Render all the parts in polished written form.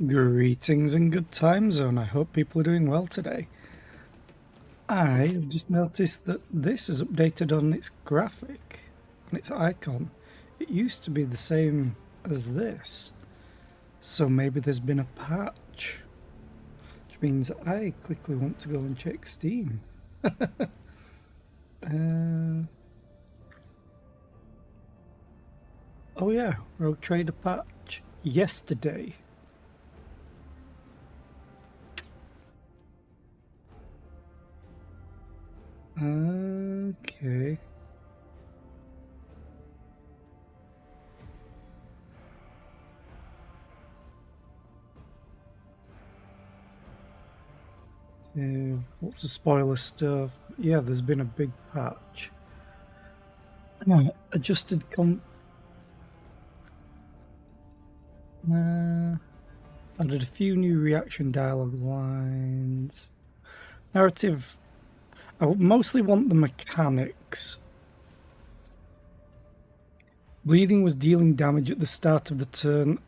Greetings and good time zone. I hope people are doing well today. I have just noticed that this is updated on its graphic, on its icon. It used to be the same as this. So maybe there's been a patch. Which means I quickly want to go and check Steam. Oh yeah, Rogue Trader patch yesterday. Okay. Lots of spoiler stuff. Yeah, there's been a big patch. Adjusted added a few new reaction dialogue lines. Narrative. I mostly want the mechanics. Bleeding was dealing damage at the start of the turn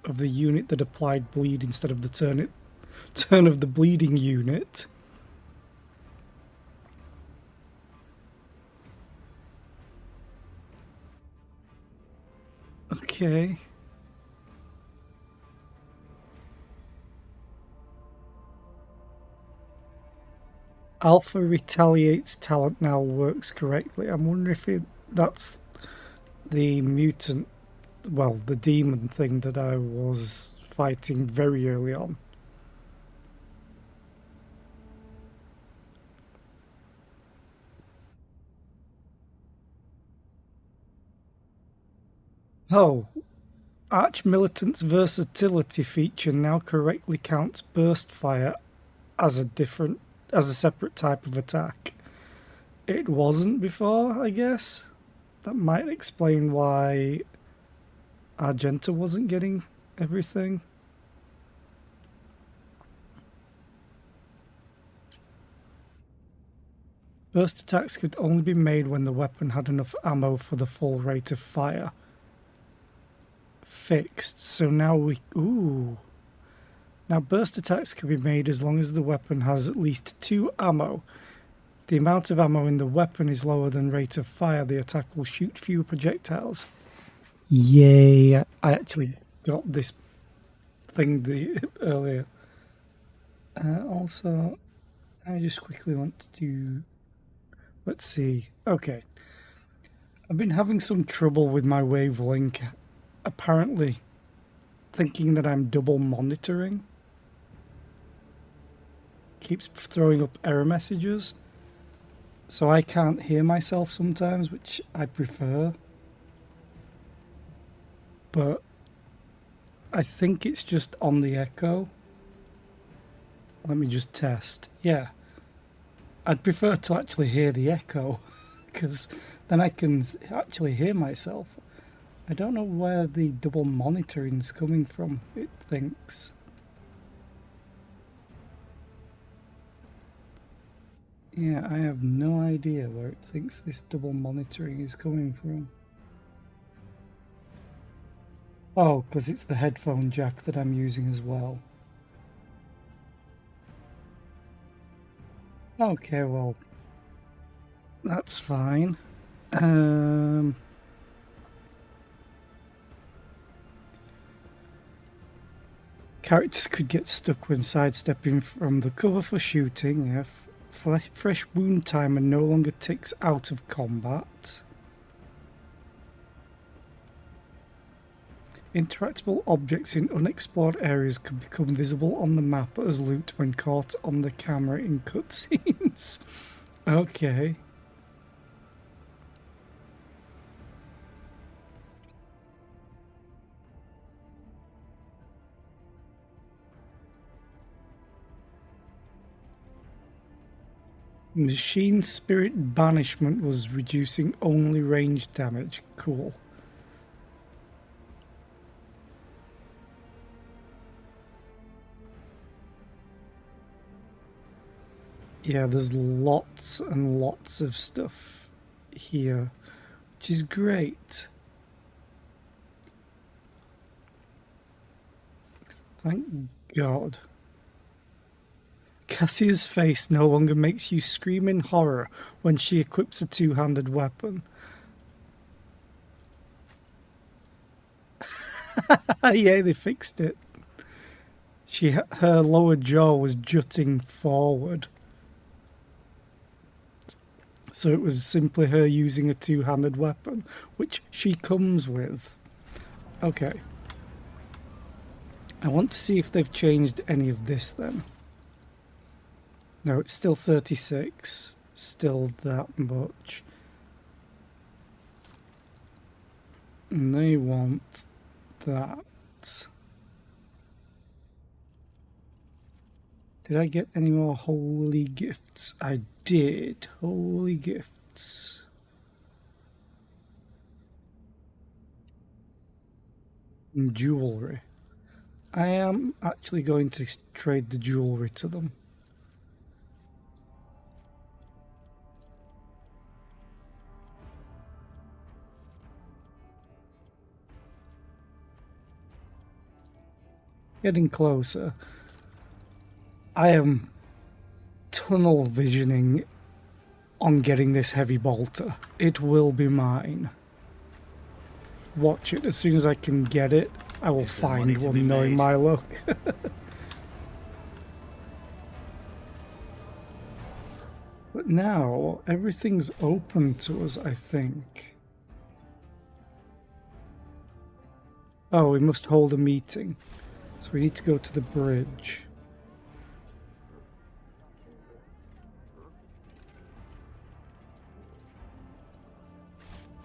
of the unit that applied bleed instead of the turn of the bleeding unit. Okay. Alpha retaliates talent now works correctly. I'm wondering if that's the mutant, well, the demon thing that I was fighting very early on. Oh, Arch Militant's versatility feature now correctly counts burst fire as a separate type of attack. It wasn't before, I guess. That might explain why Argenta wasn't getting everything. Burst attacks could only be made when the weapon had enough ammo for the full rate of fire. Fixed. So now ooh. Now burst attacks can be made as long as the weapon has at least 2 ammo. If the amount of ammo in the weapon is lower than rate of fire, the attack will shoot fewer projectiles. Yay! I actually got this thing earlier. Also, I just quickly want to... Let's see. Okay. I've been having some trouble with my Wavelink. Apparently thinking that I'm double monitoring. Keeps throwing up error messages. So I can't hear myself sometimes, which I prefer. But I think it's just on the echo. Let me just test. Yeah. I'd prefer to actually hear the echo, because then I can actually hear myself. I don't know where the double monitoring's coming from, it thinks. Yeah, I have no idea where it thinks this double monitoring is coming from. Oh, because it's the headphone jack that I'm using as well. Okay, well, that's fine. Characters could get stuck when sidestepping from the cover for shooting. Yeah, fresh wound timer no longer ticks out of combat. Interactable objects in unexplored areas could become visible on the map as loot when caught on the camera in cutscenes. Okay. Machine Spirit Banishment was reducing only range damage. Cool. Yeah, there's lots and lots of stuff here, which is great. Thank God. Cassia's face no longer makes you scream in horror when she equips a two-handed weapon. Yeah, they fixed it. Her lower jaw was jutting forward. So it was simply her using a two-handed weapon, which she comes with. Okay. I want to see if they've changed any of this then. No, it's still 36. Still that much. And they want that. Did I get any more holy gifts? I did. Holy gifts. And jewellery. I am actually going to trade the jewellery to them. Getting closer. I am tunnel visioning on getting this heavy bolter. It will be mine. Watch it. As soon as I can get it, I will find one, knowing my luck. But now, everything's open to us, I think. Oh, we must hold a meeting. So we need to go to the bridge.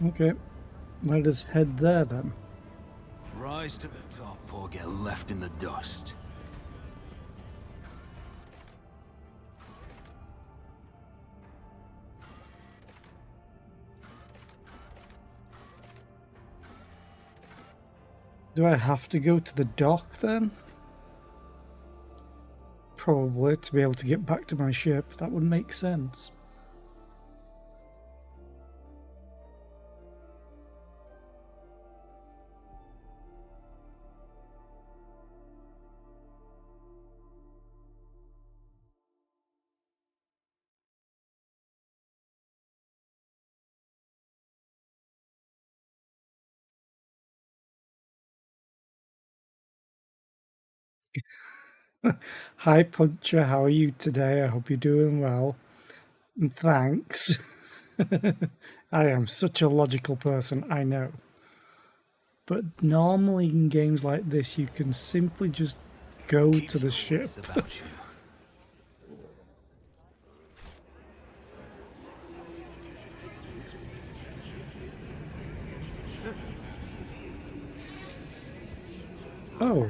Okay, let us head there then. Rise to the top or get left in the dust. Do I have to go to the dock then? Probably, to be able to get back to my ship. That would make sense. Hi Puncher, how are you today? I hope you're doing well. And thanks. I am such a logical person, I know. But normally in games like this, you can simply just go to the ship. Oh.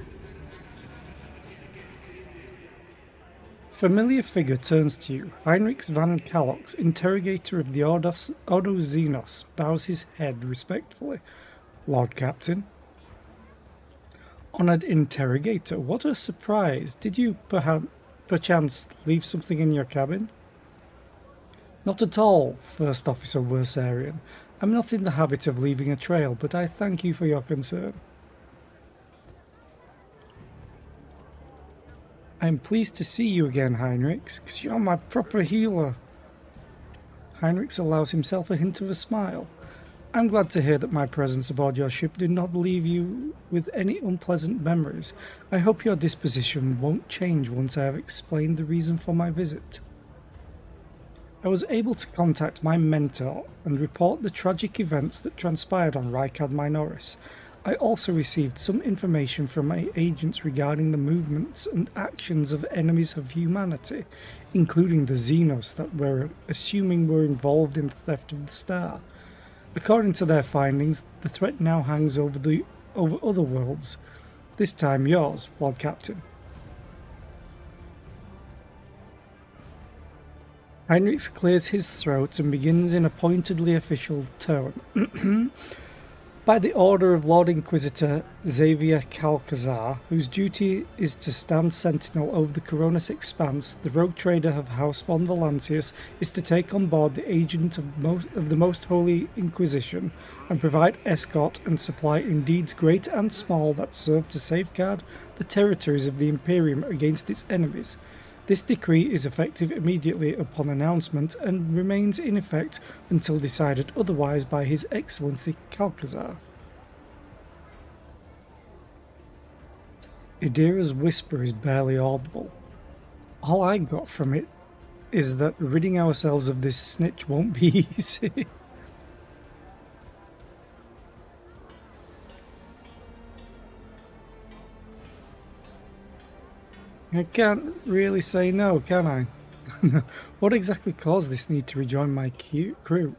Familiar figure turns to you. Heinrich van Kalox, interrogator of the Ordo Xenos, bows his head respectfully. Lord Captain. Honoured interrogator, what a surprise. Did you perchance leave something in your cabin? Not at all, First Officer Wersarian. I'm not in the habit of leaving a trail, but I thank you for your concern. I'm pleased to see you again, Heinrichs, because you're my proper healer. Heinrichs allows himself a hint of a smile. I'm glad to hear that my presence aboard your ship did not leave you with any unpleasant memories. I hope your disposition won't change once I have explained the reason for my visit. I was able to contact my mentor and report the tragic events that transpired on Rykad Minoris. I also received some information from my agents regarding the movements and actions of enemies of humanity, including the Xenos that we're assuming were involved in the theft of the star. According to their findings, the threat now hangs over other worlds, this time yours, Lord Captain. Heinrichs clears his throat and begins in a pointedly official tone. By the order of Lord Inquisitor Xavier Calcazar, whose duty is to stand sentinel over the Coronis Expanse, the rogue trader of House von Valancius is to take on board the agent of the Most Holy Inquisition and provide escort and supply in deeds great and small that serve to safeguard the territories of the Imperium against its enemies. This decree is effective immediately upon announcement and remains in effect until decided otherwise by His Excellency Calcazar. Idira's whisper is barely audible. All I got from it is that ridding ourselves of this snitch won't be easy. I can't really say no, can I? What exactly caused this need to rejoin my crew?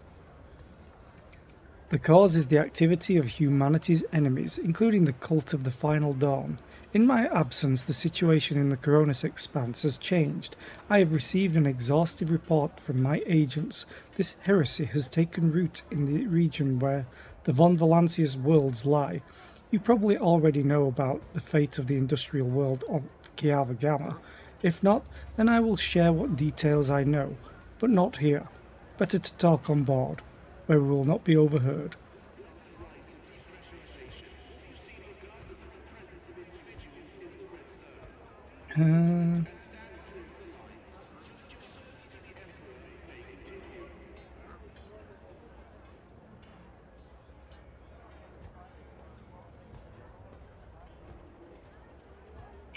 The cause is the activity of humanity's enemies, including the cult of the Final Dawn. In my absence, the situation in the Coronis Expanse has changed. I have received an exhaustive report from my agents. This heresy has taken root in the region where the Von Valancius worlds lie. You probably already know about the fate of the industrial world of Kiava Gamma. If not, then I will share what details I know, but not here. Better to talk on board, where we will not be overheard.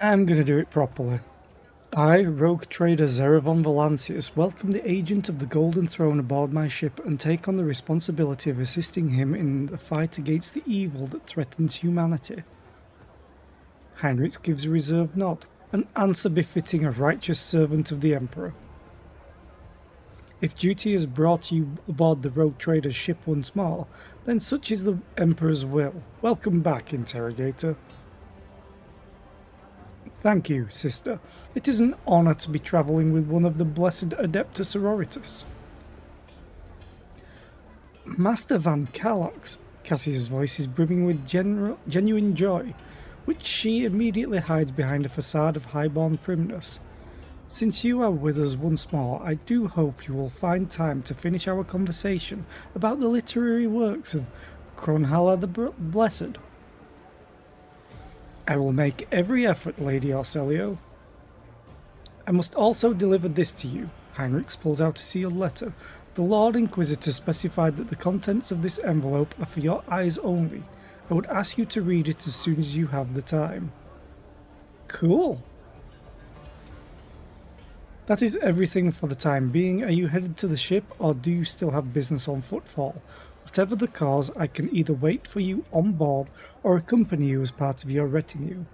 I'm gonna do it properly. I, rogue trader Zera von Valancius, welcome the agent of the Golden Throne aboard my ship and take on the responsibility of assisting him in the fight against the evil that threatens humanity. Heinrich gives a reserved nod, an answer befitting a righteous servant of the Emperor. If duty has brought you aboard the rogue trader's ship once more, then such is the Emperor's will. Welcome back, Interrogator. Thank you, sister. It is an honor to be travelling with one of the blessed Adepta Sororitas. Master Van Calox, Cassia's voice is brimming with genuine joy, which she immediately hides behind a facade of highborn primness. Since you are with us once more, I do hope you will find time to finish our conversation about the literary works of Kronhala the Blessed. I will make every effort, Lady Orselio. I must also deliver this to you. Heinrich pulls out a sealed letter. The Lord Inquisitor specified that the contents of this envelope are for your eyes only. I would ask you to read it as soon as you have the time. Cool. That is everything for the time being. Are you headed to the ship, or do you still have business on Footfall? Whatever the cause, I can either wait for you on board or accompany you as part of your retinue.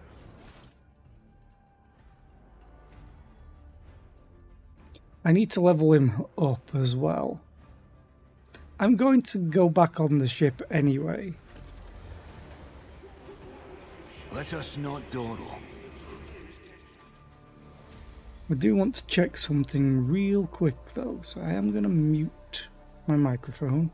I need to level him up as well. I'm going to go back on the ship anyway. Let us not dawdle. I do want to check something real quick though, so I am going to mute my microphone.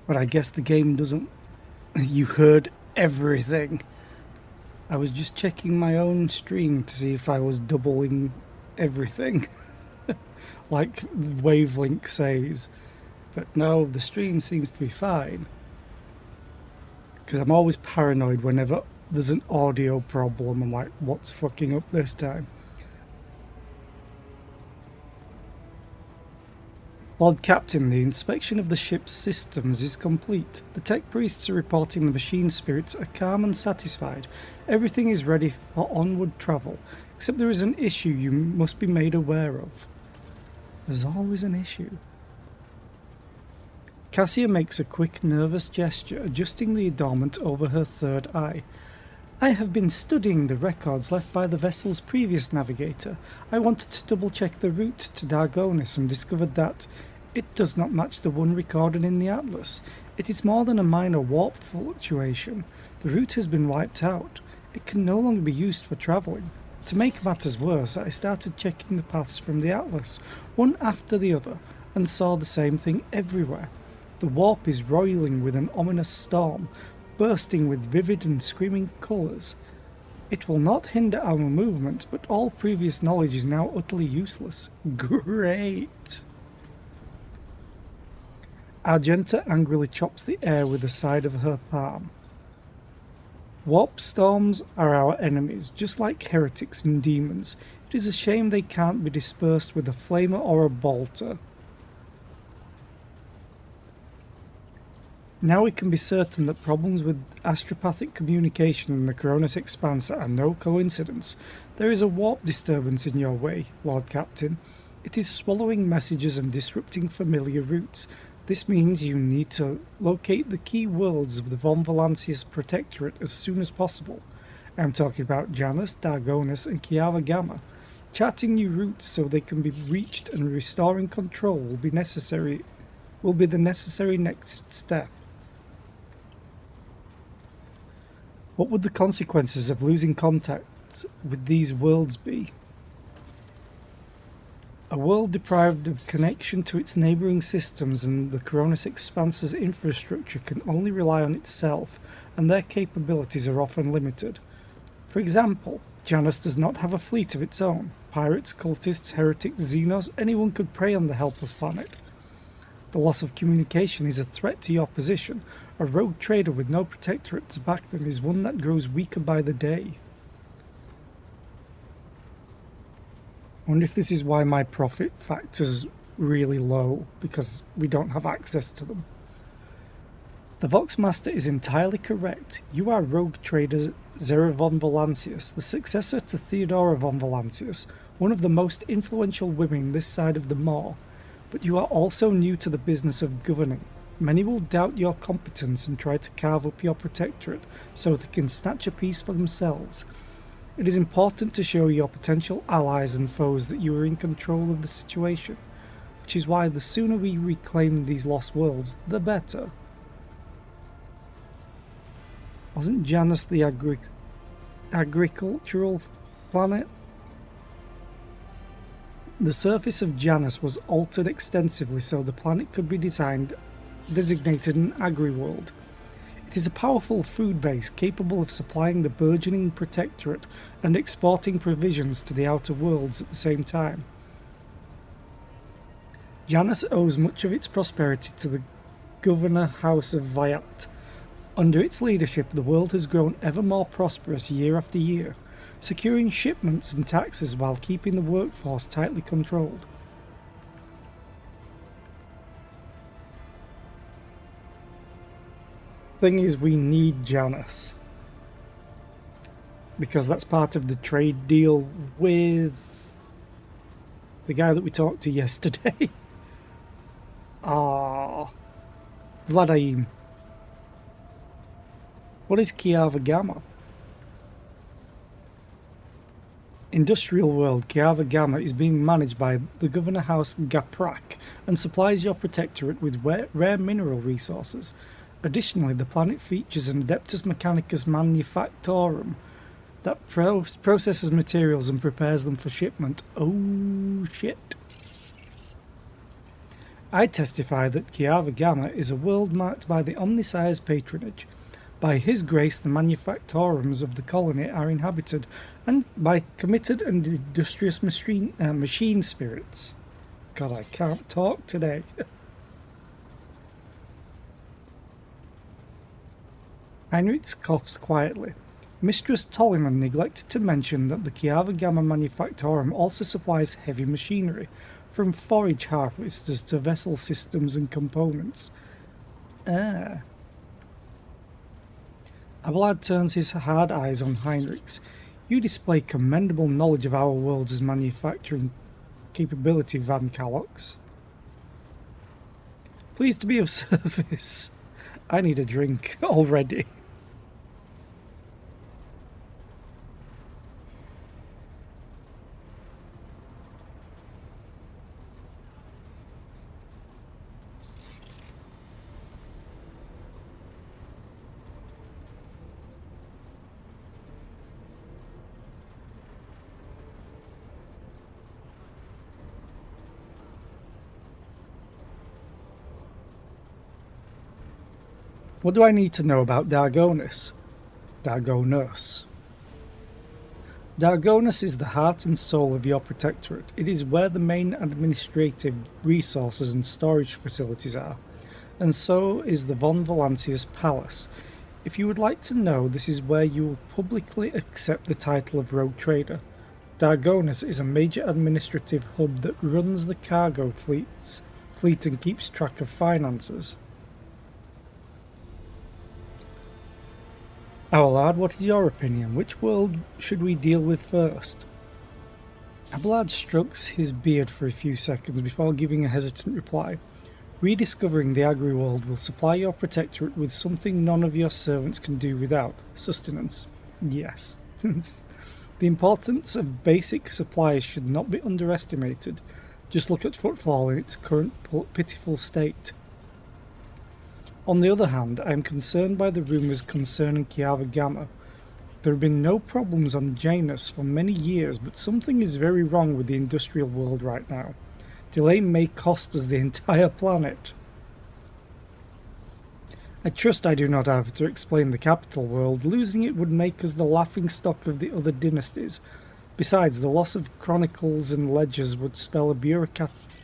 But I guess the game doesn't... You heard everything. I was just checking my own stream to see if I was doubling everything. Like Wavelink says. But no, the stream seems to be fine. Because I'm always paranoid whenever there's an audio problem. I'm like, what's fucking up this time? Lord Captain, the inspection of the ship's systems is complete. The tech priests are reporting the machine spirits are calm and satisfied. Everything is ready for onward travel, except there is an issue you must be made aware of. There's always an issue. Cassia makes a quick, nervous gesture, adjusting the adornment over her third eye. I have been studying the records left by the vessel's previous navigator. I wanted to double-check the route to Dargonis and discovered that it does not match the one recorded in the atlas. It is more than a minor warp fluctuation. The route has been wiped out. It can no longer be used for travelling. To make matters worse, I started checking the paths from the atlas, one after the other, and saw the same thing everywhere. The warp is roiling with an ominous storm, bursting with vivid and screaming colours. It will not hinder our movement, but all previous knowledge is now utterly useless. Great! Argenta angrily chops the air with the side of her palm. Warp storms are our enemies, just like heretics and demons. It is a shame they can't be dispersed with a flamer or a bolter. Now we can be certain that problems with astropathic communication in the Coronis Expanse are no coincidence. There is a warp disturbance in your way, Lord Captain. It is swallowing messages and disrupting familiar routes. This means you need to locate the key worlds of the Von Valancius Protectorate as soon as possible. I am talking about Janus, Dargonis, and Kiava Gamma. Charting new routes so they can be reached and restoring control will be the necessary next step. What would the consequences of losing contact with these worlds be? A world deprived of connection to its neighbouring systems and the Coronis Expanse's infrastructure can only rely on itself, and their capabilities are often limited. For example, Janus does not have a fleet of its own. Pirates, cultists, heretics, Xenos, anyone could prey on the helpless planet. The loss of communication is a threat to your position. A rogue trader with no protectorate to back them is one that grows weaker by the day. I wonder if this is why my profit factor's really low, because we don't have access to them. The Voxmaster is entirely correct. You are rogue trader Zera von Valancius, the successor to Theodora von Valancius, one of the most influential women this side of the Maw. But you are also new to the business of governing. Many will doubt your competence and try to carve up your protectorate so they can snatch a piece for themselves. It is important to show your potential allies and foes that you are in control of the situation, which is why the sooner we reclaim these lost worlds, the better. Wasn't Janus the agricultural planet? The surface of Janus was altered extensively so the planet could be designated an agri-world. It is a powerful food base capable of supplying the burgeoning protectorate and exporting provisions to the outer worlds at the same time. Janus owes much of its prosperity to the Governor House of Vyat. Under its leadership, the world has grown ever more prosperous year after year, securing shipments and taxes while keeping the workforce tightly controlled. Thing is, we need Janus, because that's part of the trade deal with the guy that we talked to yesterday. Vladaim. What is Kiava Gamma? Industrial world Kiava Gamma is being managed by the Governor House Gaprak and supplies your protectorate with rare mineral resources. Additionally, the planet features an Adeptus Mechanicus Manufactorum that processes materials and prepares them for shipment. Oh shit. I testify that Kiava Gamma is a world marked by the Omnissiah's patronage. By his grace, the manufactorums of the colony are inhabited, and by committed and industrious machine spirits. God, I can't talk today. Heinrich coughs quietly. Mistress Tolliman neglected to mention that the Kiava Gamma Manufactorum also supplies heavy machinery. From forage harvesters to vessel systems and components. Ah. Abelard turns his hard eyes on Heinrichs. You display commendable knowledge of our world's manufacturing capability, Van Calox. Pleased to be of service. I need a drink already. What do I need to know about Dargonis? Dargonos. Dargonis is the heart and soul of your protectorate. It is where the main administrative resources and storage facilities are, and so is the von Valancius Palace. If you would like to know, this is where you will publicly accept the title of Rogue Trader. Dargonis is a major administrative hub that runs the cargo fleet and keeps track of finances. Abelard, what is your opinion? Which world should we deal with first? Abelard strokes his beard for a few seconds before giving a hesitant reply. Rediscovering the agri-world will supply your protectorate with something none of your servants can do without. Sustenance. Yes. The importance of basic supplies should not be underestimated. Just look at Footfall in its current pitiful state. On the other hand, I am concerned by the rumours concerning Kiava Gamma. There have been no problems on Janus for many years, but something is very wrong with the industrial world right now. Delay may cost us the entire planet. I trust I do not have to explain the capital world. Losing it would make us the laughingstock of the other dynasties. Besides, the loss of chronicles and ledgers would spell a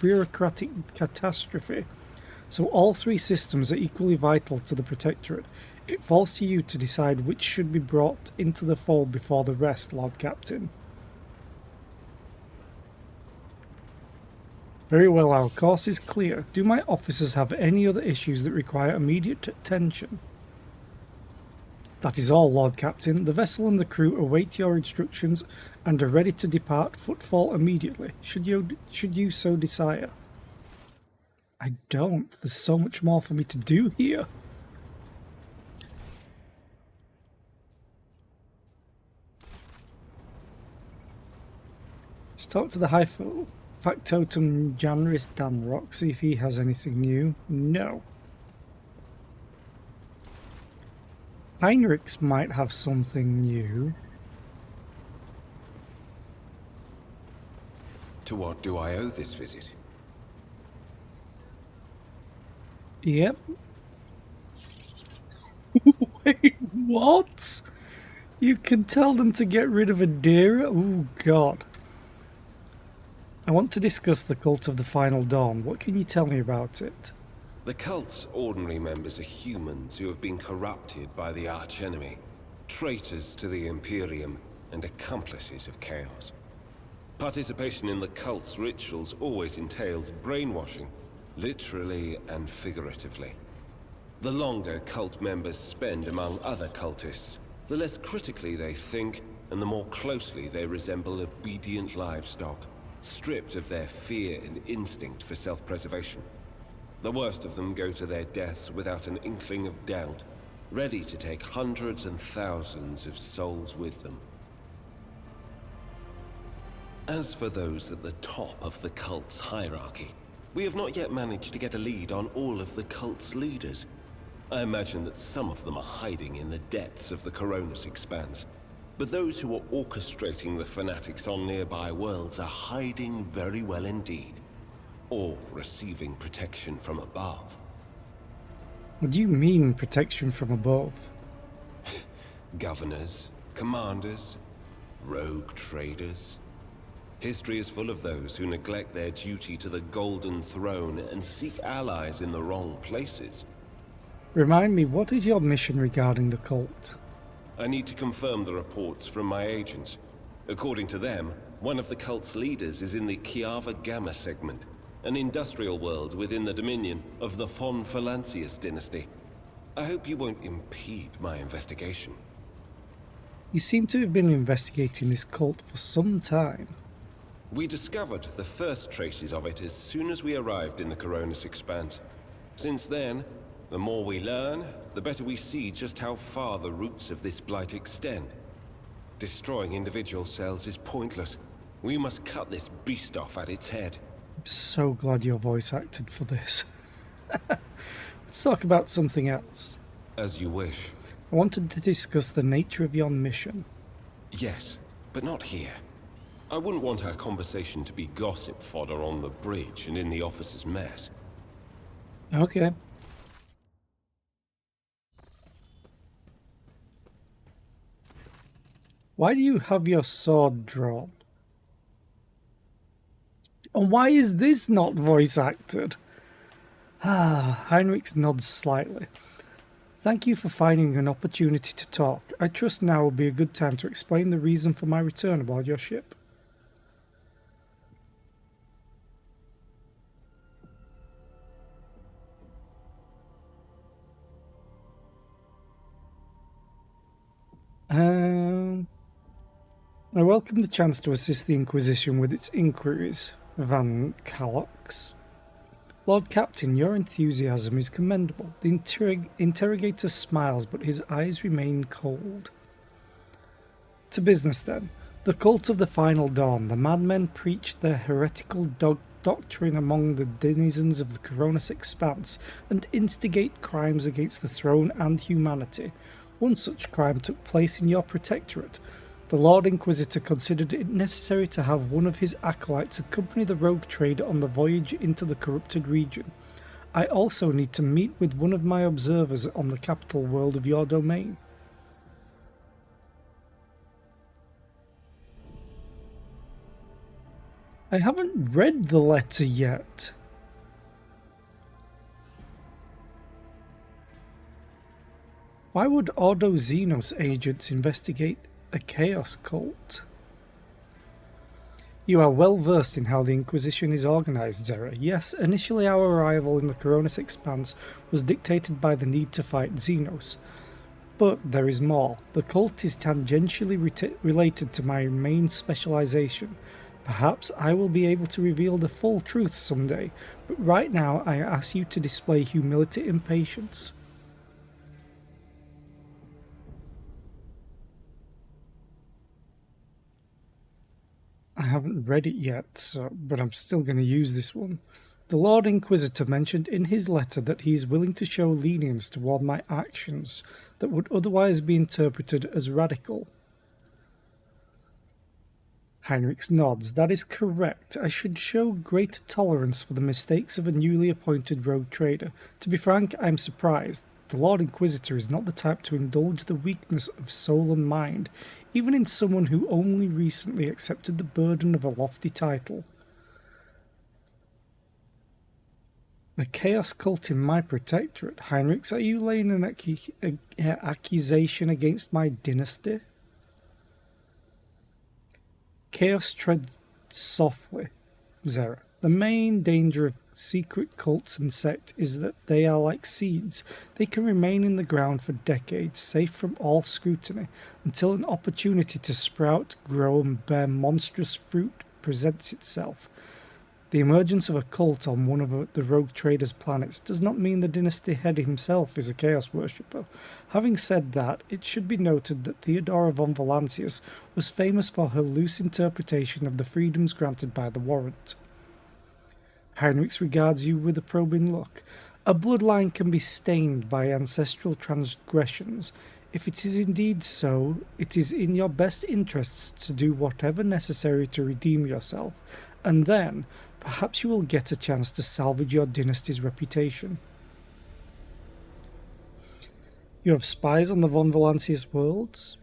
bureaucratic catastrophe. So all three systems are equally vital to the Protectorate. It falls to you to decide which should be brought into the fold before the rest, Lord Captain. Very well, our course is clear. Do my officers have any other issues that require immediate attention? That is all, Lord Captain. The vessel and the crew await your instructions and are ready to depart Footfall immediately, should you so desire. I don't. There's so much more for me to do here. Let's talk to the High Factotum Janris Danrock, see if he has anything new. No. Heinrichs might have something new. To what do I owe this visit? Yep. Wait, what? You can tell them to get rid of Adira? Oh, God. I want to discuss the Cult of the Final Dawn. What can you tell me about it? The cult's ordinary members are humans who have been corrupted by the archenemy, traitors to the Imperium, and accomplices of chaos. Participation in the cult's rituals always entails brainwashing, literally and figuratively. The longer cult members spend among other cultists, the less critically they think, and the more closely they resemble obedient livestock, stripped of their fear and instinct for self-preservation. The worst of them go to their deaths without an inkling of doubt, ready to take hundreds and thousands of souls with them. As for those at the top of the cult's hierarchy, we have not yet managed to get a lead on all of the cult's leaders. I imagine that some of them are hiding in the depths of the Coronis Expanse. But those who are orchestrating the fanatics on nearby worlds are hiding very well indeed. Or receiving protection from above. What do you mean, protection from above? Governors, commanders, rogue traders. History is full of those who neglect their duty to the Golden Throne and seek allies in the wrong places. Remind me, what is your mission regarding the cult? I need to confirm the reports from my agents. According to them, One of the cult's leaders is in the Kiava Gamma segment, an industrial world within the dominion of the Von Valancius dynasty. I hope you won't impede my investigation. You seem to have been investigating this cult for some time. We discovered the first traces of it as soon as we arrived in the Coronis Expanse. Since then, the more we learn, the better we see just how far the roots of this blight extend. Destroying individual cells is pointless. We must cut this beast off at its head. I'm so glad your voice acted for this. Let's talk about something else. As you wish. I wanted to discuss the nature of your mission. Yes, but not here. I wouldn't want our conversation to be gossip fodder on the bridge and in the officers' mess. Okay. Why do you have your sword drawn? And why is this not voice acted? Heinrich nods slightly. Thank you for finding an opportunity to talk. I trust now will be a good time to explain the reason for my return aboard your ship. I welcome the chance to assist the Inquisition with its inquiries, Van Calox. Lord Captain, your enthusiasm is commendable. The interrogator smiles, but his eyes remain cold. To business, then. The cult of the Final Dawn. The madmen preach their heretical doctrine among the denizens of the Coronis Expanse and instigate crimes against the throne and humanity. One such crime took place in your protectorate. The Lord Inquisitor considered it necessary to have one of his acolytes accompany the rogue trader on the voyage into the corrupted region. I also need to meet with one of my observers on the capital world of your domain. I haven't read the letter yet. Why would Ordo Xenos agents investigate a chaos cult? You are well versed in how the Inquisition is organized, Zera. Yes, initially our arrival in the Coronis Expanse was dictated by the need to fight Xenos. But there is more. The cult is tangentially related to my main specialization. Perhaps I will be able to reveal the full truth someday, but right now I ask you to display humility and patience. I haven't read it yet, but I'm still going to use this one. The Lord Inquisitor mentioned in his letter that he is willing to show lenience toward my actions that would otherwise be interpreted as radical. Heinrich nods. That is correct. I should show greater tolerance for the mistakes of a newly appointed rogue trader. To be frank, I'm surprised. The Lord Inquisitor is not the type to indulge the weakness of soul and mind, even in someone who only recently accepted the burden of a lofty title. The Chaos Cult in my protectorate. Heinrich, are you laying an accusation against my dynasty? Chaos treads softly, Zera. The main danger of secret cults and sects is that they are like seeds. They can remain in the ground for decades, safe from all scrutiny, until an opportunity to sprout, grow, and bear monstrous fruit presents itself. The emergence of a cult on one of the rogue traders' planets does not mean the dynasty head himself is a chaos worshipper. Having said that, it should be noted that Theodora von Valancius was famous for her loose interpretation of the freedoms granted by the warrant. Heinrich regards you with a probing look. A bloodline can be stained by ancestral transgressions. If it is indeed so, it is in your best interests to do whatever necessary to redeem yourself, and then perhaps you will get a chance to salvage your dynasty's reputation. You have spies on the Von Valancius worlds?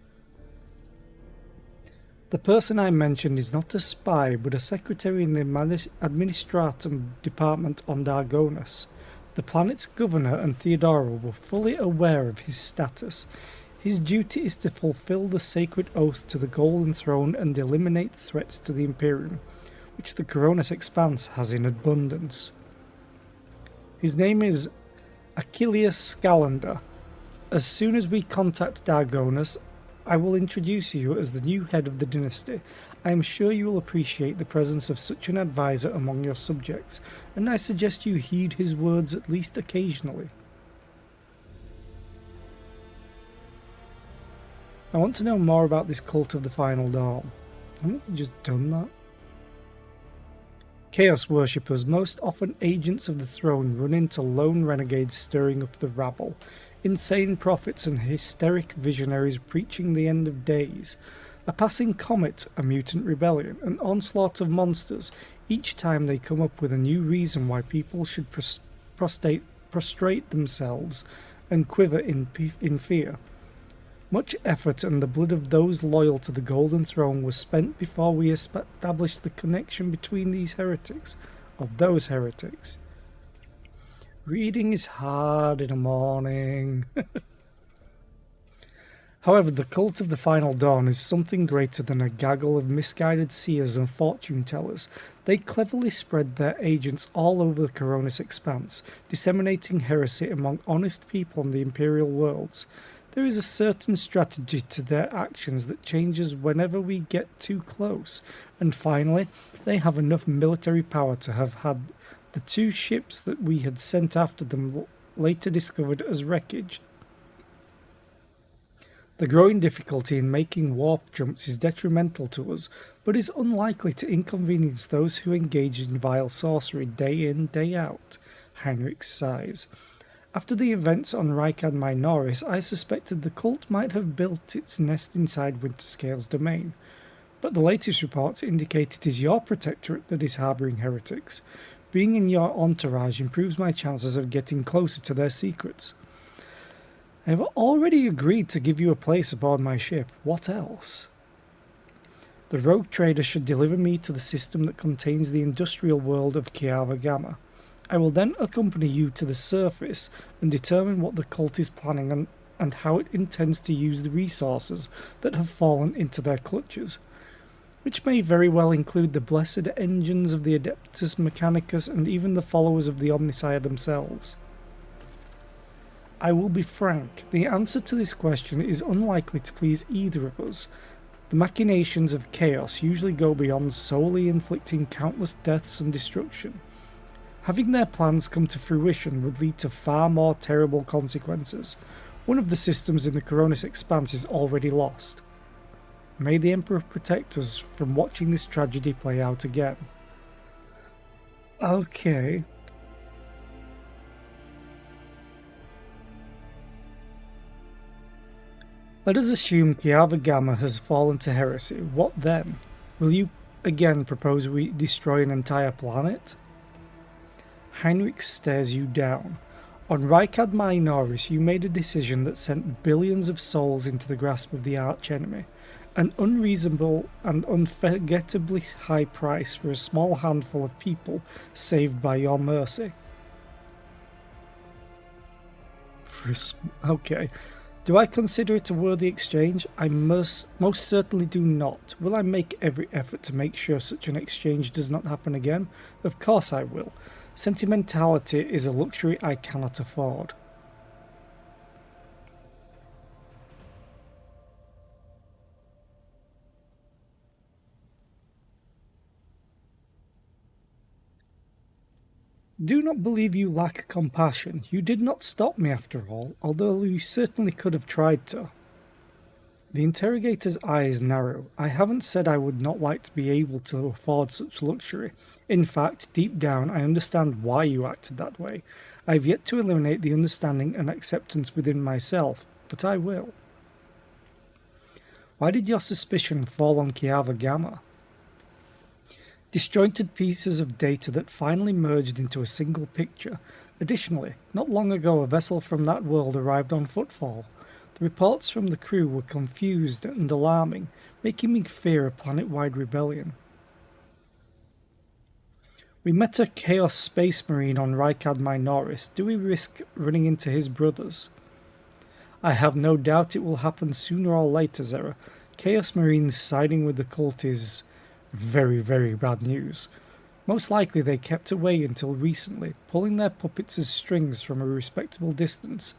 The person I mentioned is not a spy, but a secretary in the Administratum Department on Dargonus. The planet's governor and Theodora were fully aware of his status. His duty is to fulfill the sacred oath to the Golden Throne and eliminate threats to the Imperium, which the Coronis Expanse has in abundance. His name is Achilles Scalander. As soon as we contact Dargonus, I will introduce you as the new head of the dynasty. I am sure you will appreciate the presence of such an advisor among your subjects, and I suggest you heed his words at least occasionally. I want to know more about this cult of the Final Dawn. Haven't we just done that? Chaos worshippers, most often agents of the throne, run into lone renegades stirring up the rabble, insane prophets and hysteric visionaries preaching the end of days, a passing comet, a mutant rebellion, an onslaught of monsters. Each time they come up with a new reason why people should prostrate themselves and quiver in fear. Much effort and the blood of those loyal to the Golden Throne was spent before we established the connection between these heretics, of those heretics. Reading is hard in the morning. However, the cult of the Final Dawn is something greater than a gaggle of misguided seers and fortune tellers. They cleverly spread their agents all over the Coronis Expanse, disseminating heresy among honest people on the Imperial worlds. There is a certain strategy to their actions that changes whenever we get too close, and finally, they have enough military power to have had the 2 ships that we had sent after them later discovered as wreckage. The growing difficulty in making warp jumps is detrimental to us, but is unlikely to inconvenience those who engage in vile sorcery day in, day out. Heinrich sighs. After the events on Rykad Minoris, I suspected the cult might have built its nest inside Winterscale's domain, but the latest reports indicate it is your protectorate that is harbouring heretics. Being in your entourage improves my chances of getting closer to their secrets. I have already agreed to give you a place aboard my ship. What else? The rogue trader should deliver me to the system that contains the industrial world of Kiava Gamma. I will then accompany you to the surface and determine what the cult is planning and how it intends to use the resources that have fallen into their clutches, which may very well include the blessed engines of the Adeptus Mechanicus and even the followers of the Omnissiah themselves. I will be frank, the answer to this question is unlikely to please either of us. The machinations of chaos usually go beyond solely inflicting countless deaths and destruction. Having their plans come to fruition would lead to far more terrible consequences. One of the systems in the Coronis Expanse is already lost. May the Emperor protect us from watching this tragedy play out again. Okay. Let us assume Kiava Gamma has fallen to heresy. What then? Will you again propose we destroy an entire planet? Heinrich stares you down. On Rykad Minoris, you made a decision that sent billions of souls into the grasp of the archenemy. An unreasonable and unforgettably high price for a small handful of people saved by your mercy. Okay. Do I consider it a worthy exchange? I most certainly do not. Will I make every effort to make sure such an exchange does not happen again? Of course I will. Sentimentality is a luxury I cannot afford. Do not believe you lack compassion. You did not stop me after all, although you certainly could have tried to. The interrogator's eyes narrow. I haven't said I would not like to be able to afford such luxury. In fact, deep down, I understand why you acted that way. I have yet to eliminate the understanding and acceptance within myself, but I will. Why did your suspicion fall on Kiava Gamma? Disjointed pieces of data that finally merged into a single picture. Additionally, not long ago a vessel from that world arrived on Footfall. The reports from the crew were confused and alarming, making me fear a planet-wide rebellion. We met a Chaos Space Marine on Rykad Minoris. Do we risk running into his brothers? I have no doubt it will happen sooner or later, Zera. Chaos Marines siding with the cult is very, very bad news. Most likely they kept away until recently, pulling their puppets as strings from a respectable distance.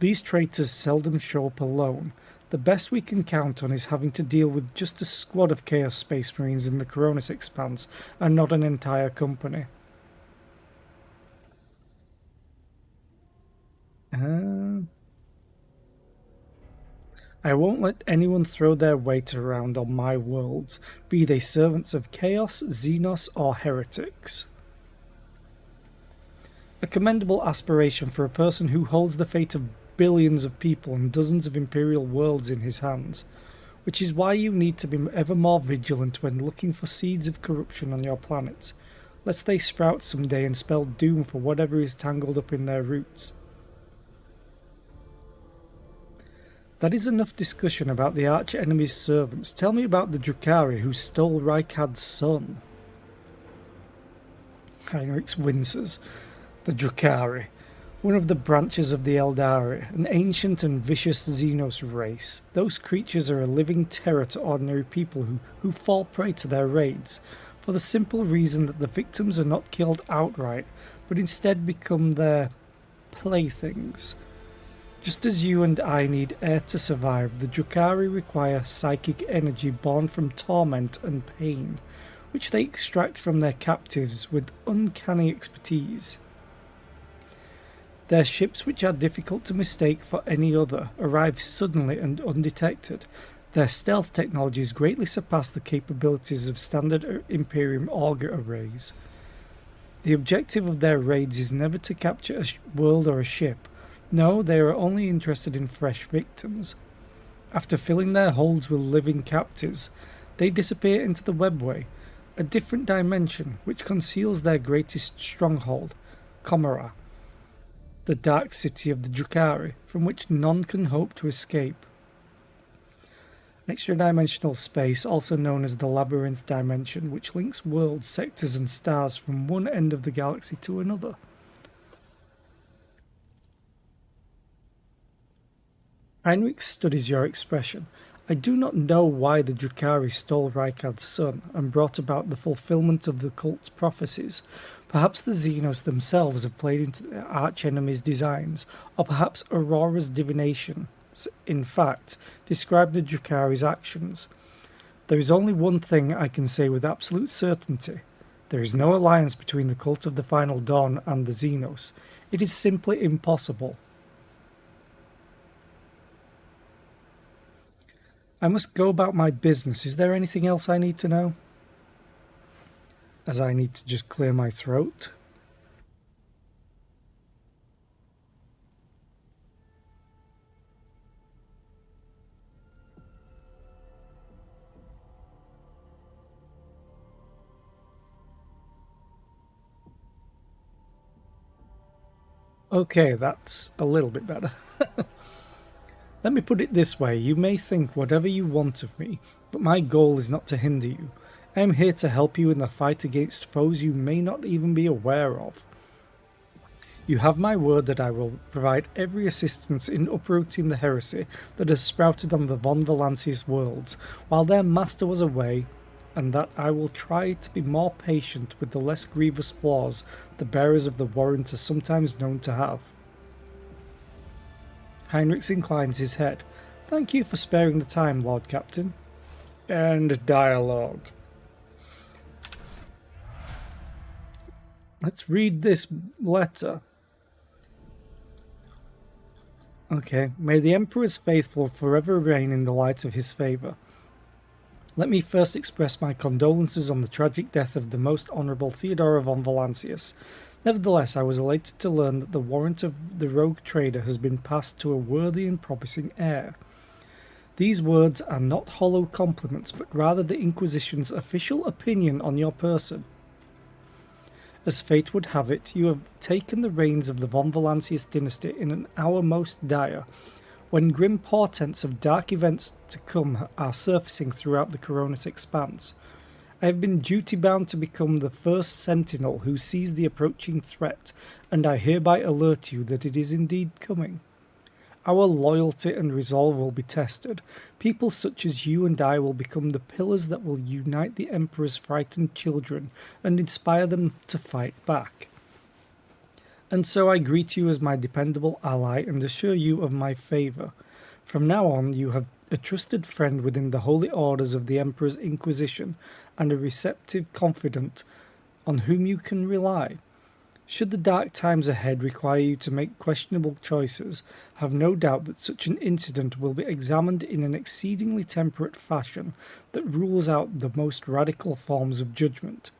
These traitors seldom show up alone. The best we can count on is having to deal with just a squad of Chaos Space Marines in the Coronis Expanse, and not an entire company. I won't let anyone throw their weight around on my worlds, be they servants of Chaos, Xenos, or heretics. A commendable aspiration for a person who holds the fate of billions of people and dozens of Imperial worlds in his hands, which is why you need to be ever more vigilant when looking for seeds of corruption on your planets, lest they sprout someday and spell doom for whatever is tangled up in their roots. That is enough discussion about the arch-enemy's servants. Tell me about the Drukhari who stole Rykad's son. Heinrich winces. The Drukhari, one of the branches of the Eldari, an ancient and vicious Xenos race. Those creatures are a living terror to ordinary people who fall prey to their raids, for the simple reason that the victims are not killed outright, but instead become their playthings. Just as you and I need air to survive, the Drukhari require psychic energy born from torment and pain, which they extract from their captives with uncanny expertise. Their ships, which are difficult to mistake for any other, arrive suddenly and undetected. Their stealth technologies greatly surpass the capabilities of standard Imperium auger arrays. The objective of their raids is never to capture a world or a ship. No, they are only interested in fresh victims. After filling their holds with living captives, they disappear into the webway, a different dimension which conceals their greatest stronghold, Comora, the dark city of the Drukhari, from which none can hope to escape. An extra-dimensional space, also known as the Labyrinth Dimension, which links worlds, sectors and stars from one end of the galaxy to another. Heinrich studies your expression. I do not know why the Drukhari stole Rykad's son and brought about the fulfillment of the cult's prophecies. Perhaps the Xenos themselves have played into their arch-enemy's designs, or perhaps Aurora's divinations, in fact, describe the Drukhari's actions. There is only one thing I can say with absolute certainty. There is no alliance between the Cult of the Final Dawn and the Xenos. It is simply impossible. I must go about my business. Is there anything else I need to know? As I need to just clear my throat. Okay, that's a little bit better. Let me put it this way, you may think whatever you want of me, but my goal is not to hinder you. I am here to help you in the fight against foes you may not even be aware of. You have my word that I will provide every assistance in uprooting the heresy that has sprouted on the Von Valancius worlds while their master was away, and that I will try to be more patient with the less grievous flaws the bearers of the warrant are sometimes known to have. Heinrich inclines his head. Thank you for sparing the time, Lord Captain. End dialogue. Let's read this letter. Okay. May the Emperor's faithful forever reign in the light of his favour. Let me first express my condolences on the tragic death of the most honourable Theodora von Valancius. Nevertheless, I was elated to learn that the warrant of the rogue trader has been passed to a worthy and promising heir. These words are not hollow compliments, but rather the Inquisition's official opinion on your person. As fate would have it, you have taken the reins of the Von Valancius dynasty in an hour most dire, when grim portents of dark events to come are surfacing throughout the Coronis expanse. I have been duty-bound to become the first sentinel who sees the approaching threat, and I hereby alert you that it is indeed coming. Our loyalty and resolve will be tested. People such as you and I will become the pillars that will unite the Emperor's frightened children and inspire them to fight back. And so I greet you as my dependable ally and assure you of my favour. From now on, you have a trusted friend within the holy orders of the Emperor's Inquisition and a receptive confidant on whom you can rely. Should the dark times ahead require you to make questionable choices, have no doubt that such an incident will be examined in an exceedingly temperate fashion that rules out the most radical forms of judgment.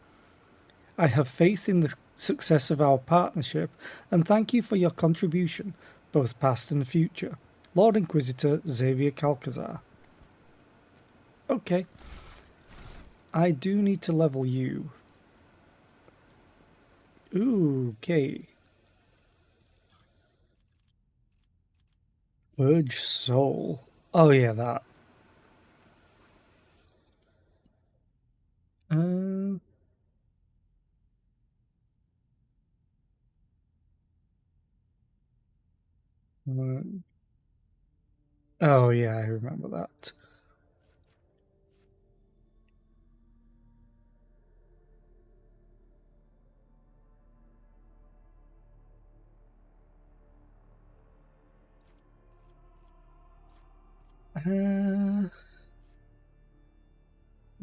I have faith in the success of our partnership, and thank you for your contribution, both past and future. Lord Inquisitor Xavier Calcazar. Okay. I do need to level you. Ooh, okay. Purge Soul. Oh yeah, that. Um. Oh yeah, I remember that.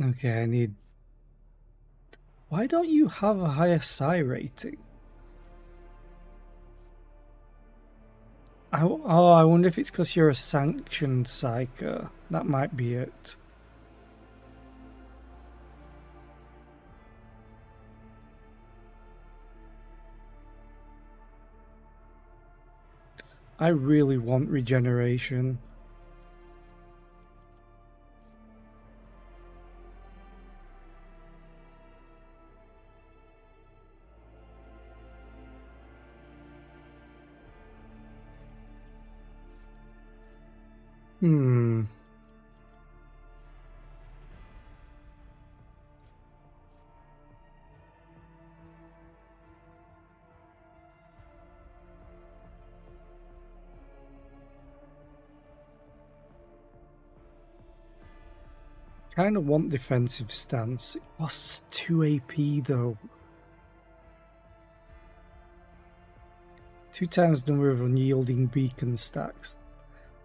Okay, I need. Why don't you have a higher psi rating? I wonder if it's because you're a sanctioned psyker. That might be it. I really want regeneration. Hmm. Kind of want defensive stance. It costs 2 AP though. 2 times number of unyielding beacon stacks.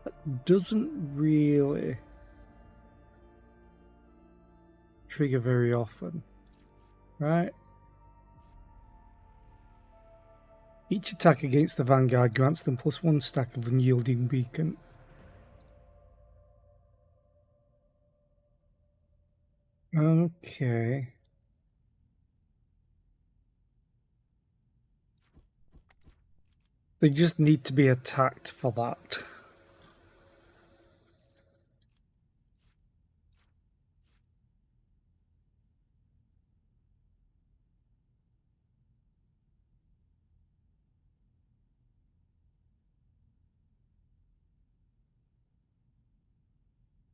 That doesn't really trigger very often, right? Each attack against the Vanguard grants them +1 stack of unyielding beacon. Okay. They just need to be attacked for that.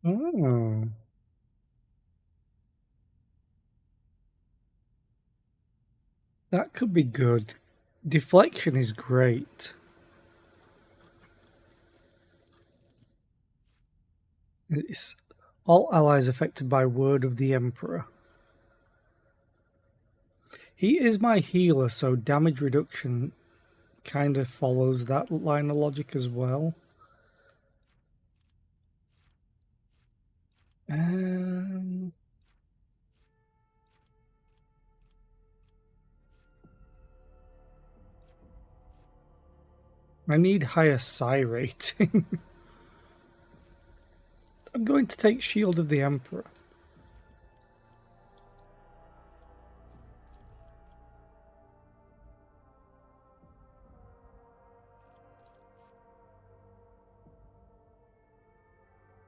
Oh. That could be good. Deflection is great. It's all allies affected by word of the Emperor. He is my healer, so damage reduction kind of follows that line of logic as well. I need higher psi rating. I'm going to take Shield of the Emperor.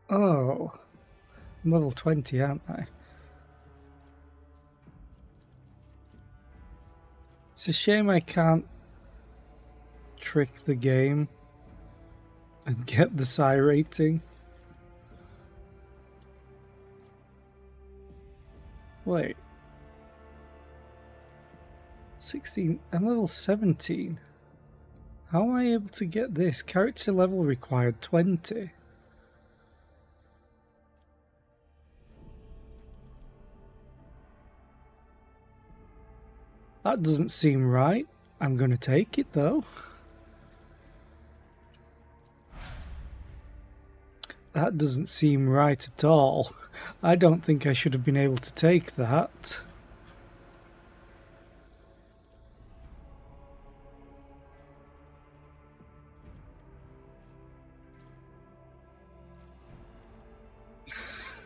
Oh, I'm level 20, aren't I? It's a shame I can't trick the game and get the psi rating. Wait. 16. I'm level 17. How am I able to get this? Character level required 20. That doesn't seem right. I'm going to take it though. That doesn't seem right at all. I don't think I should have been able to take that.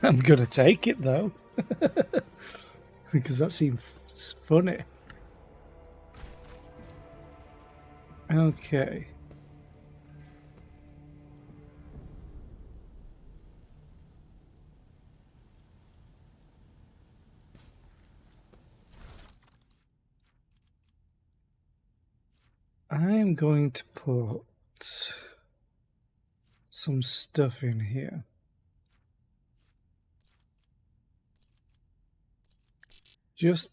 I'm gonna take it though. Because that seems funny. Okay. I'm going to put some stuff in here. Just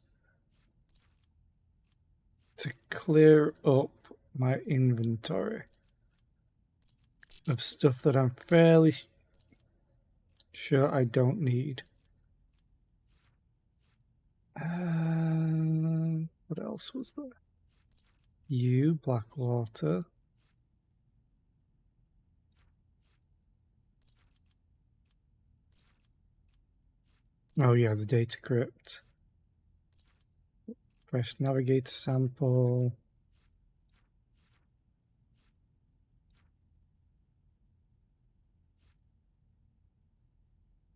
to clear up my inventory of stuff that I'm fairly sure I don't need. What else was there? Blackwater. Oh yeah, the data crypt. Fresh navigator sample.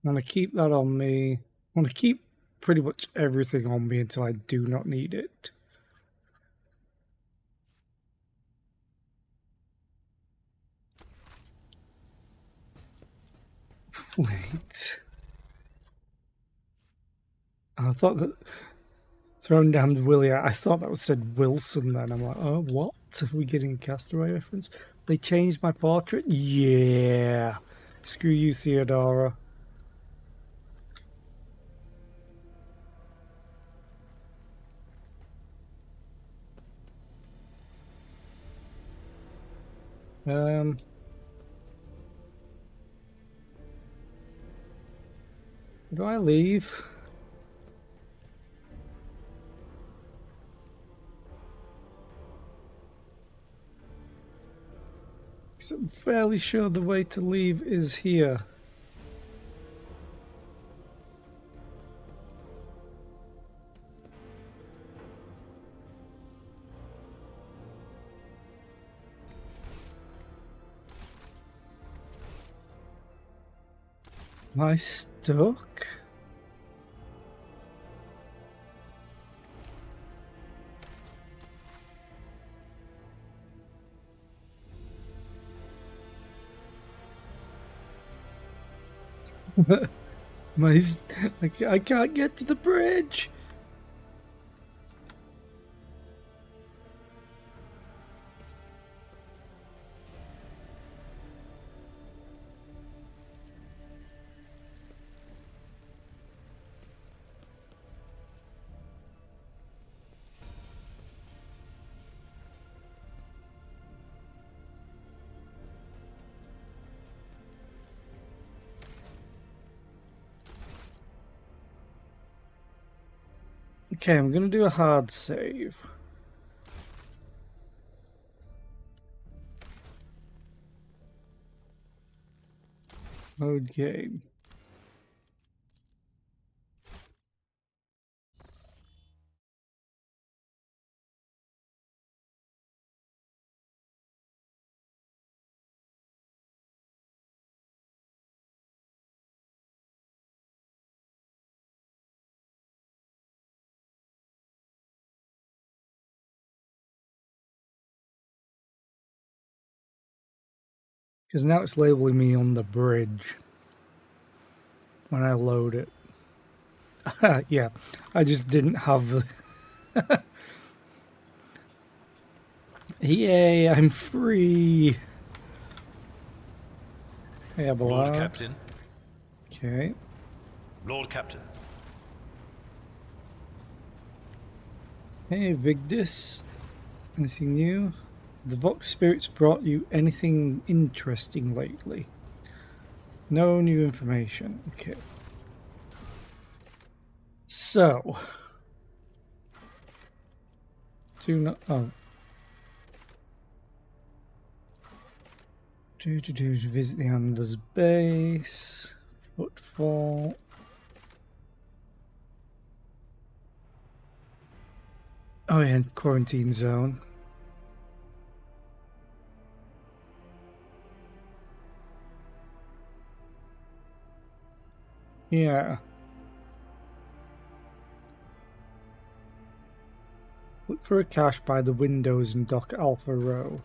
I want to keep that on me. I want to keep pretty much everything on me until I do not need it. Wait. I thought that Thrown Damned Willie, I thought that was said Wilson then. I'm like, oh, what? Are we getting a Castaway reference? They changed my portrait? Yeah. Screw you, Theodora. Do I leave? I'm fairly sure the way to leave is here. Am I stuck? I can't get to the bridge. Okay, I'm gonna do a hard save. Load game. Because now it's labeling me on the bridge when I load it. Yeah, I just didn't have the... Yay, I'm free! Hey, Abelard. Lord Captain. Okay. Lord Captain. Hey, Vigdis. Anything new? The Vox spirits brought you anything interesting lately? No new information. Okay. So, do not. Oh. To visit the Anders base. Footfall. Oh, yeah, quarantine zone. Yeah. Look for a cache by the windows in Dock Alpha Row.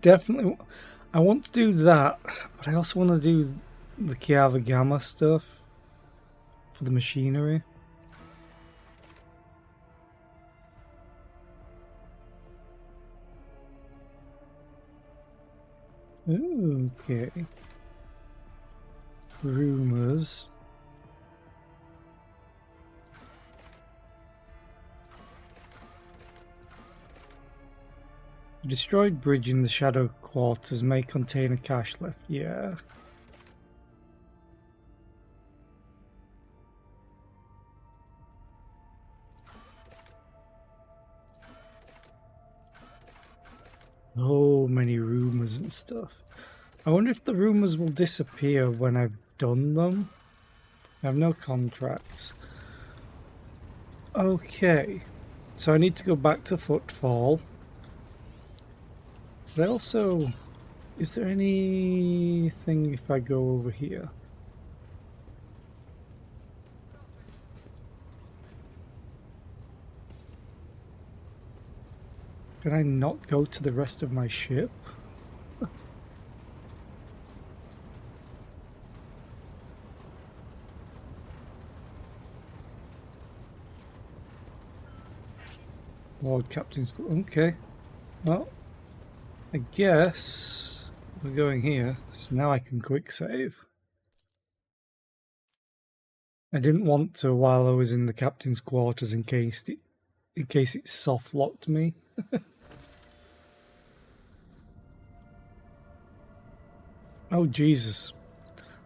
Definitely, I want to do that, but I also want to do the Kiava Gamma stuff for the machinery. Okay. Rumors. A destroyed bridge in the Shadow Quarters may contain a cache left. Yeah. Oh, many rumors and stuff. I wonder if the rumors will disappear when I've done them. I have no contracts. Okay. So I need to go back to Footfall. But also, is there anything if I go over here? Can I not go to the rest of my ship? Lord Captain's... Okay. Well, I guess we're going here. So now I can quick save. I didn't want to while I was in the captain's quarters in case it soft locked me. Oh Jesus.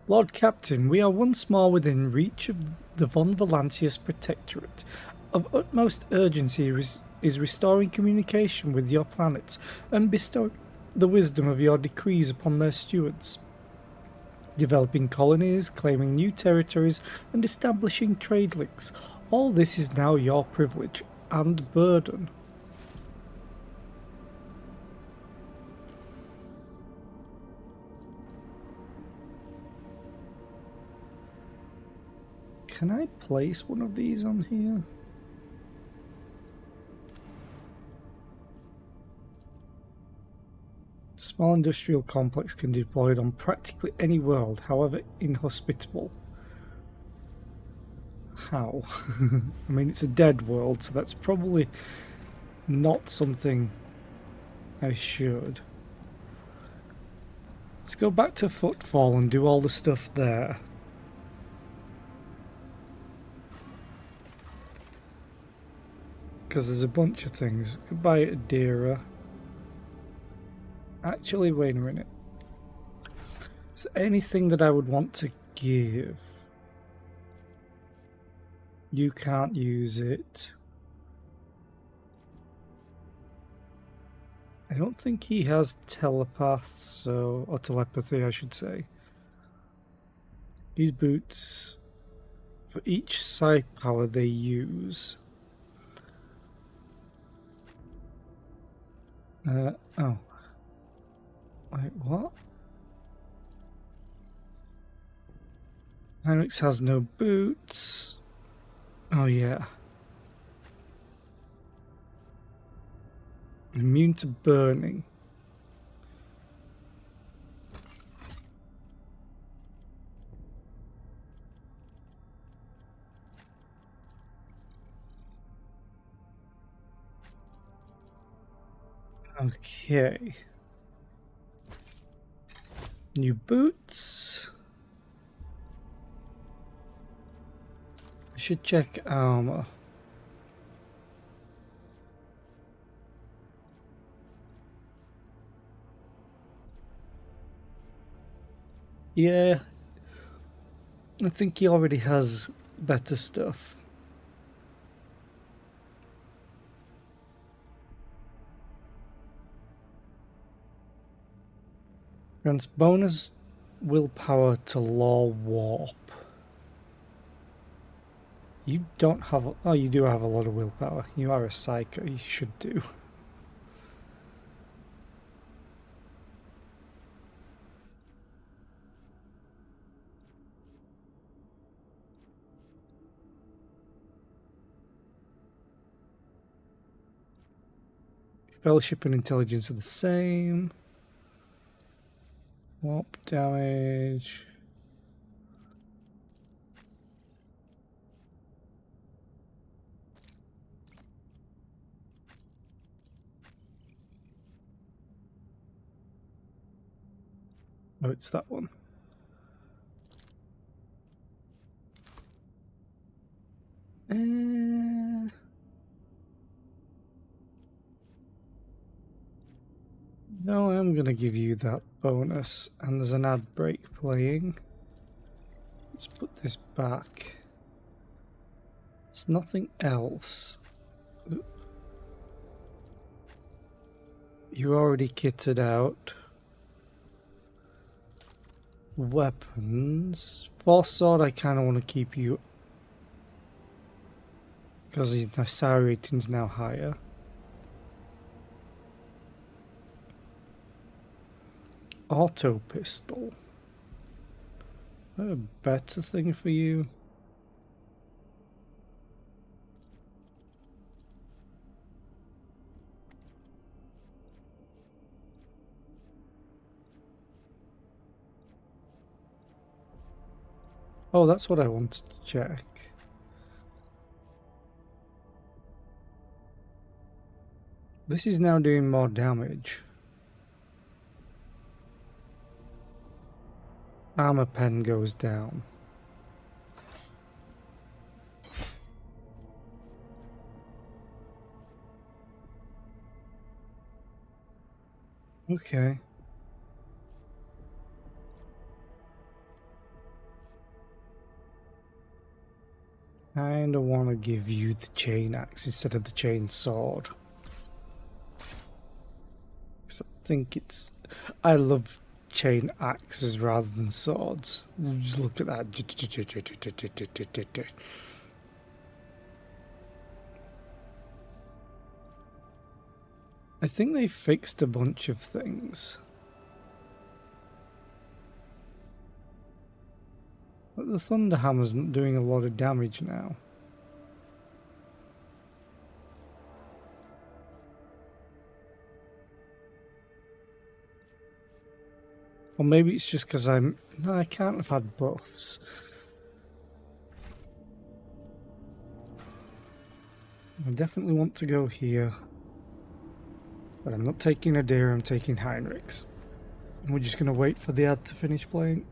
Lord Captain, we are once more within reach of the Von Volantius Protectorate. Of utmost urgency is restoring communication with your planets and bestowing the wisdom of your decrees upon their stewards. Developing colonies, claiming new territories, and establishing trade links. All this is now your privilege and burden. Can I place one of these on here? Small industrial complex can be deployed on practically any world, however inhospitable. How? I mean, it's a dead world, so that's probably not something I should. Let's go back to Footfall and do all the stuff there. Because there's a bunch of things. Goodbye, Adira. Actually, wait a minute. Is there anything that I would want to give? You can't use it. I don't think he has telepaths, or telepathy, I should say. These boots, for each psi power they use. Oh. Wait, what? Heinrichs has no boots. Oh, yeah. Immune to burning. Okay. New boots. I should check armor. Yeah, I think he already has better stuff. Grants bonus willpower to law warp. You don't have... Oh, you do have a lot of willpower. You are a psycho. You should do. Fellowship and intelligence are the same. Warp damage. Oh, it's that one. No, I'm gonna give you that bonus. And there's an ad break playing. Let's put this back. There's nothing else. You already kitted out. Weapons. Force sword, I kind of want to keep you because the SAR rating's now higher. Auto pistol. Is that a better thing for you? Oh, that's what I wanted to check. This is now doing more damage. Armor pen goes down. Okay. Kinda want to give you the chain axe instead of the chain sword. Because I think it's... I love chain axes rather than swords. Just look at that. I think they fixed a bunch of things. But the Thunder Hammer's not doing a lot of damage now. Or maybe it's just because I'm... No, I can't have had buffs. I definitely want to go here. But I'm not taking Adair, I'm taking Heinrichs. And we're just going to wait for the ad to finish playing.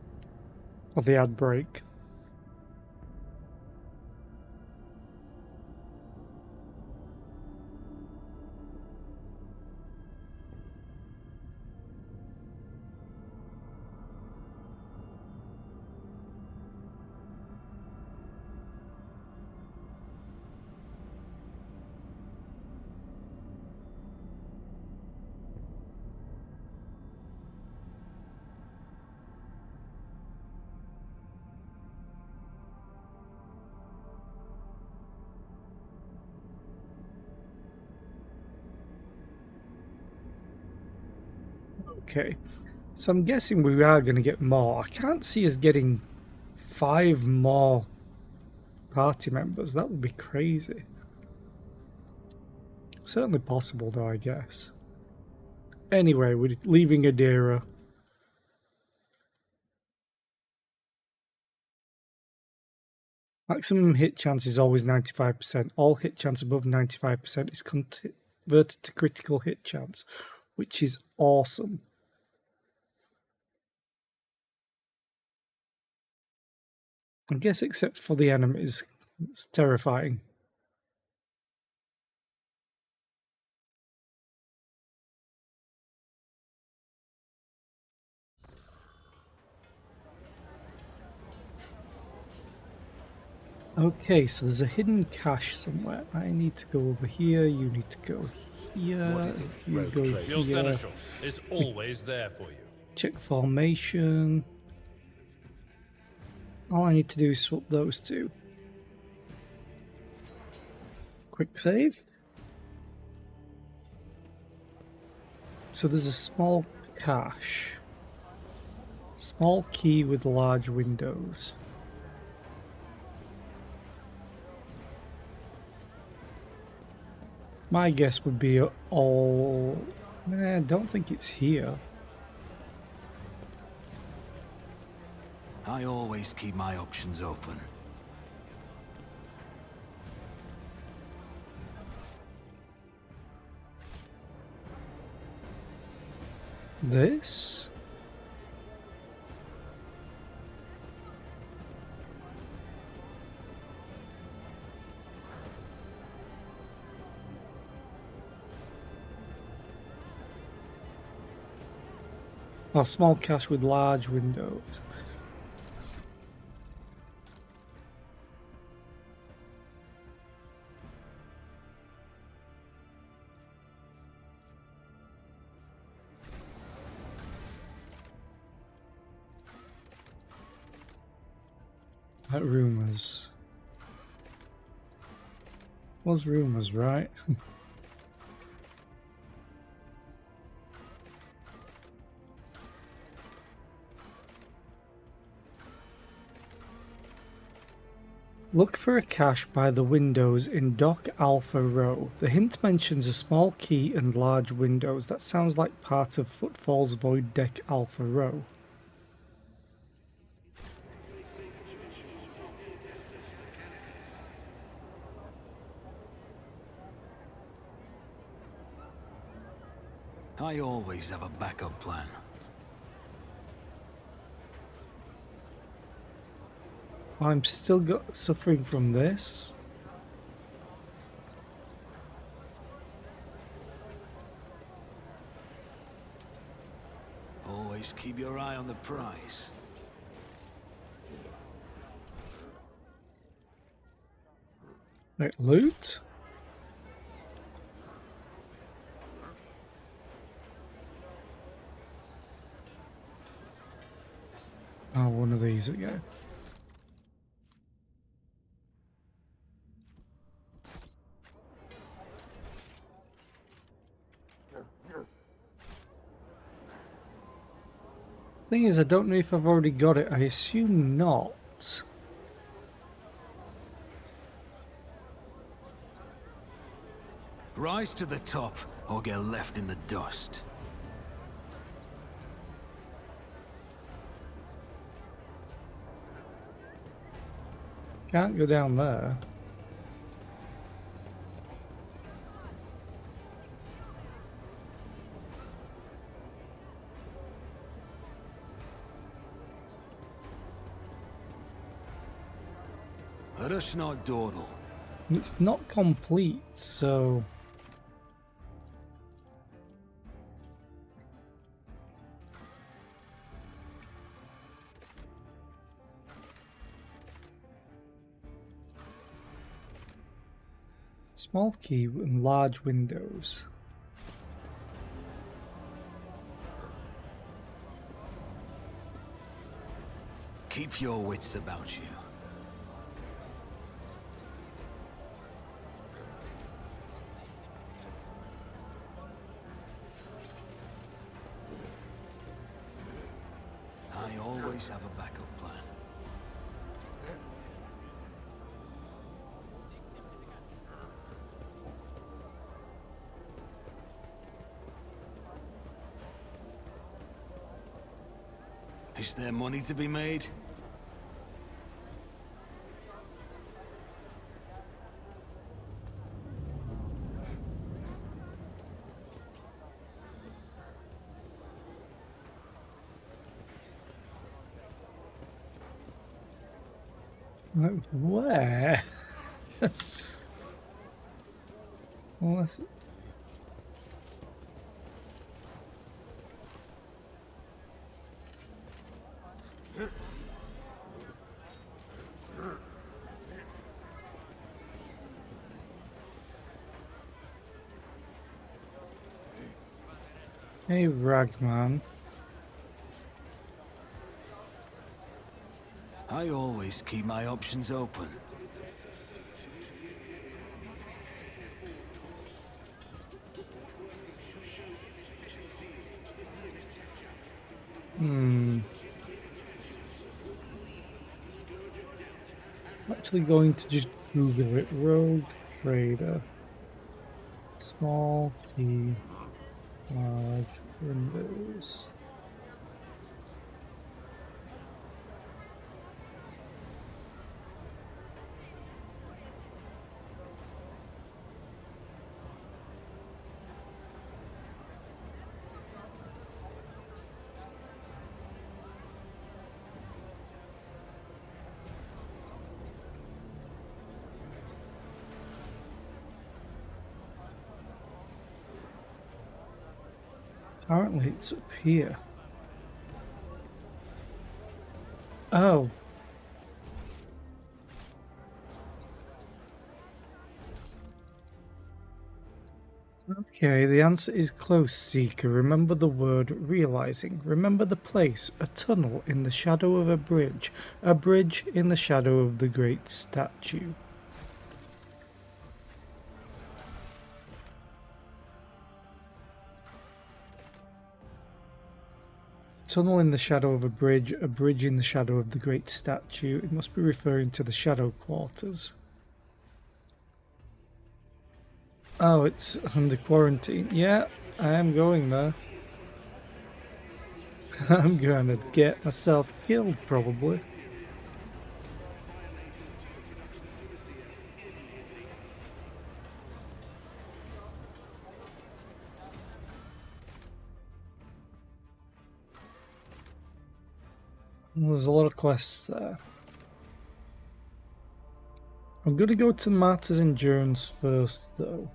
Or the ad break. Okay, so I'm guessing we are going to get more. I can't see us getting 5 more party members. That would be crazy. Certainly possible though, I guess. Anyway, we're leaving Adira. Maximum hit chance is always 95%. All hit chance above 95% is converted to critical hit chance. which is awesome. I guess except for the enemies, it's terrifying. Okay, so there's a hidden cache somewhere. I need to go over here, you need to go here, What is it, you rogue go trader? Your here. seneschal is always there for you. Check formation. All I need to do is swap those two. Quick save. So there's a small cache. Small key with large windows. My guess would be all... I don't think it's here. I always keep my options open. This? Oh, small cache with large windows. That rumors. Was rumors, right? Look for a cache by the windows in Dock Alpha Row. The hint mentions a small key and large windows. That sounds like part of Footfall's Void Deck Alpha Row. I always have a backup plan. I'm still suffering from this. Always keep your eye on the prize. Right, loot? Oh, one of these again. Thing is, I don't know if I've already got it. I assume not. Rise to the top or get left in the dust. Can't go down there. Rush not dawdle. It's not complete, so... Small key and large windows. Keep your wits about you. I always have a backup plan. Is there money to be made? Like, where? Well, that's... Hey, Ragman. I always keep my options open. I'm actually going to just Google it. Rogue Trader. Small key. Large windows. Apparently it's up here. Oh. Okay, the answer is close, Seeker. Remember the word realizing. Remember the place, a tunnel in the shadow of a bridge in the shadow of the great statue. Tunnel in the shadow of a bridge in the shadow of the great statue. It must be referring to the shadow quarters. Oh, it's under quarantine. Yeah, I am going there. I'm gonna get myself killed, probably. Well, there's a lot of quests there. I'm gonna go to Martyr's Endurance first, though.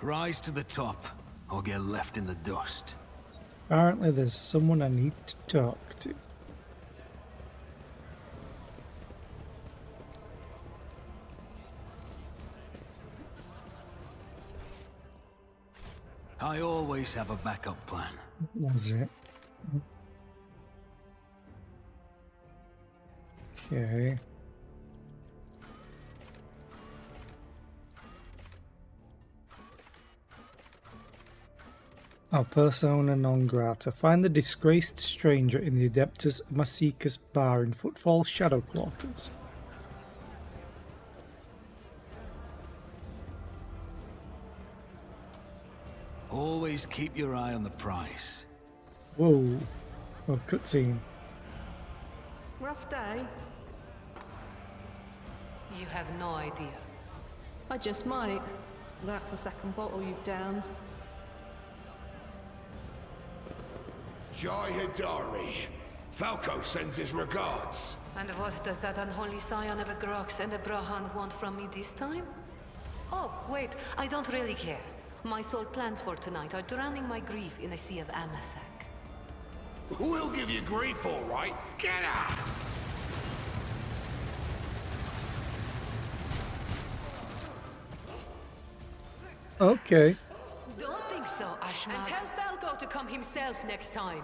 Rise to the top, or get left in the dust. Apparently there's someone I need to talk to. I always have a backup plan. What was it? Okay. Oh, persona non grata. Find the disgraced stranger in the Adeptus Massicus bar in Footfall Shadow Quarters. Always keep your eye on the prize. Whoa. Oh, cutscene. Rough day? You have no idea. I just might. That's the second bottle you've downed. Jai Hidari. Falco sends his regards. And what does that unholy scion of a Grox and a Brahan want from me this time? Oh, wait, I don't really care. My sole plans for tonight are drowning my grief in a sea of Amasak. We'll give you grief, all right. Get out! Okay. Don't think so, Ashman. And tell Falco to come himself next time.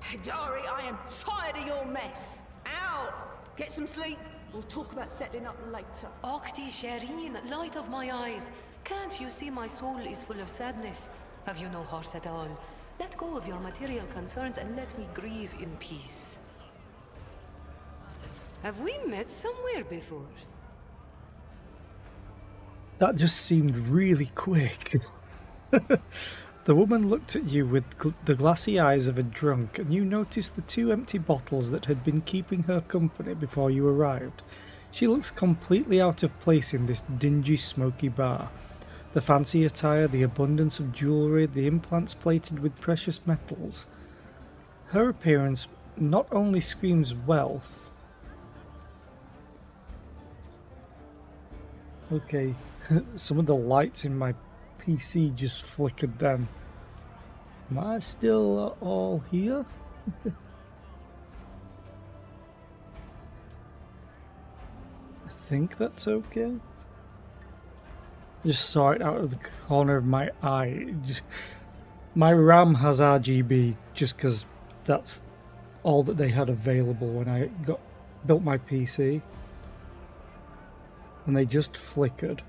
Hidari, I am tired of your mess. Out! Get some sleep. We'll talk about settling up later. Okti Shireen, light of my eyes. Can't you see my soul is full of sadness? Have you no heart at all? Let go of your material concerns and let me grieve in peace. Have we met somewhere before? That just seemed really quick. The woman looked at you with the glassy eyes of a drunk, and you noticed the 2 empty bottles that had been keeping her company before you arrived. She looks completely out of place in this dingy, smoky bar. The fancy attire, the abundance of jewellery, the implants plated with precious metals. Her appearance not only screams wealth... Okay, some of the lights in my PC just flickered then. Am I still all here? I think that's okay. Just saw it out of the corner of my eye. My RAM has RGB just because that's all that they had available when I built my PC. And they just flickered.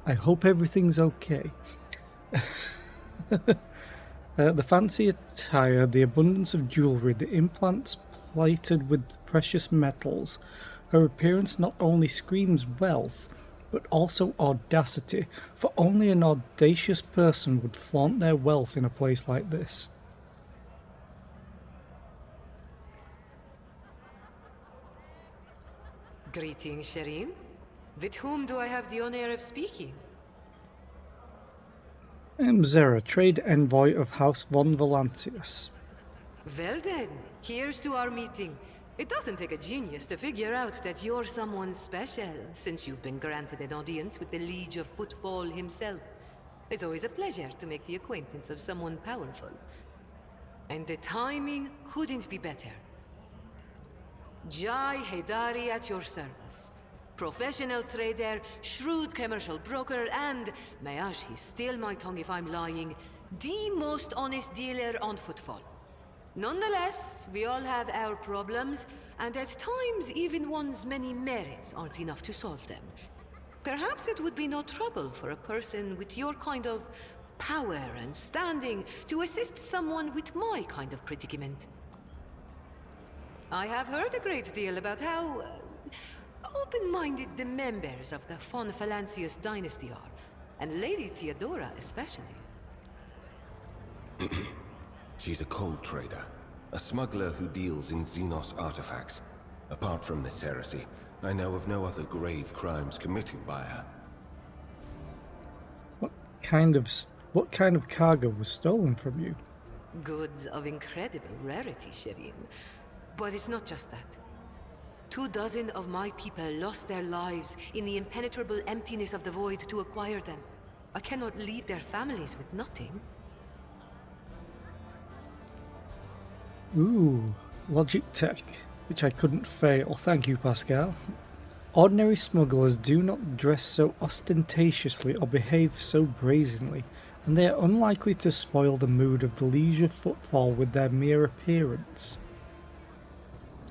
I hope everything's okay. The fancy attire, the abundance of jewellery, the implants plated with precious metals. Her appearance not only screams wealth, but also audacity, for only an audacious person would flaunt their wealth in a place like this. Greetings, Shireen. With whom do I have the honor of speaking? I'm Zera, trade envoy of House von Volantius. Well then, here's to our meeting. It doesn't take a genius to figure out that you're someone special, since you've been granted an audience with the Liege of Footfall himself. It's always a pleasure to make the acquaintance of someone powerful. And the timing couldn't be better. Jai Haydari at your service. Professional trader, shrewd commercial broker, and, may he steal my tongue if I'm lying, the most honest dealer on Footfall. Nonetheless, we all have our problems, and at times even one's many merits aren't enough to solve them. Perhaps it would be no trouble for a person with your kind of power and standing to assist someone with my kind of predicament. I have heard a great deal about how open-minded the members of the von Valancius dynasty are, and Lady Theodora especially. She's a cold trader, a smuggler who deals in Xenos artifacts. Apart from this heresy, I know of no other grave crimes committed by her. What kind of cargo was stolen from you? Goods of incredible rarity, Shireen. But it's not just that. 24 of my people lost their lives in the impenetrable emptiness of the void to acquire them. I cannot leave their families with nothing. Ooh, logic tech, which I couldn't fail. Thank you, Pascal. Ordinary smugglers do not dress so ostentatiously or behave so brazenly, and they are unlikely to spoil the mood of the Liege of Footfall with their mere appearance.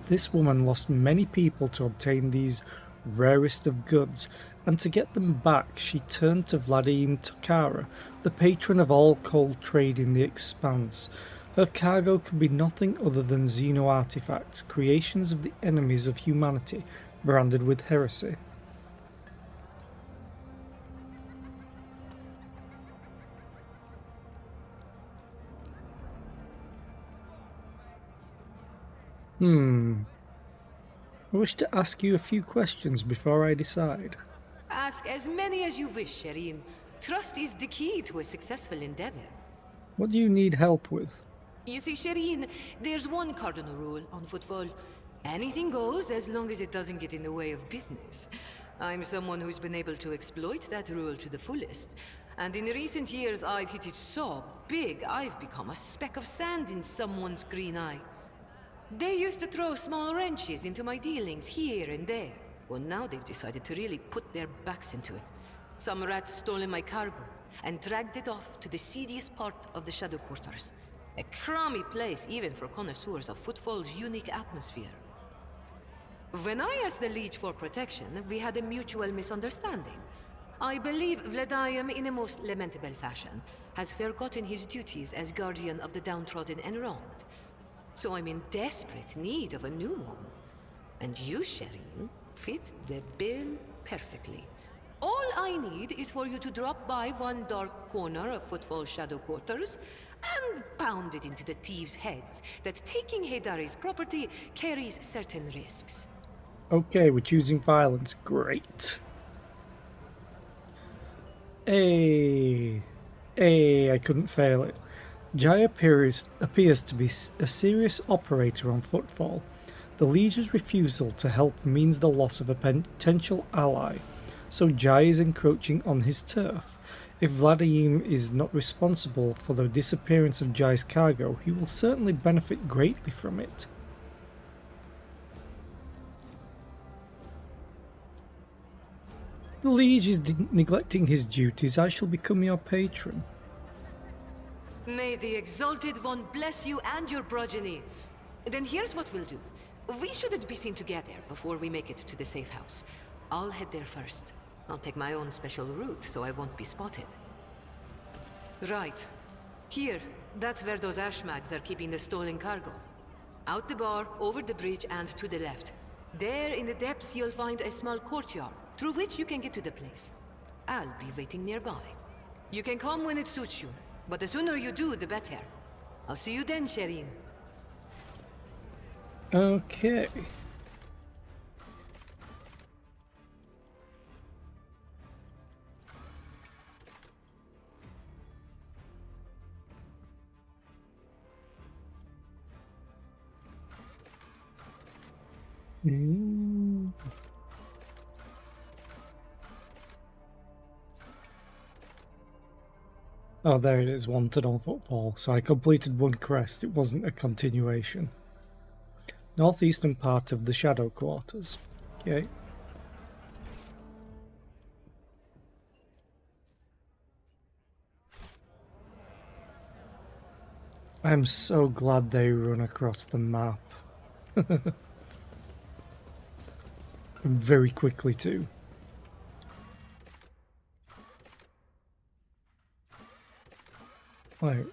This woman lost many people to obtain these rarest of goods, and to get them back she turned to Vladimir Tokarra, the patron of all cold trade in the Expanse. Her cargo could be nothing other than Xeno artifacts, creations of the enemies of humanity, branded with heresy. I wish to ask you a few questions before I decide. Ask as many as you wish, Shireen. Trust is the key to a successful endeavor. What do you need help with? You see, Shireen, there's one cardinal rule on Footfall. Anything goes as long as it doesn't get in the way of business. I'm someone who's been able to exploit that rule to the fullest. And in recent years, I've hit it so big, I've become a speck of sand in someone's green eye. They used to throw small wrenches into my dealings here and there. Well, now they've decided to really put their backs into it. Some rats stolen my cargo and dragged it off to the seediest part of the Shadow Quarters. A crummy place even for connoisseurs of Footfall's unique atmosphere. When I asked the Liege for protection, we had a mutual misunderstanding. I believe Vladimir, in a most lamentable fashion, has forgotten his duties as guardian of the downtrodden and wronged. So I'm in desperate need of a new one. And you, Shireen, fit the bill perfectly. All I need is for you to drop by one dark corner of Footfall Shadow Quarters and pound it into the thieves' heads that taking Heydari's property carries certain risks. Okay, we're choosing violence. Great. Hey, I couldn't fail it. Jai appears to be a serious operator on Footfall. The Legion's refusal to help means the loss of a potential ally, so Jai is encroaching on his turf. If Vladimir is not responsible for the disappearance of Jai's cargo, he will certainly benefit greatly from it. If the Liege is neglecting his duties, I shall become your patron. May the Exalted One bless you and your progeny. Then here's what we'll do. We shouldn't be seen together before we make it to the safe house. I'll head there first. I'll take my own special route so I won't be spotted. Right. Here, that's where those ashmags are keeping the stolen cargo. Out the bar, over the bridge, and to the left. There in the depths you'll find a small courtyard, through which you can get to the place. I'll be waiting nearby. You can come when it suits you, but the sooner you do, the better. I'll see you then, Shireen. Okay. Oh, there it is, wanted on Footfall. So I completed one quest, it wasn't a continuation. Northeastern part of the Shadow Quarters. Okay. I'm so glad they run across the map. Very quickly too. Like,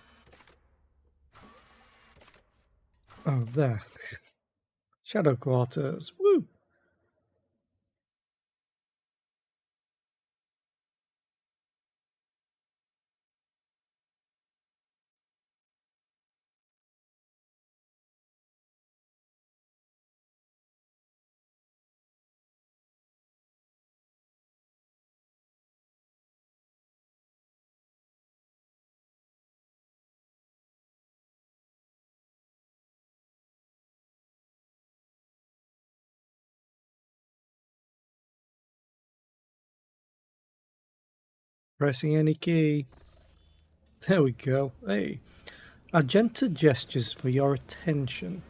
oh, there. Shadow Quarters. Woo! Pressing any key. There we go. Hey. Argenta gestures for your attention.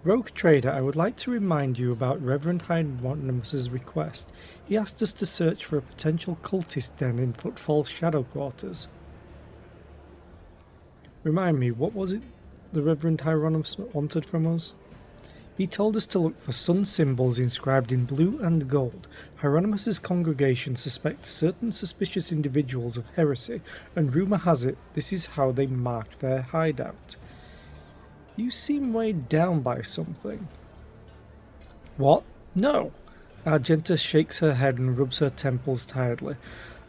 Rogue Trader, I would like to remind you about Reverend Hieronymus's request. He asked us to search for a potential cultist den in Footfall Shadow Quarters. Remind me, what was it the Reverend Hieronymus wanted from us? He told us to look for sun symbols inscribed in blue and gold. Hieronymus's congregation suspects certain suspicious individuals of heresy, and rumour has it this is how they mark their hideout. You seem weighed down by something. What? No. Argenta shakes her head and rubs her temples tiredly.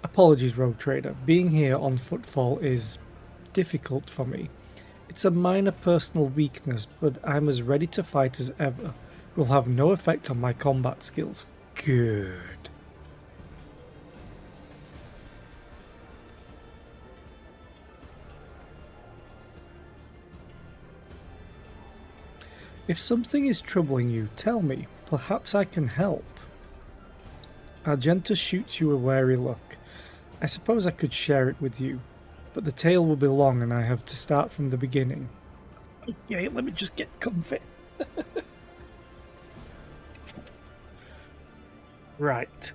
Apologies, Rogue Trader. Being here on Footfall is difficult for me. It's a minor personal weakness, but I'm as ready to fight as ever. It will have no effect on my combat skills. Good. If something is troubling you, tell me. Perhaps I can help. Argenta shoots you a wary look. I suppose I could share it with you, but the tale will be long and I have to start from the beginning. Okay, let me just get comfy. Right.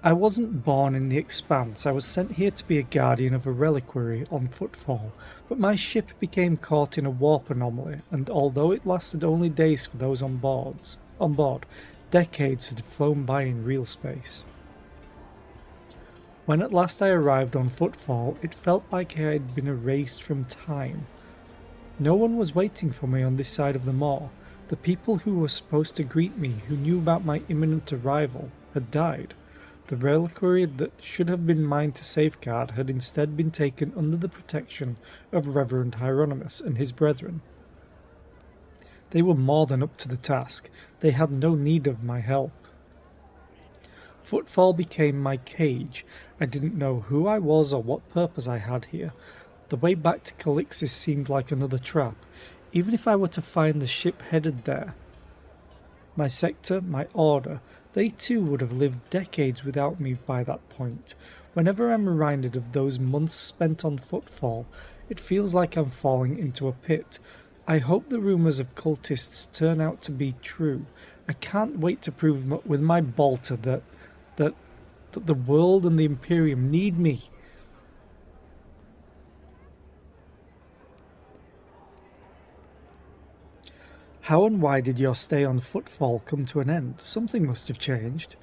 I wasn't born in the Expanse. I was sent here to be a guardian of a reliquary on Footfall, but my ship became caught in a warp anomaly, and although it lasted only days for those on board, decades had flown by in real space. When at last I arrived on Footfall, it felt like I had been erased from time. No one was waiting for me on this side of the moor. The people who were supposed to greet me, who knew about my imminent arrival, had died. The reliquary that should have been mine to safeguard had instead been taken under the protection of Reverend Hieronymus and his brethren. They were more than up to the task. They had no need of my help. Footfall became my cage. I didn't know who I was or what purpose I had here. The way back to Calixis seemed like another trap, even if I were to find the ship headed there. My sector, my order, they too would have lived decades without me by that point. Whenever I'm reminded of those months spent on Footfall, it feels like I'm falling into a pit. I hope the rumours of cultists turn out to be true. I can't wait to prove with my bolter that the world and the Imperium need me. How and why did your stay on Footfall come to an end? Something must have changed.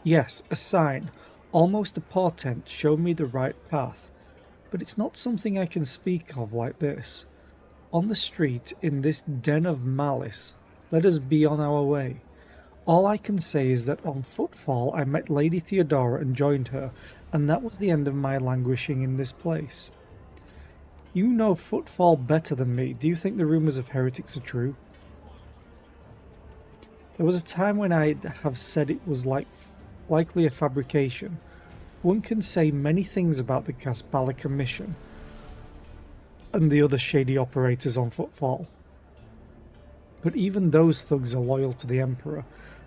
Yes, a sign, almost a portent, showed me the right path, but it's not something I can speak of like this. On the street, in this den of malice, let us be on our way. All I can say is that on Footfall I met Lady Theodora and joined her, and that was the end of my languishing in this place. You know Footfall better than me. Do you think the rumours of heretics are true? There was a time when I'd have said it was likely a fabrication. One can say many things about the Caspalica mission and the other shady operators on Footfall. But even those thugs are loyal to the Emperor,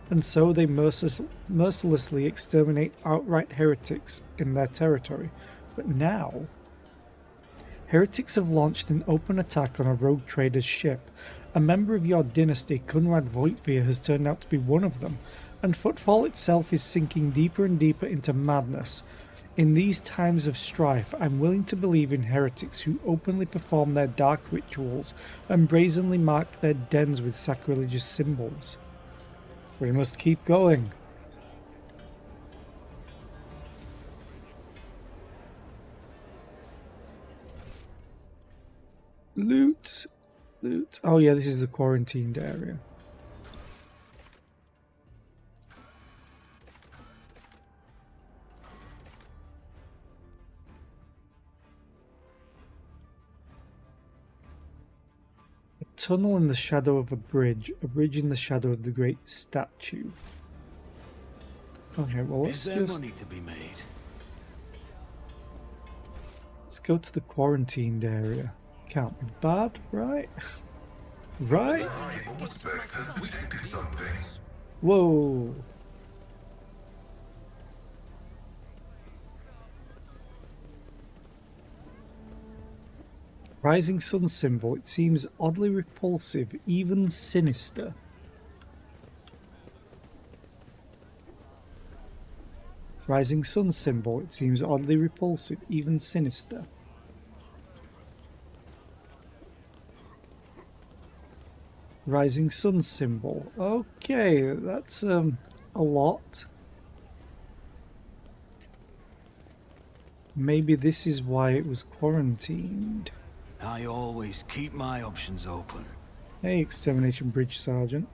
and so they mercilessly exterminate outright heretics in their territory. But now, heretics have launched an open attack on a rogue trader's ship. A member of your dynasty, Kunrad Voitvir, has turned out to be one of them, and Footfall itself is sinking deeper and deeper into madness. In these times of strife, I'm willing to believe in heretics who openly perform their dark rituals and brazenly mark their dens with sacrilegious symbols. We must keep going. Loot. Oh yeah, this is the quarantined area. A tunnel in the shadow of a bridge in the shadow of the great statue. Okay, well Is there money to be made? Let's go to the quarantined area. Can't be bad, right? Right? Whoa. Rising sun symbol. It seems oddly repulsive, even sinister. Rising sun symbol. It seems oddly repulsive, even sinister. Rising sun symbol. Okay, that's a lot. Maybe this is why it was quarantined. I always keep my options open. Hey, Extermination Bridge Sergeant.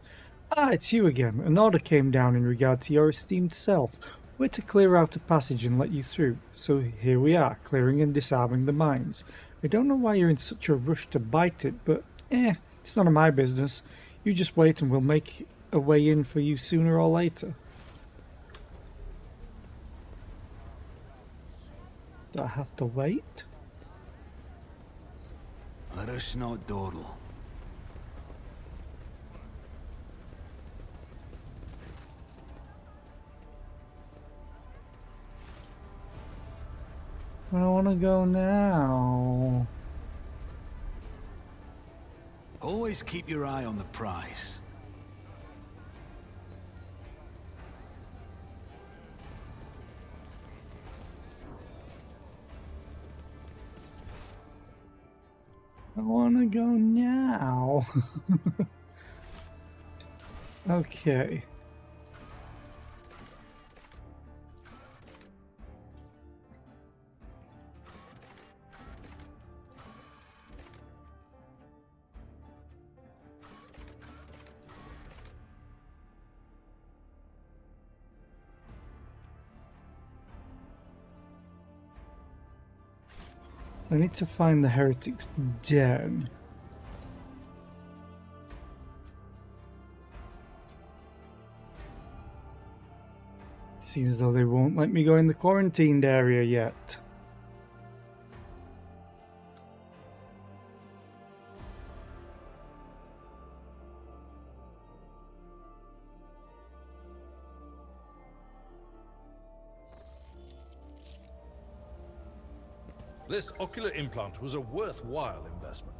Ah, it's you again. An order came down in regard to your esteemed self. We're to clear out a passage and let you through. So here we are, clearing and disarming the mines. I don't know why you're in such a rush to bite it, but it's none of my business. You just wait and we'll make a way in for you sooner or later. Do I have to wait? Let us not dawdle. I don't want to go now. Always keep your eye on the prize. I want to go now. Okay. I need to find the heretic's den. Seems though they won't let me go in the quarantined area yet. This ocular implant was a worthwhile investment.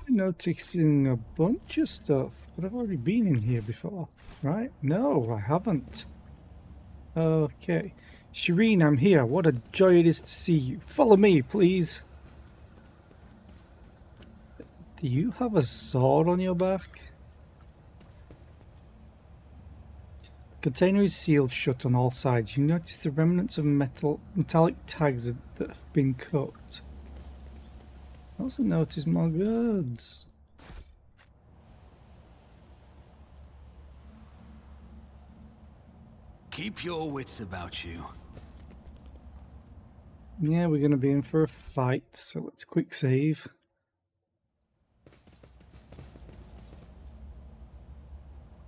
I'm noticing a bunch of stuff, but I've already been in here before, right? No, I haven't. Okay. Shireen, I'm here. What a joy it is to see you. Follow me, please. Do you have a sword on your back? The container is sealed shut on all sides. You notice the remnants of metallic tags that have been cut. I also notice more goods. Keep your wits about you. Yeah, we're going to be in for a fight, so let's quick save.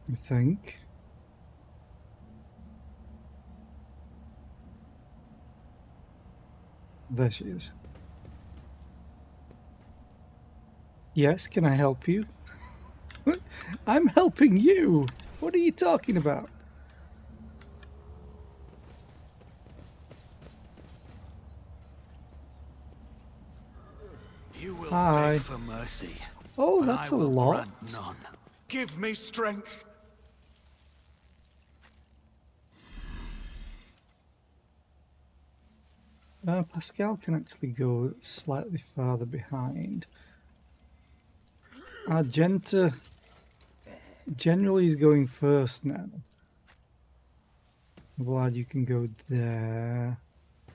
I think. There she is. Yes, can I help you? I'm helping you! What are you talking about? You will Hi. beg for mercy. Oh, but that's I a will lot. grant none. Give me strength. Pascal can actually go slightly farther behind. Argenta generally is going first now. Vlad, you can go there.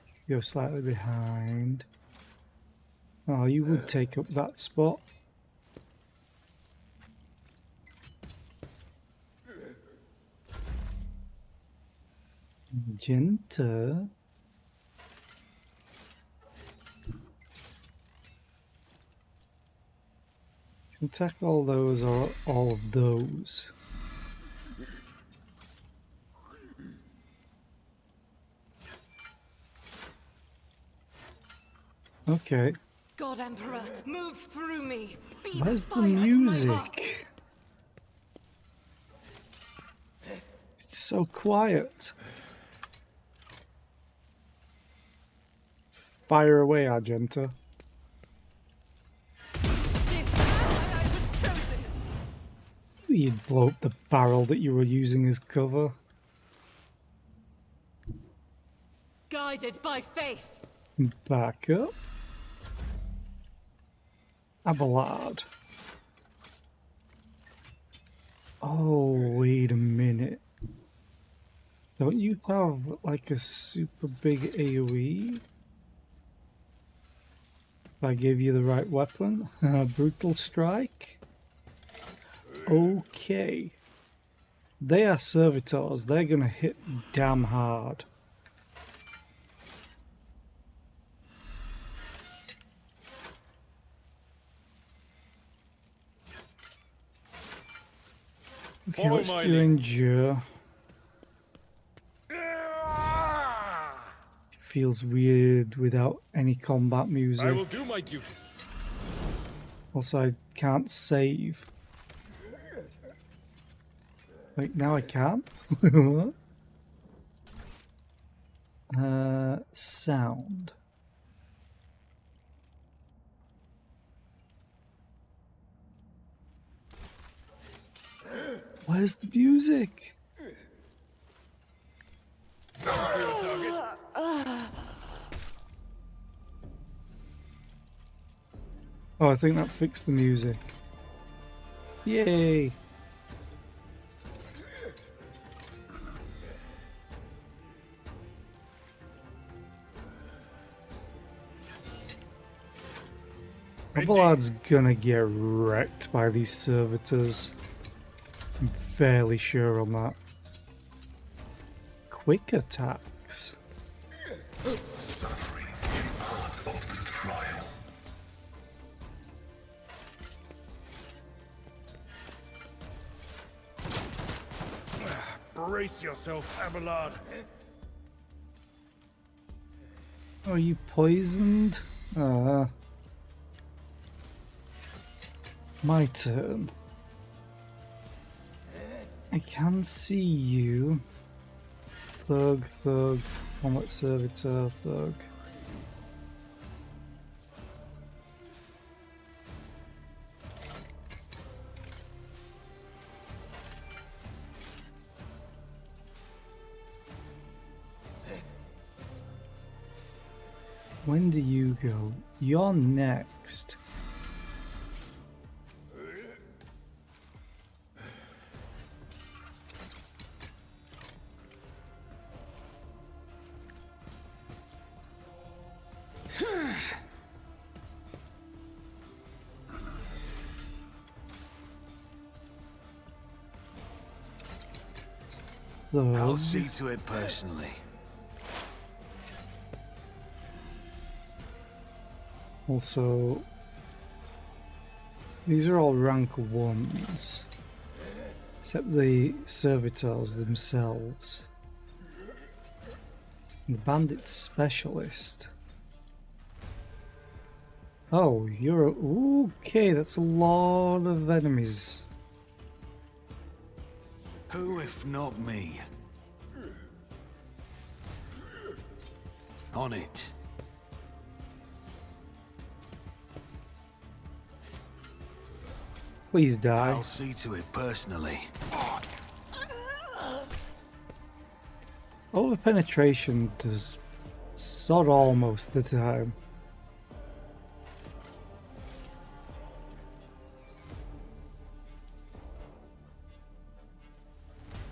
You can go slightly behind. Oh, you would take up that spot. Argenta. Can attack all those or all of those. Okay. God Emperor, move through me. Be Where's the fire in my heart. music? It's so quiet. Fire away, Argenta. This time I was chosen. You'd blow up the barrel that you were using as cover. Guided by faith. Back up. Abelard. Oh, wait a minute. Don't you have like a super big AoE? If I gave you the right weapon? Brutal Strike? Okay. They are servitors. They're gonna hit damn hard. Okay, Follow let's my do lead. endure. Feels weird without any combat music. I will do my duty. Also, I can't save. Wait, now I can? What? Sound. Where's the music? Oh, I think that fixed the music. Yay! Abelard's gonna get wrecked by these servitors. I'm fairly sure on that. Quick attacks. Brace yourself, Abelard. Are you poisoned? My turn. I can see you. Thug, thug, combat servitor, thug. When do you go? You're next. I'll see to it personally. Also, these are all rank 1s, except the servitors themselves. The bandit specialist. Oh, you're okay. That's a lot of enemies. Who if not me? On it. Please die. I'll see to it personally. Overpenetration does sod all most of the time.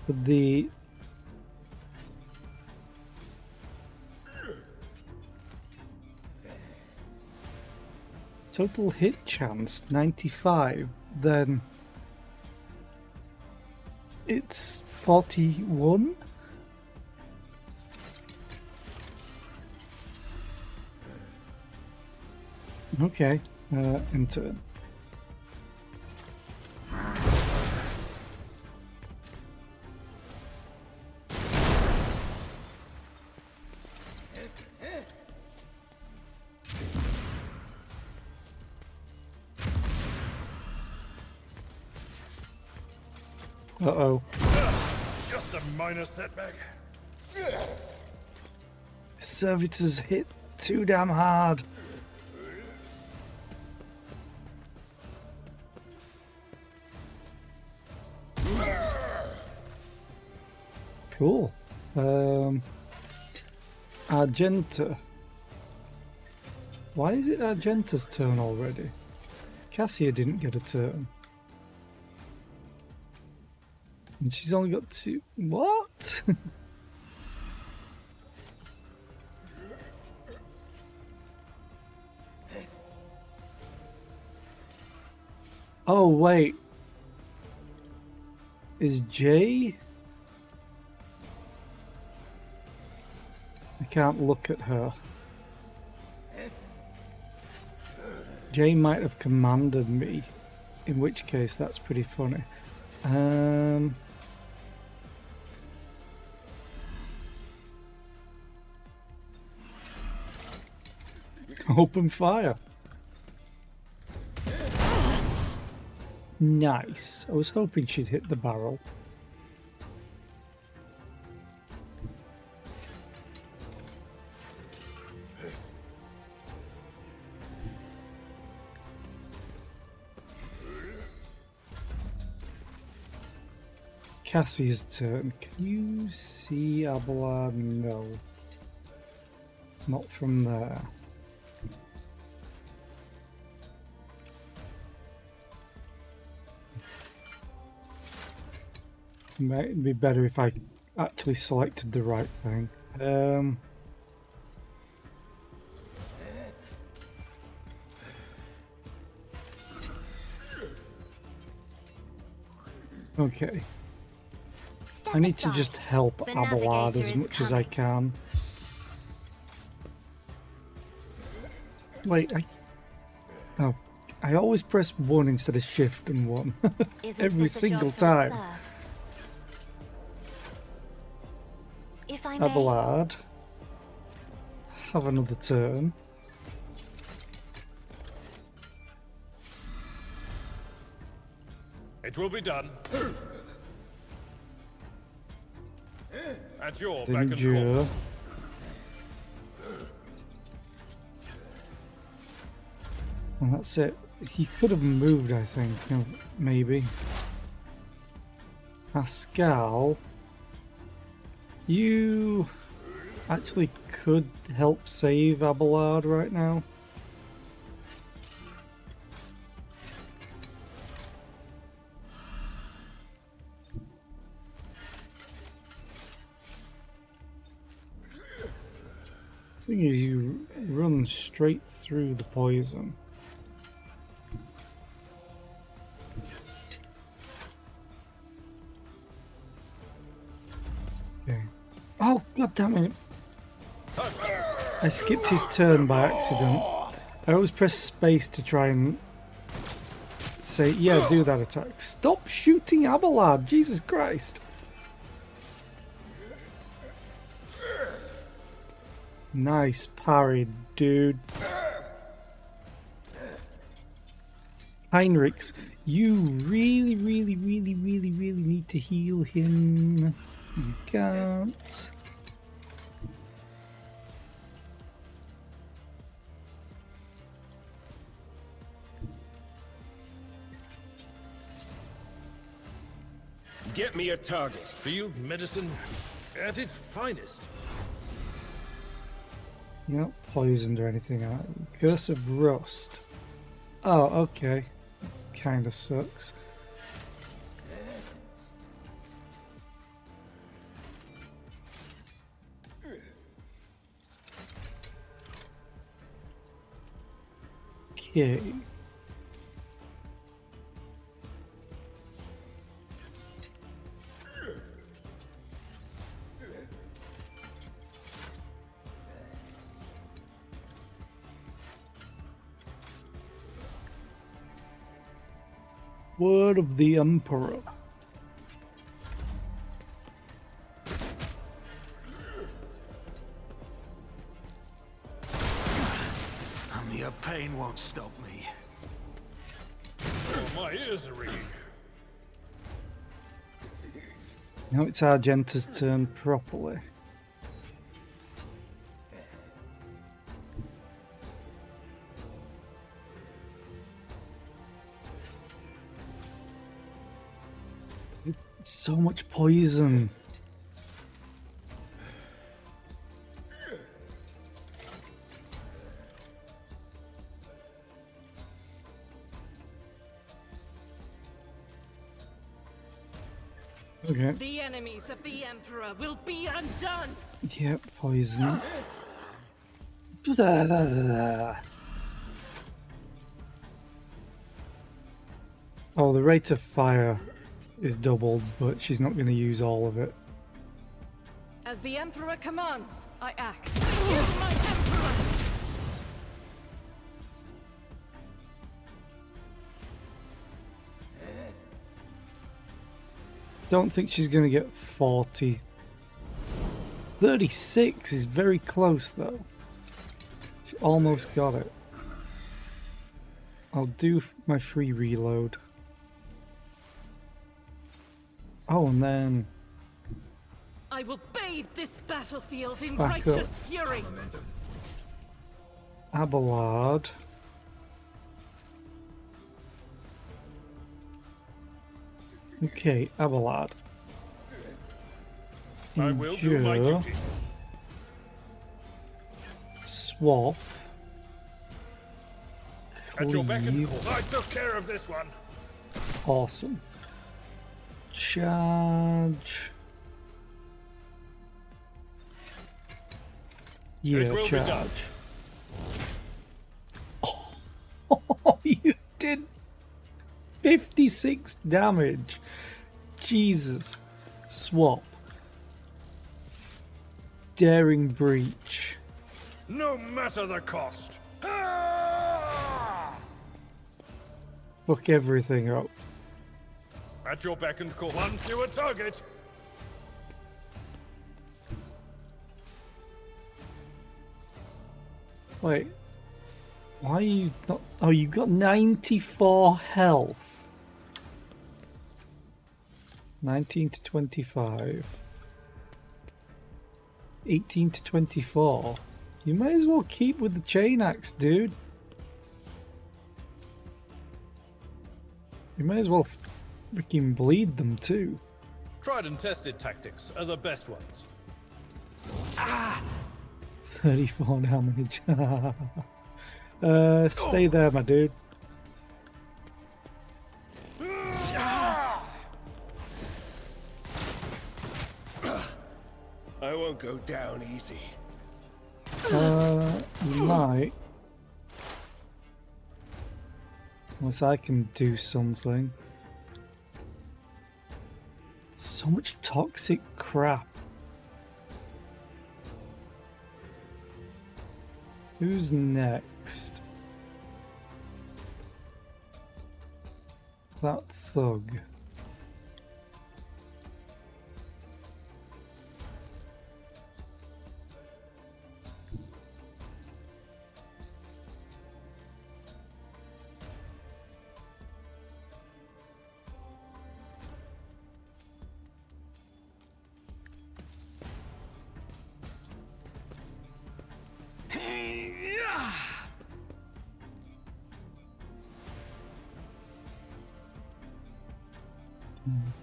But the total hit chance 95, then it's 41. Okay, enter. Uh-oh. Just a minor setback. Servitors hit too damn hard. Cool. Argenta. Why is it Argenta's turn already? Cassia didn't get a turn. And she's only got 2. What? Oh, wait. Is Jay? I can't look at her. Jay might have commanded me, in which case that's pretty funny. Open fire. Nice. I was hoping she'd hit the barrel. Cassie's turn. Can you see Abelard? No. Not from there. Might be better if I actually selected the right thing. Okay. I need to just help Abelard as much as I can. Wait, I always press 1 instead of shift and 1. Every single time. I may. Abelard. Have another turn. It will be done. At your beck and call. Endure. And that's it. He could have moved, I think. No, maybe. Pascal. You actually could help save Abelard right now. The thing is, you run straight through the poison. Okay. Oh, god damn it! I skipped his turn by accident. I always press space to try and say, yeah, do that attack. Stop shooting Abelard! Jesus Christ! Nice parry, dude. Heinrichs, you really need to heal him. You can't. Get me a target. Field medicine at its finest. You're not poisoned or anything, are you? Curse of Rust. Oh, okay. Kinda sucks. Okay. Word of the Emperor. And your pain won't stop me. Oh, my ears are ringing. Now it's Argenta's turn properly. So much poison. Okay. The enemies of the Emperor will be undone! Yep, poison. Oh, the rate of fire is doubled, but she's not going to use all of it. As the Emperor commands, I act. Here's my Emperor! Don't think she's going to get 40. 36 is very close, though. She almost got it. I'll do my free reload. Oh, and then I will bathe this battlefield in Back righteous up. fury! Abelard. Okay, Abelard. I will do my Endure. duty. Swap. At your beck and Cleave. call. I took care of this one. Awesome. Charge. Yeah, It will be done. charge. Oh, you did 56 damage. Jesus. Swap. Daring breach. No matter the cost. Ah! Fuck everything up. At your beck and call. One fewer target. Wait. Why are you not... Oh, you got 94 health. 19 to 25. 18 to 24. You may as well keep with the chain axe, dude. You may as well freaking bleed them too. Tried and tested tactics are the best ones. 34 damage. Stay there, my dude. I won't go down easy. You might. Unless I can do something. So much toxic crap. Who's next? That thug.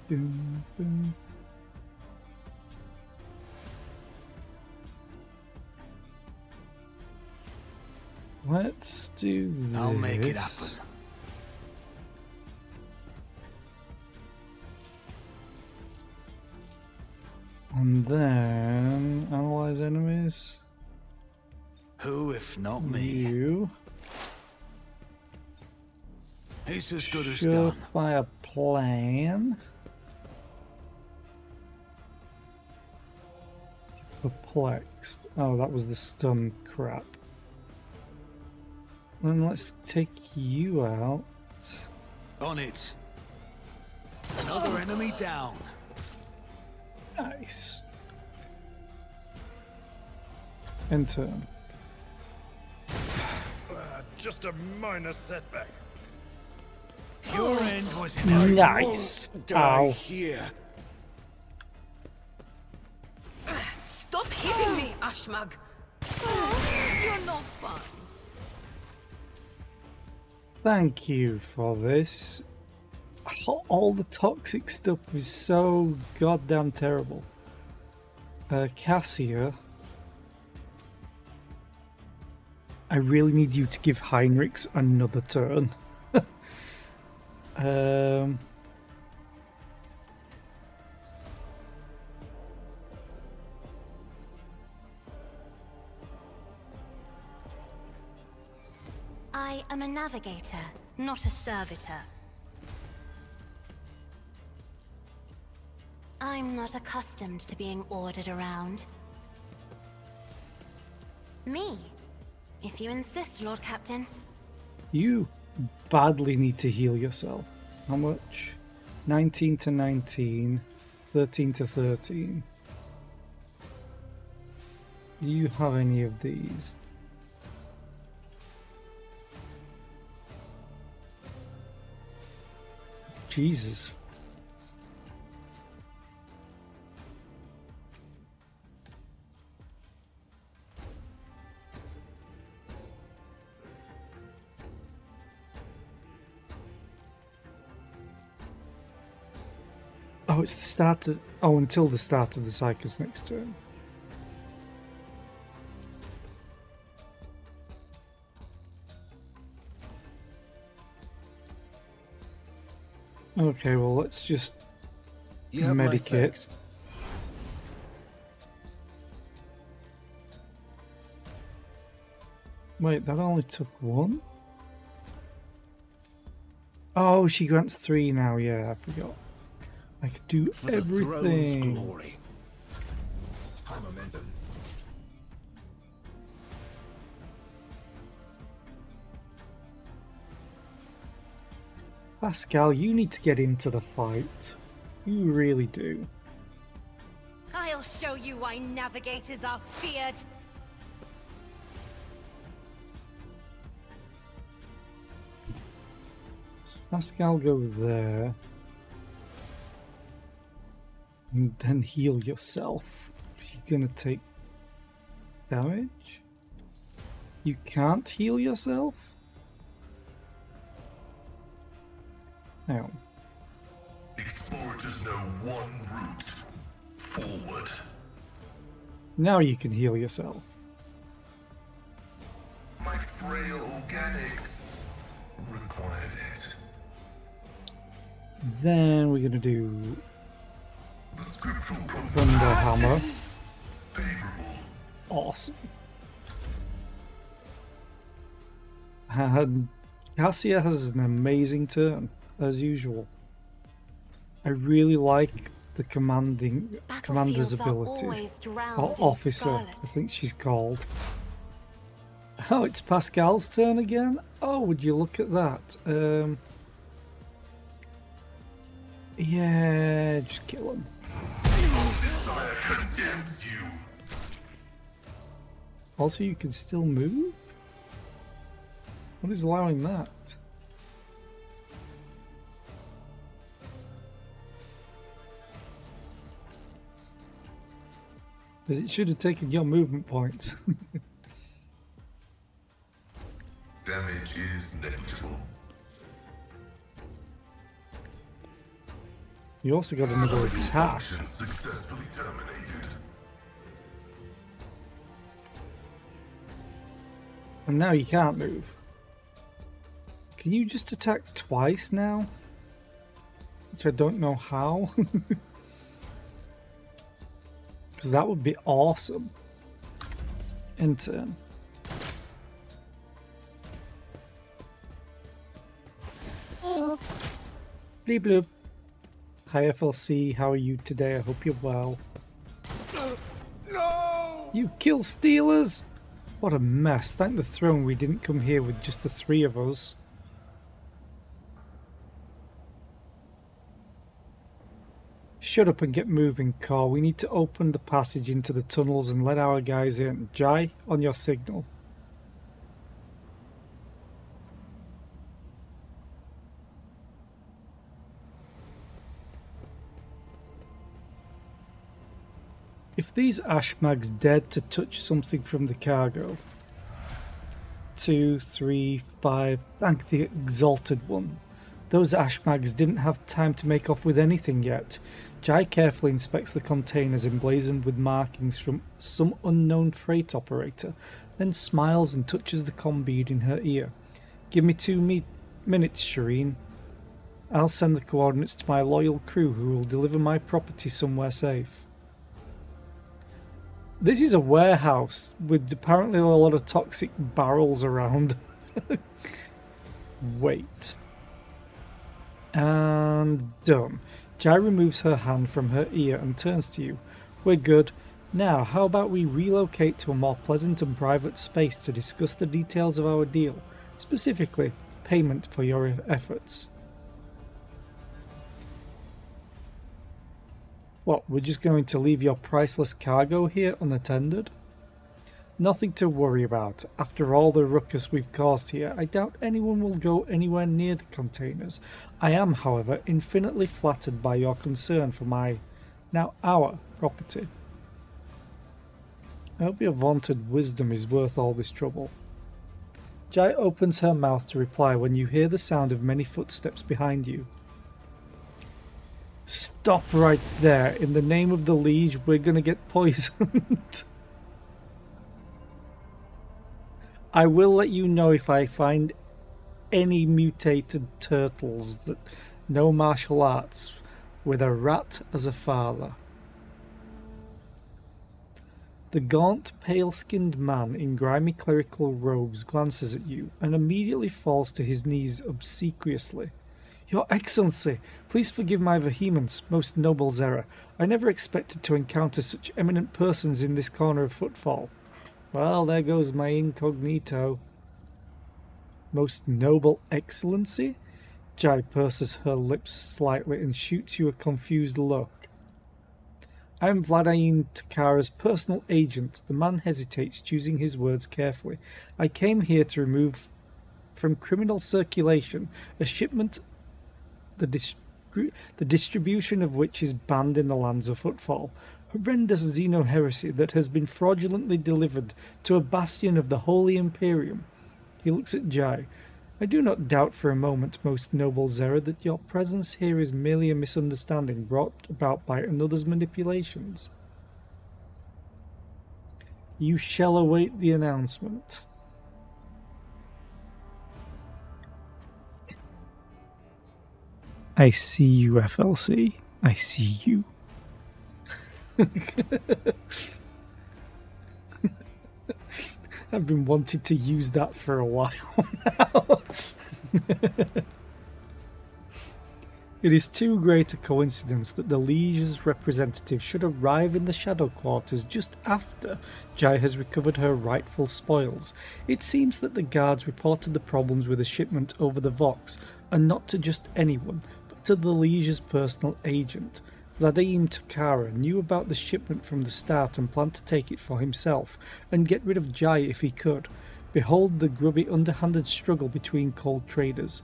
Boom, boom. Let's do this. I'll make it happen. And then analyze enemies. Who, if not me? You. It's as good as done. Surefire plan. Perplexed. Oh, that was the stun crap. Then let's take you out. On it. Another enemy down. Nice. End turn. Just a minor setback. Your end was inevitable. Nice. Die Ow. here. Stop hitting me, Ashmag! You're no fun. Thank you for this. All the toxic stuff is so goddamn terrible. Cassia. I really need you to give Heinrichs another turn. I am a navigator, not a servitor. I'm not accustomed to being ordered around. Me, if you insist, Lord Captain. You badly need to heal yourself. How much? 19 to 19, 13 to 13. Do you have any of these? Jesus. Oh, it's the start of... Oh, until the start of the cycle's next turn. Okay, well, let's just You have my medikit. thanks. Wait, that only took one? Oh, she grants 3 now, yeah, I forgot. I could do For the everything. throne's glory. Momentum. Pascal, you need to get into the fight. You really do. I'll show you why navigators are feared. So Pascal goes there. And then heal yourself. You're gonna take damage? You can't heal yourself? Hang on. Explorers know one route. Forward. Now you can heal yourself. My frail organics required it. Then we're gonna do The scriptural Thunder Hammer. favorable. Awesome. And Cassia has an amazing turn, as usual. I really like the commander's Battlefields are ability. always drowned Or in officer, scarlet. I think she's called. Oh, it's Pascal's turn again? Oh, would you look at that? Yeah, just kill him. Desire condemns you. Also, you can still move? What is allowing that? Because it should have taken your movement points. Damage is negligible. You also got another attack. Function successfully terminated. And now you can't move. Can you just attack twice now? Which I don't know how. Because that would be awesome. In turn. Bleep bloop. Hi FLC, how are you today? I hope you're well. No! You kill Steelers! What a mess. Thank the throne we didn't come here with just the three of us. Shut up and get moving, Car. We need to open the passage into the tunnels and let our guys in. Jai, on your signal. If these Ashmags dared to touch something from the cargo. 2, 3, 5, thank the Exalted One. Those Ashmags didn't have time to make off with anything yet. Jai carefully inspects the containers emblazoned with markings from some unknown freight operator, then smiles and touches the comm bead in her ear. Give me 2 minutes, Shireen. I'll send the coordinates to my loyal crew who will deliver my property somewhere safe. This is a warehouse with apparently a lot of toxic barrels around. Wait. And done. Jai removes her hand from her ear and turns to you. We're good. Now, how about we relocate to a more pleasant and private space to discuss the details of our deal, specifically payment for your efforts. What, we're just going to leave your priceless cargo here unattended? Nothing to worry about. After all the ruckus we've caused here, I doubt anyone will go anywhere near the containers. I am, however, infinitely flattered by your concern for our property. I hope your vaunted wisdom is worth all this trouble. Jai opens her mouth to reply when you hear the sound of many footsteps behind you. Stop right there. In the name of the Liege, we're gonna get poisoned. I will let you know if I find any mutated turtles that know martial arts with a rat as a father. The gaunt, pale-skinned man in grimy clerical robes glances at you and immediately falls to his knees obsequiously. Your Excellency, please forgive my vehemence, most noble Zera. I never expected to encounter such eminent persons in this corner of Footfall. Well, there goes my incognito. Most noble Excellency? Jai purses her lips slightly and shoots you a confused look. I am Vladain Takara's personal agent. The man hesitates, choosing his words carefully. I came here to remove from criminal circulation, a shipment the distribution of which is banned in the lands of Footfall. Horrendous Xeno heresy that has been fraudulently delivered to a bastion of the Holy Imperium. He looks at Jai. I do not doubt for a moment, most noble Zera, that your presence here is merely a misunderstanding brought about by another's manipulations. You shall await the announcement. I see you, FLC. I see you. I've been wanting to use that for a while now. It is too great a coincidence that the Liege's representative should arrive in the Shadow Quarters just after Jai has recovered her rightful spoils. It seems that the guards reported the problems with the shipment over the Vox, and not to just anyone, but to the Liege's personal agent. Vladimir Takara knew about the shipment from the start and planned to take it for himself, and get rid of Jai if he could. Behold the grubby underhanded struggle between cold traders.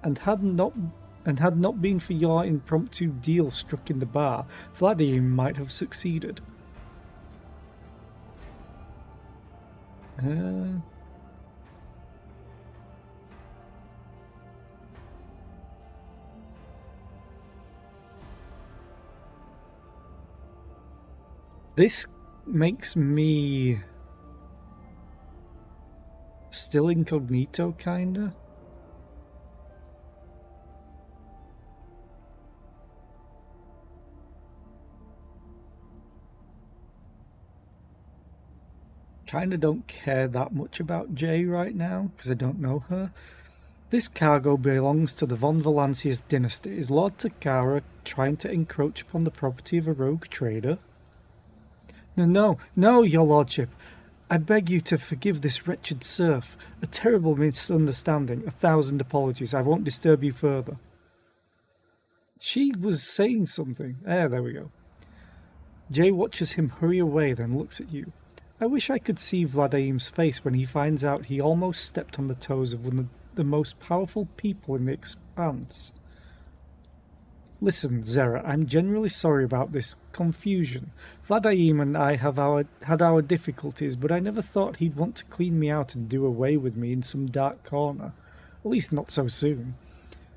And had not been for your impromptu deal struck in the bar, Vladimir might have succeeded. This makes me still incognito, kinda. Kinda don't care that much about Jay right now, because I don't know her. This cargo belongs to the von Valancius dynasty. Is Lord Takara trying to encroach upon the property of a rogue trader? No, your lordship. I beg you to forgive this wretched serf. A terrible misunderstanding. 1,000 apologies. I won't disturb you further. She was saying something. There we go. Jay watches him hurry away, then looks at you. I wish I could see Vladimir's face when he finds out he almost stepped on the toes of one of the most powerful people in the Expanse. Listen, Zera, I'm genuinely sorry about this confusion. Vladimir and I have had our difficulties, but I never thought he'd want to clean me out and do away with me in some dark corner. At least not so soon.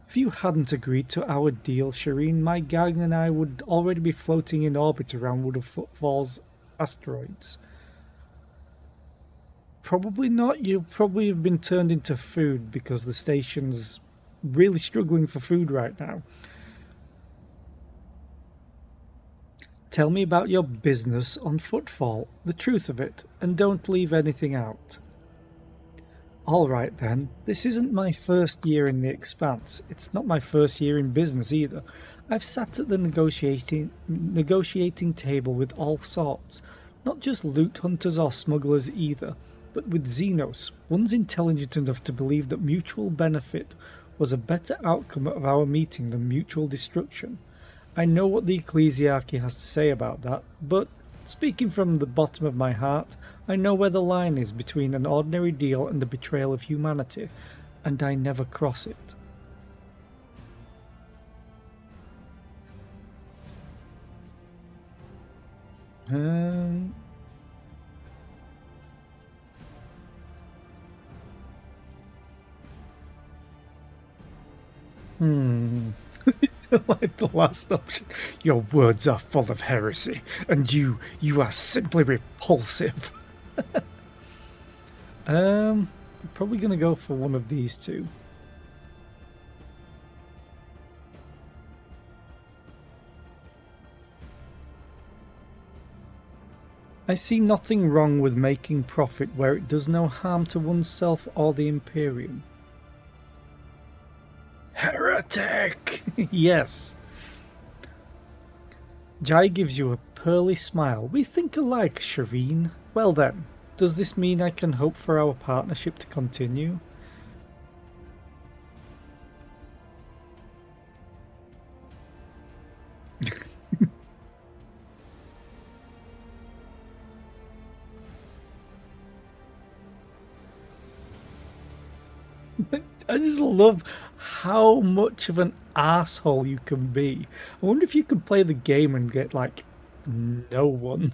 If you hadn't agreed to our deal, Shireen, my gang and I would already be floating in orbit around Wood of Footfall's asteroids. Probably not. You'll probably have been turned into food because the station's really struggling for food right now. Tell me about your business on Footfall, the truth of it, and don't leave anything out. All right then, this isn't my first year in the Expanse. It's not my first year in business either. I've sat at the negotiating table with all sorts, not just loot hunters or smugglers either, but with Xenos, one's intelligent enough to believe that mutual benefit was a better outcome of our meeting than mutual destruction. I know what the Ecclesiarchy has to say about that, but, speaking from the bottom of my heart, I know where the line is between an ordinary deal and the betrayal of humanity, and I never cross it. Like the last option. Your words are full of heresy, and you are simply repulsive. I'm probably gonna go for one of these two. I see nothing wrong with making profit where it does no harm to oneself or the Imperium. Heretic! Yes. Jai gives you a pearly smile. We think alike, Shireen. Well then, does this mean I can hope for our partnership to continue? I just love how much of an asshole you can be. I wonder if you could play the game and get, like, no one.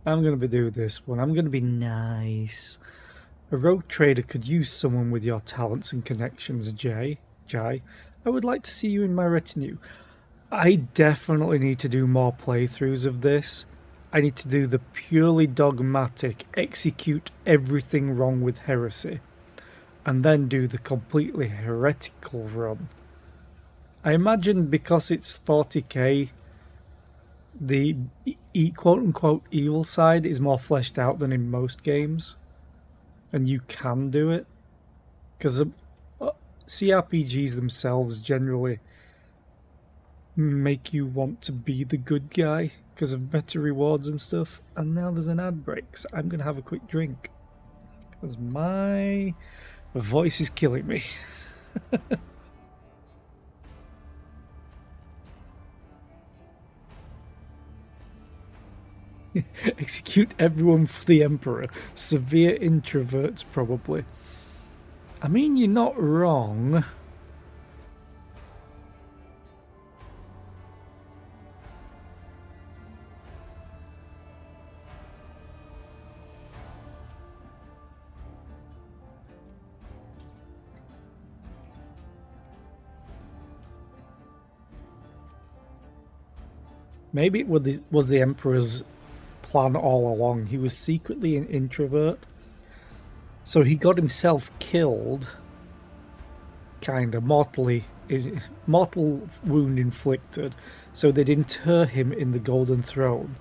I'm going to be doing this one. I'm going to be nice. A rogue trader could use someone with your talents and connections, Jai. I would like to see you in my retinue. I definitely need to do more playthroughs of this. I need to do the purely dogmatic, execute everything wrong with heresy, and then do the completely heretical run. I imagine because it's 40k, the quote-unquote evil side is more fleshed out than in most games. And you can do it. Because CRPGs themselves generally make you want to be the good guy because of better rewards and stuff. And now there's an ad break, so I'm going to have a quick drink. Because my voice is killing me. Execute everyone for the Emperor. Severe introverts, probably. I mean, you're not wrong. Maybe it was the Emperor's plan all along. He was secretly an introvert, so he got himself killed, kind of mortal wound inflicted, so they'd inter him in the Golden Throne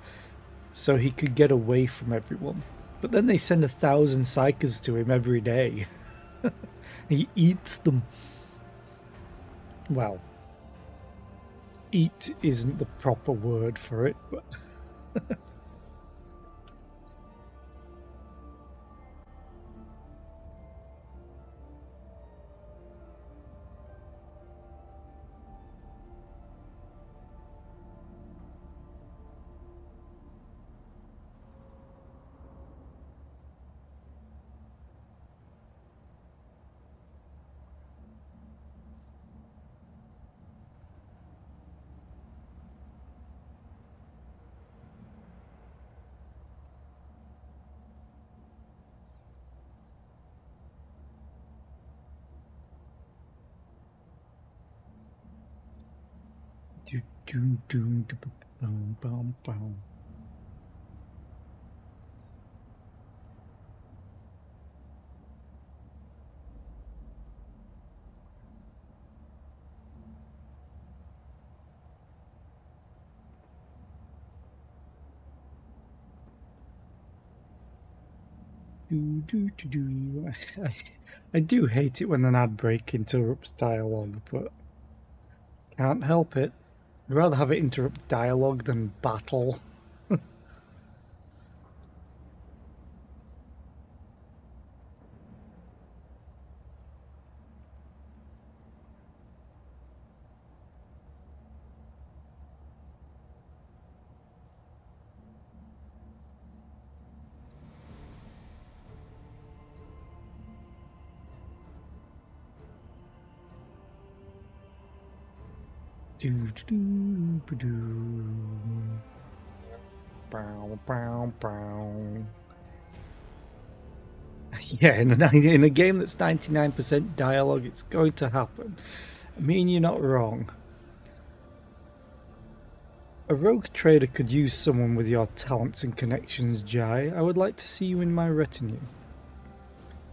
so he could get away from everyone. But then they send 1,000 psychers to him every day. He eats them. Well, eat isn't the proper word for it, but I do hate it when an ad break interrupts dialogue, but can't help it. I'd rather have it interrupt dialogue than battle. Yeah, in a game that's 99% dialogue, it's going to happen. I mean, you're not wrong. A rogue trader could use someone with your talents and connections, Jai. I would like to see you in my retinue.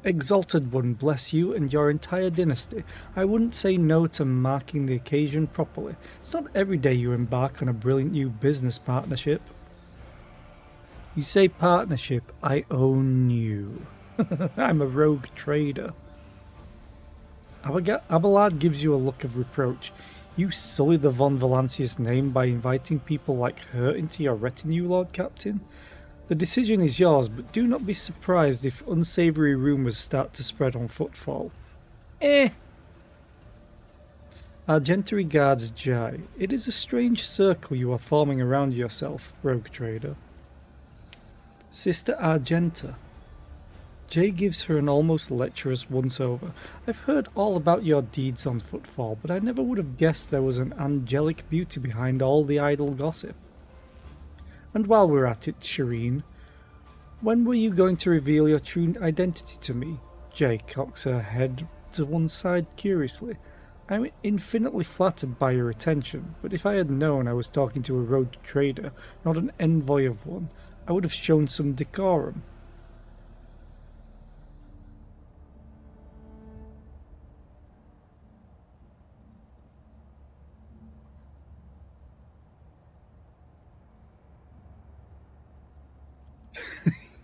Exalted One bless you and your entire dynasty. I wouldn't say no to marking the occasion properly. It's not every day you embark on a brilliant new business partnership. You say partnership, I own you. I'm a rogue trader. Abelard gives you a look of reproach. You sully the Von Valancius name by inviting people like her into your retinue, Lord Captain? The decision is yours, but do not be surprised if unsavoury rumours start to spread on Footfall. Argenta regards Jai. It is a strange circle you are forming around yourself, rogue trader. Sister Argenta. Jay gives her an almost lecherous once-over. I've heard all about your deeds on Footfall, but I never would have guessed there was an angelic beauty behind all the idle gossip. And while we're at it, Shireen, when were you going to reveal your true identity to me? Jay cocks her head to one side curiously. I'm infinitely flattered by your attention, but if I had known I was talking to a rogue trader, not an envoy of one, I would have shown some decorum.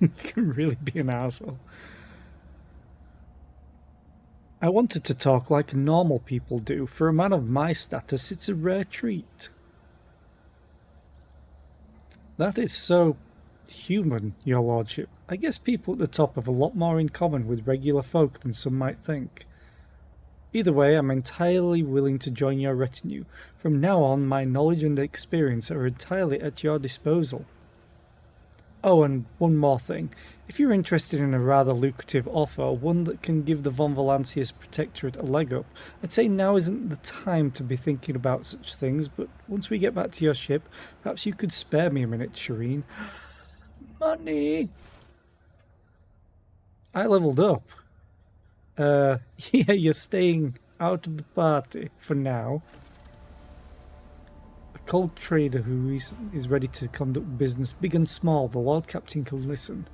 You can really be an asshole. I wanted to talk like normal people do. For a man of my status, it's a rare treat. That is so human, your lordship. I guess people at the top have a lot more in common with regular folk than some might think. Either way, I'm entirely willing to join your retinue. From now on, my knowledge and experience are entirely at your disposal. Oh, and one more thing. If you're interested in a rather lucrative offer, one that can give the Von Valancius Protectorate a leg up, I'd say now isn't the time to be thinking about such things, but once we get back to your ship, perhaps you could spare me a minute, Shireen. Money! I leveled up. Yeah, you're staying out of the party for now. A cold trader who is ready to conduct business big and small. The Lord Captain can listen.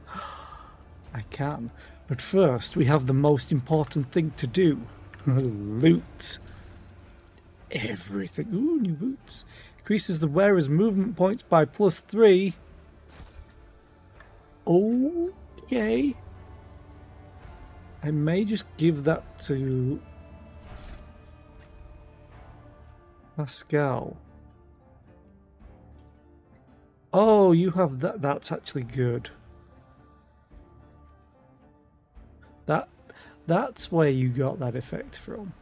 I can. But first, we have the most important thing to do. Loot. Everything. Ooh, new boots. Increases the wearer's movement points by +3. Okay. I may just give that to Pascal. Oh, you have that. That's actually good. That's where you got that effect from.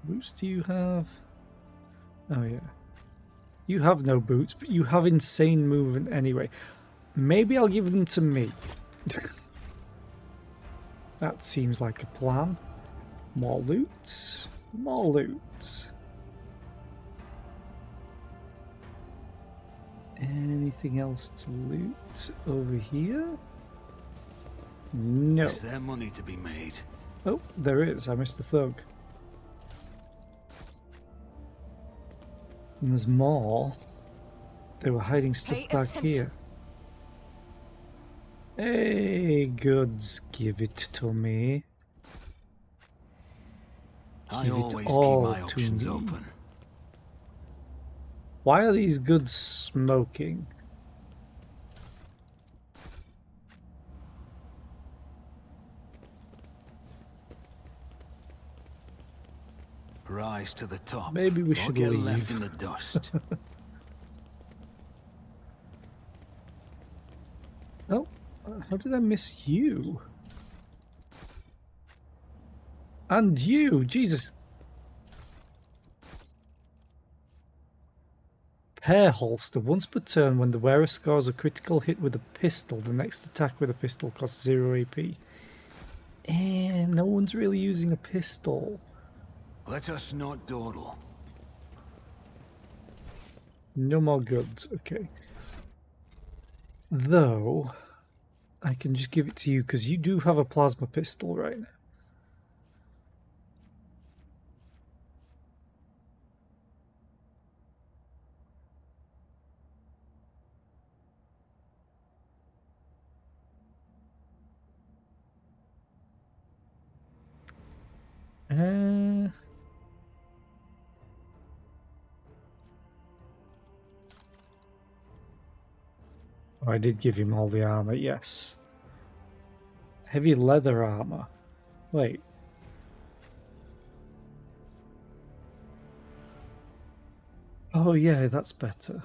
Boots do you have? Oh yeah. You have no boots, but you have insane movement anyway. Maybe I'll give them to me. That seems like a plan. More loot. More loot. Anything else to loot over here? No. Is there money to be made? Oh, there is. I missed the thug. And there's more. They were hiding stuff Pay back attention. here. Hey, goods, give it to me. I Give it always all keep my to options me. open. Why are these goods smoking? Rise to the top. Maybe we or should get leave. left in the dust. Oh, how did I miss you? And you, Jesus. Pair holster. Once per turn, when the wearer scores a critical hit with a pistol, the next attack with a pistol costs 0 AP. And no one's really using a pistol. Let us not dawdle. No more goods, okay. Though, I can just give it to you because you do have a plasma pistol right now. Oh, I did give him all the armor, yes. Heavy leather armor. Wait. Oh yeah, that's better.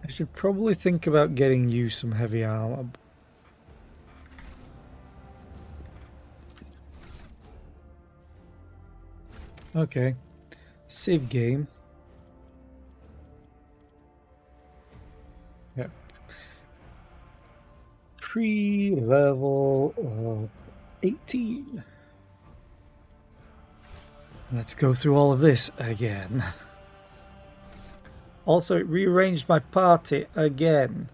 I should probably think about getting you some heavy armor. Okay. Civ game. Yeah. Pre-level 18. Let's go through all of this again. Also, it rearranged my party again.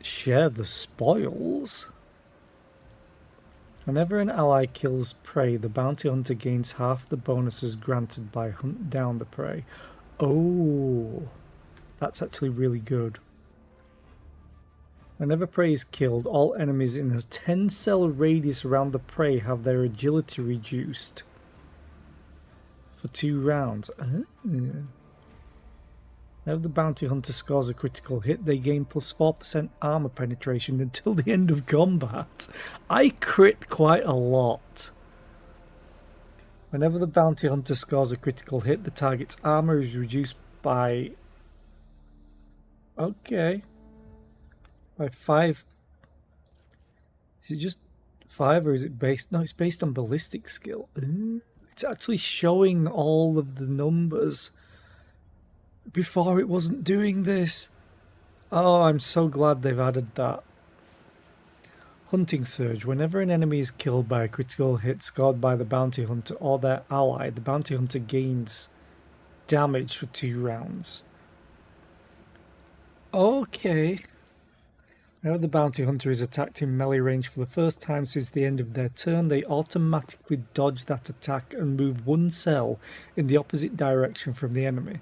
Share the spoils. Whenever an ally kills prey, the bounty hunter gains half the bonuses granted by hunt down the prey. Oh, that's actually really good. Whenever prey is killed, all enemies in a 10-cell radius around the prey have their agility reduced for 2 rounds. Whenever the bounty hunter scores a critical hit, they gain plus 4% armor penetration until the end of combat. I crit quite a lot. Whenever the bounty hunter scores a critical hit, the target's armor is reduced by... Okay. By 5. Is it just 5 or is it based... No, it's based on ballistic skill. Ooh. It's actually showing all of the numbers. Before it wasn't doing this. Oh, I'm so glad they've added that. Hunting Surge. Whenever an enemy is killed by a critical hit scored by the bounty hunter or their ally, the bounty hunter gains damage for 2 rounds. Okay. Whenever the bounty hunter is attacked in melee range for the first time since the end of their turn, they automatically dodge that attack and move 1 cell in the opposite direction from the enemy.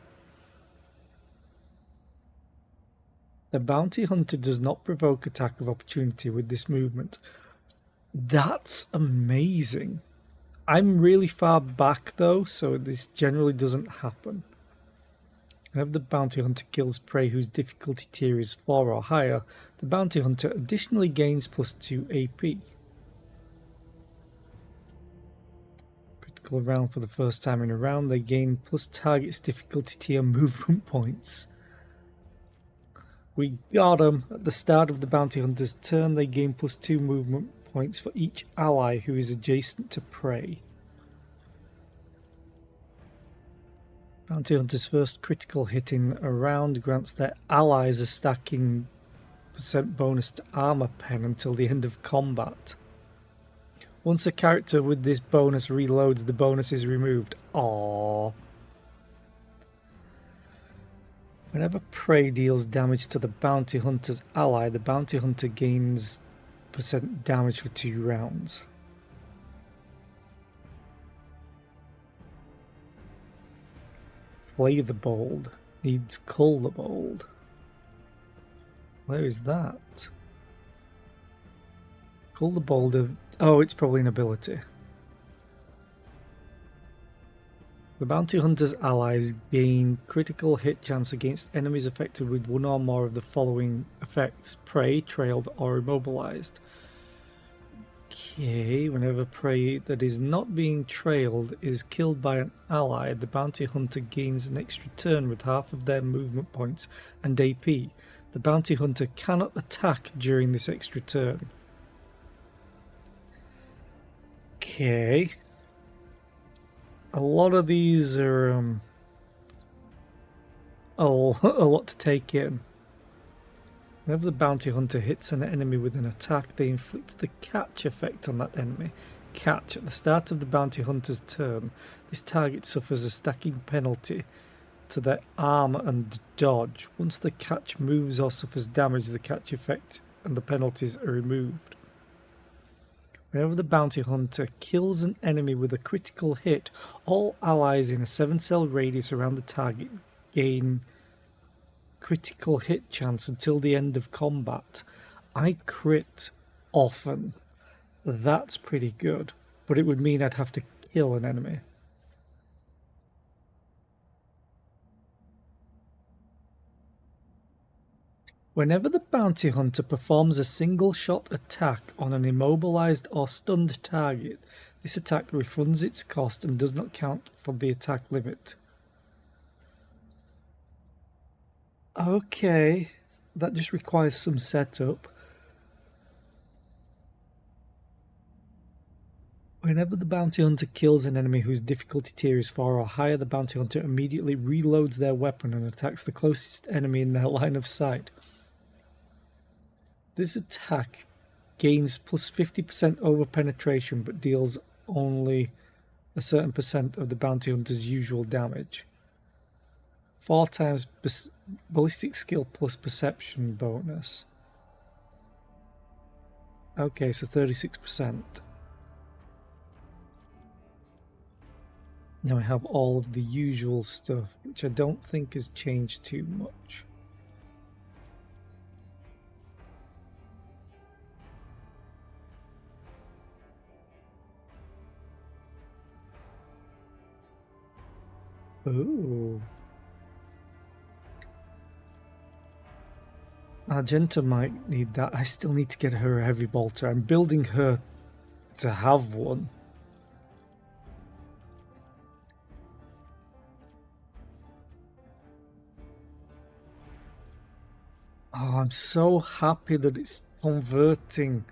The bounty hunter does not provoke attack of opportunity with this movement. That's amazing. I'm really far back though, so this generally doesn't happen. Whenever the bounty hunter kills prey whose difficulty tier is 4 or higher, the bounty hunter additionally gains plus 2 AP. Critical round for the first time in a round, they gain plus target's difficulty tier movement points. We got them. At the start of the bounty hunter's turn, they gain plus 2 movement points for each ally who is adjacent to prey. Bounty hunter's first critical hit in a round grants their allies a stacking % bonus to armor pen until the end of combat. Once a character with this bonus reloads, the bonus is removed. Aww. Whenever prey deals damage to the bounty hunter's ally, the bounty hunter gains % damage for 2 rounds. Flay the Bold needs Cull the Bold. Where is that? Cull the Bold. Oh, it's probably an ability. The bounty hunter's allies gain critical hit chance against enemies affected with 1 or more of the following effects: prey, trailed, or immobilized. Okay, whenever prey that is not being trailed is killed by an ally, the bounty hunter gains an extra turn with half of their movement points and AP. The bounty hunter cannot attack during this extra turn. Okay. A lot of these are a lot to take in. Whenever the bounty hunter hits an enemy with an attack, they inflict the catch effect on that enemy. Catch. At the start of the bounty hunter's turn, this target suffers a stacking penalty to their armor and dodge. Once the catch moves or suffers damage, the catch effect and the penalties are removed. Whenever the bounty hunter kills an enemy with a critical hit, all allies in a 7-cell radius around the target gain critical hit chance until the end of combat. I crit often. That's pretty good, but it would mean I'd have to kill an enemy. Whenever the bounty hunter performs a single-shot attack on an immobilized or stunned target, this attack refunds its cost and does not count for the attack limit. Okay, that just requires some setup. Whenever the bounty hunter kills an enemy whose difficulty tier is 4 or higher, the bounty hunter immediately reloads their weapon and attacks the closest enemy in their line of sight. This attack gains plus 50% over penetration but deals only a certain percent of the bounty hunter's usual damage. 4 times ballistic skill plus perception bonus. Okay, so 36%. Now I have all of the usual stuff, which I don't think has changed too much. Ooh. Argenta might need that. I still need to get her a heavy bolter. I'm building her to have one. Oh, I'm so happy that it's converting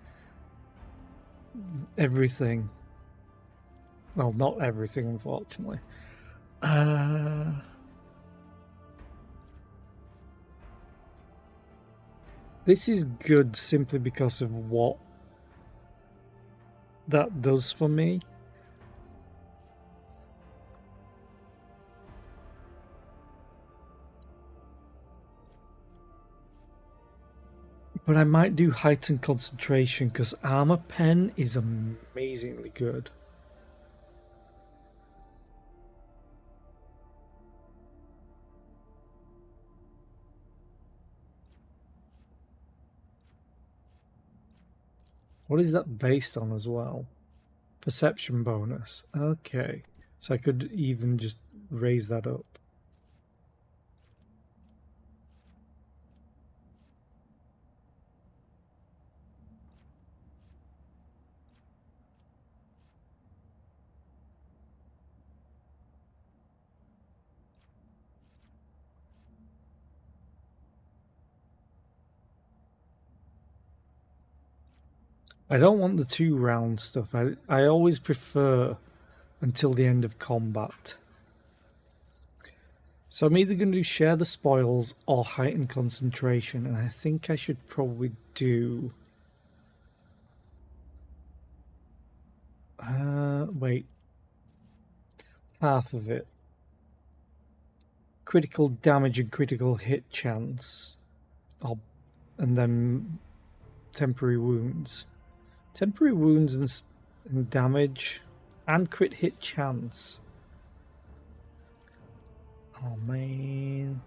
everything. Well, not everything, unfortunately. This is good simply because of what that does for me. But I might do heightened concentration because armor pen is amazingly good. What is that based on as well? Perception bonus. Okay. So I could even just raise that up. I don't want the 2-round stuff. I always prefer until the end of combat. So I'm either going to do share the spoils or heighten concentration, and I think I should probably do... wait. Half of it. Critical damage and critical hit chance. And then temporary wounds. Temporary wounds and damage and crit hit chance. Oh man.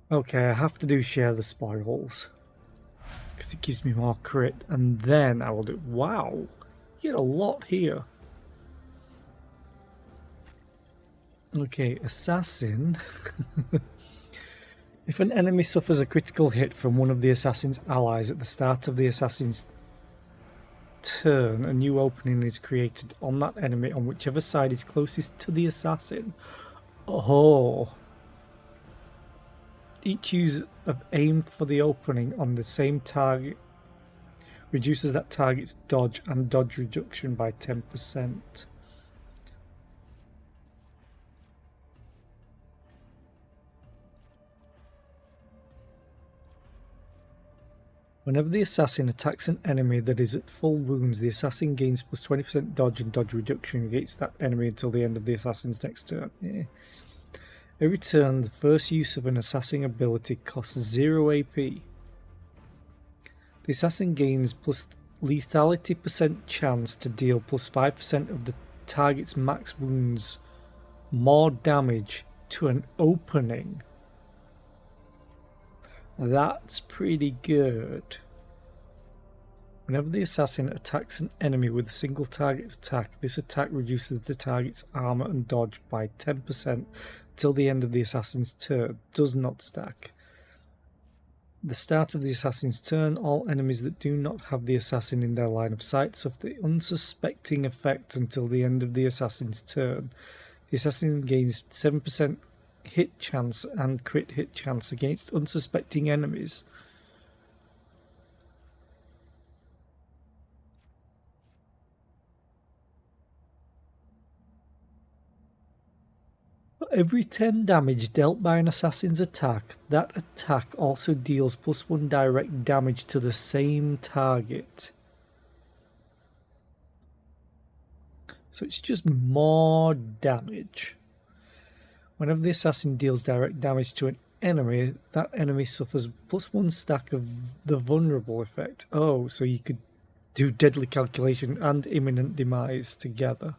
Okay, I have to do share the spoils because it gives me more crit, and then I will do... Wow, you get a lot here. Okay, assassin. If an enemy suffers a critical hit from one of the assassin's allies at the start of the assassin's turn, a new opening is created on that enemy on whichever side is closest to the assassin. Oh. Each use of aim for the opening on the same target reduces that target's dodge and dodge reduction by 10%. Whenever the assassin attacks an enemy that is at full wounds, the assassin gains plus 20% dodge and dodge reduction against that enemy until the end of the assassin's next turn. Yeah. Every turn, the first use of an assassin ability costs 0 AP. The assassin gains plus lethality percent chance to deal plus 5% of the target's max wounds more damage to an opening. That's pretty good. Whenever the assassin attacks an enemy with a single target attack, this attack reduces the target's armor and dodge by 10% till the end of the assassin's turn. Does not stack. The start of the assassin's turn, all enemies that do not have the assassin in their line of sight suffer the unsuspecting effect until the end of the assassin's turn. The assassin gains 7% hit chance and crit hit chance against unsuspecting enemies. For every 10 damage dealt by an assassin's attack, that attack also deals +1 direct damage to the same target. So it's just more damage. Whenever the assassin deals direct damage to an enemy, that enemy suffers +1 stack of the vulnerable effect. Oh, so you could do deadly calculation and imminent demise together.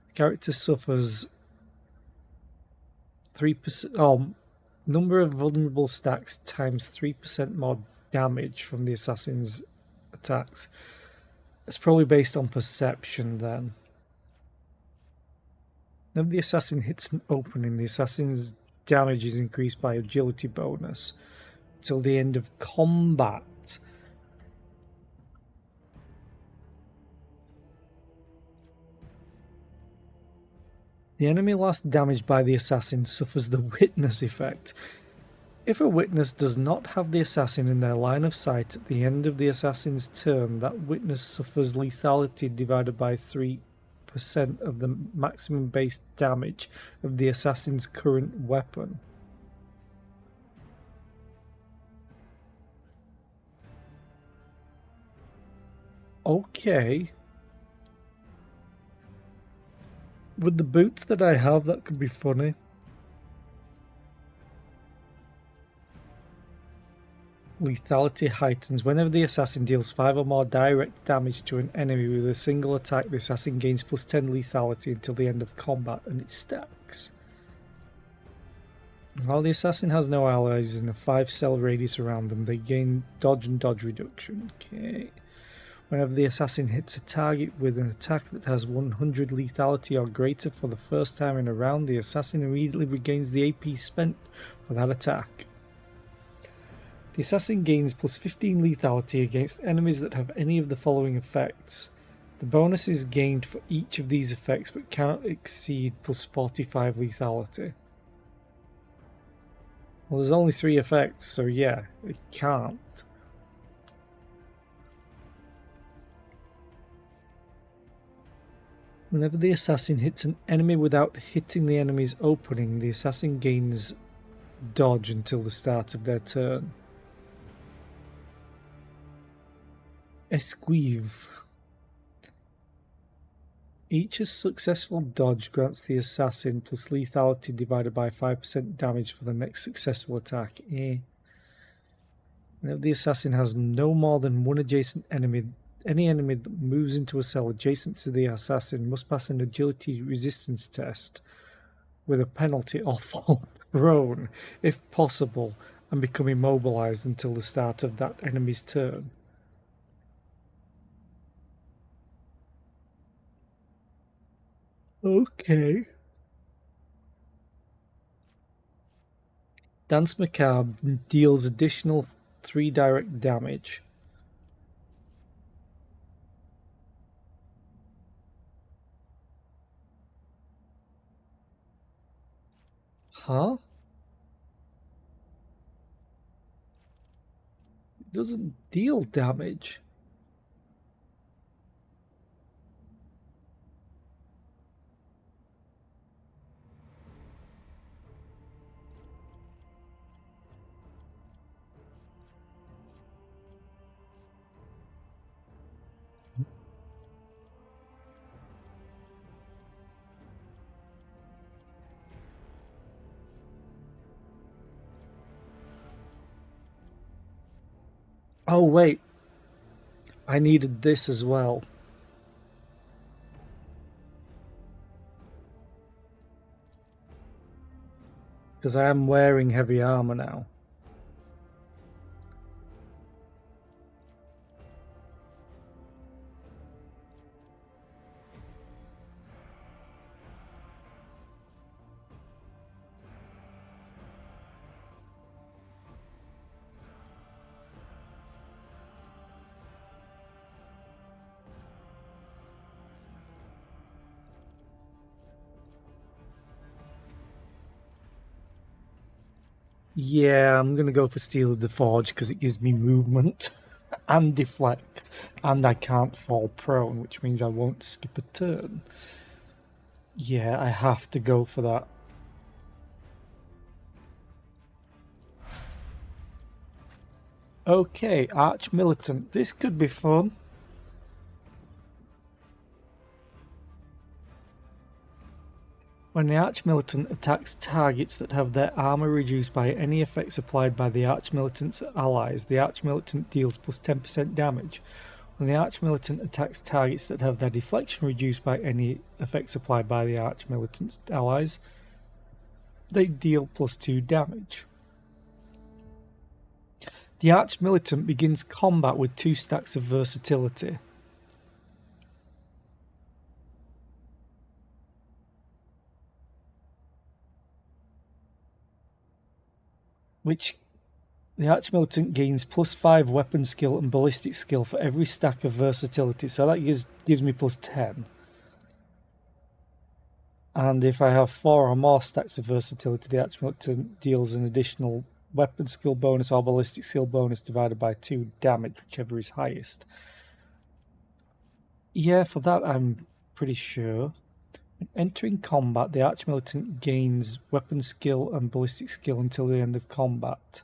The character suffers 3%, number of vulnerable stacks times 3% more damage from the assassin's attacks. It's probably based on perception then. Whenever the assassin hits an opening, the assassin's damage is increased by agility bonus till the end of combat. The enemy last damaged by the assassin suffers the witness effect. If a witness does not have the assassin in their line of sight at the end of the assassin's turn, that witness suffers lethality divided by 3% of the maximum base damage of the assassin's current weapon. Okay. With the boots that I have, that could be funny. Lethality heightens. Whenever the assassin deals 5 or more direct damage to an enemy with a single attack, the assassin gains +10 lethality until the end of combat, and it stacks. While the assassin has no allies in a 5-cell radius around them, they gain dodge and dodge reduction. Okay. Whenever the assassin hits a target with an attack that has 100 lethality or greater for the first time in a round, the assassin immediately regains the AP spent for that attack. The assassin gains +15 lethality against enemies that have any of the following effects. The bonus is gained for each of these effects but cannot exceed +45 lethality. Well, there's only 3 effects, so yeah, it can't. Whenever the assassin hits an enemy without hitting the enemy's opening, the assassin gains dodge until the start of their turn. Esquive. Each successful dodge grants the assassin plus lethality divided by 5% damage for the next successful attack. Whenever the assassin has no more than one adjacent enemy, any enemy that moves into a cell adjacent to the assassin must pass an agility resistance test with a penalty or fall prone, if possible, and become immobilized until the start of that enemy's turn. Okay. Dance Macabre deals additional 3 direct damage. Huh? It doesn't deal damage. Oh, wait. I needed this as well. Because I am wearing heavy armor now. Yeah, I'm going to go for Steel of the Forge because it gives me movement and deflect, and I can't fall prone, which means I won't skip a turn. Yeah, I have to go for that. Okay, Arch Militant. This could be fun. When the Arch Militant attacks targets that have their armor reduced by any effects applied by the Arch Militant's allies, the Arch Militant deals plus 10% damage. When the Arch Militant attacks targets that have their deflection reduced by any effects applied by the Arch Militant's allies, they deal plus 2 damage. The Arch Militant begins combat with 2 stacks of versatility. Which the Arch Militant gains plus 5 weapon skill and ballistic skill for every stack of versatility, so that gives me plus 10. And if I have 4 or more stacks of versatility, the Arch Militant deals an additional weapon skill bonus or ballistic skill bonus divided by 2 damage, whichever is highest. Yeah, for that I'm pretty sure. When entering combat, the Arch Militant gains weapon skill and ballistic skill until the end of combat.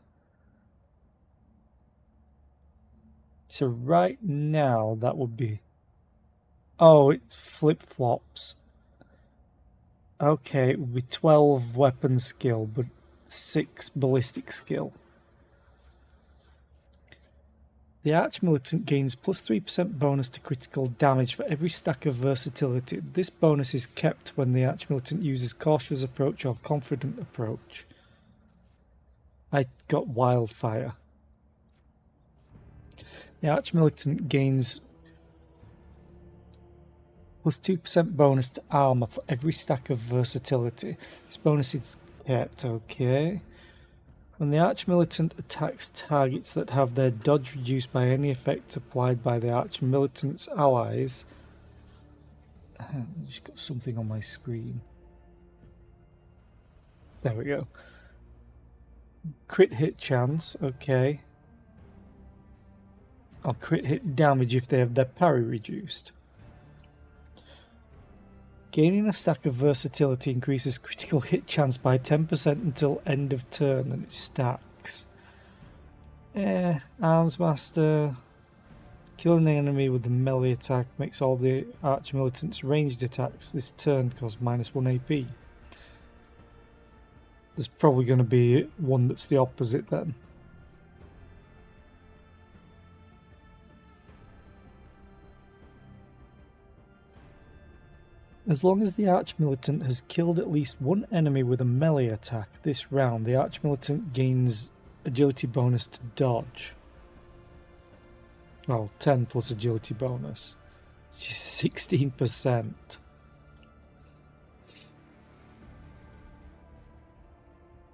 So right now that would be... Oh, it flip-flops. Okay, it would be 12 weapon skill, but 6 ballistic skill. The Arch Militant gains plus 3% bonus to critical damage for every stack of versatility. This bonus is kept when the Arch Militant uses Cautious Approach or Confident Approach. I got Wildfire. The Arch Militant gains plus 2% bonus to armor for every stack of versatility. This bonus is kept, okay. When the Arch Militant attacks targets that have their dodge reduced by any effect applied by the Arch Militant's allies... I just got something on my screen. There we go. Crit hit chance, okay. Or crit hit damage if they have their parry reduced. Gaining a stack of versatility increases critical hit chance by 10% until end of turn, and it stacks. Arms Master. Killing the enemy with a melee attack makes all the Arch Militant's ranged attacks this turn cause minus 1 AP. There's probably going to be one that's the opposite then. As long as the Arch Militant has killed at least one enemy with a melee attack this round, the Arch Militant gains agility bonus to dodge. Well, 10 plus agility bonus, which is 16%.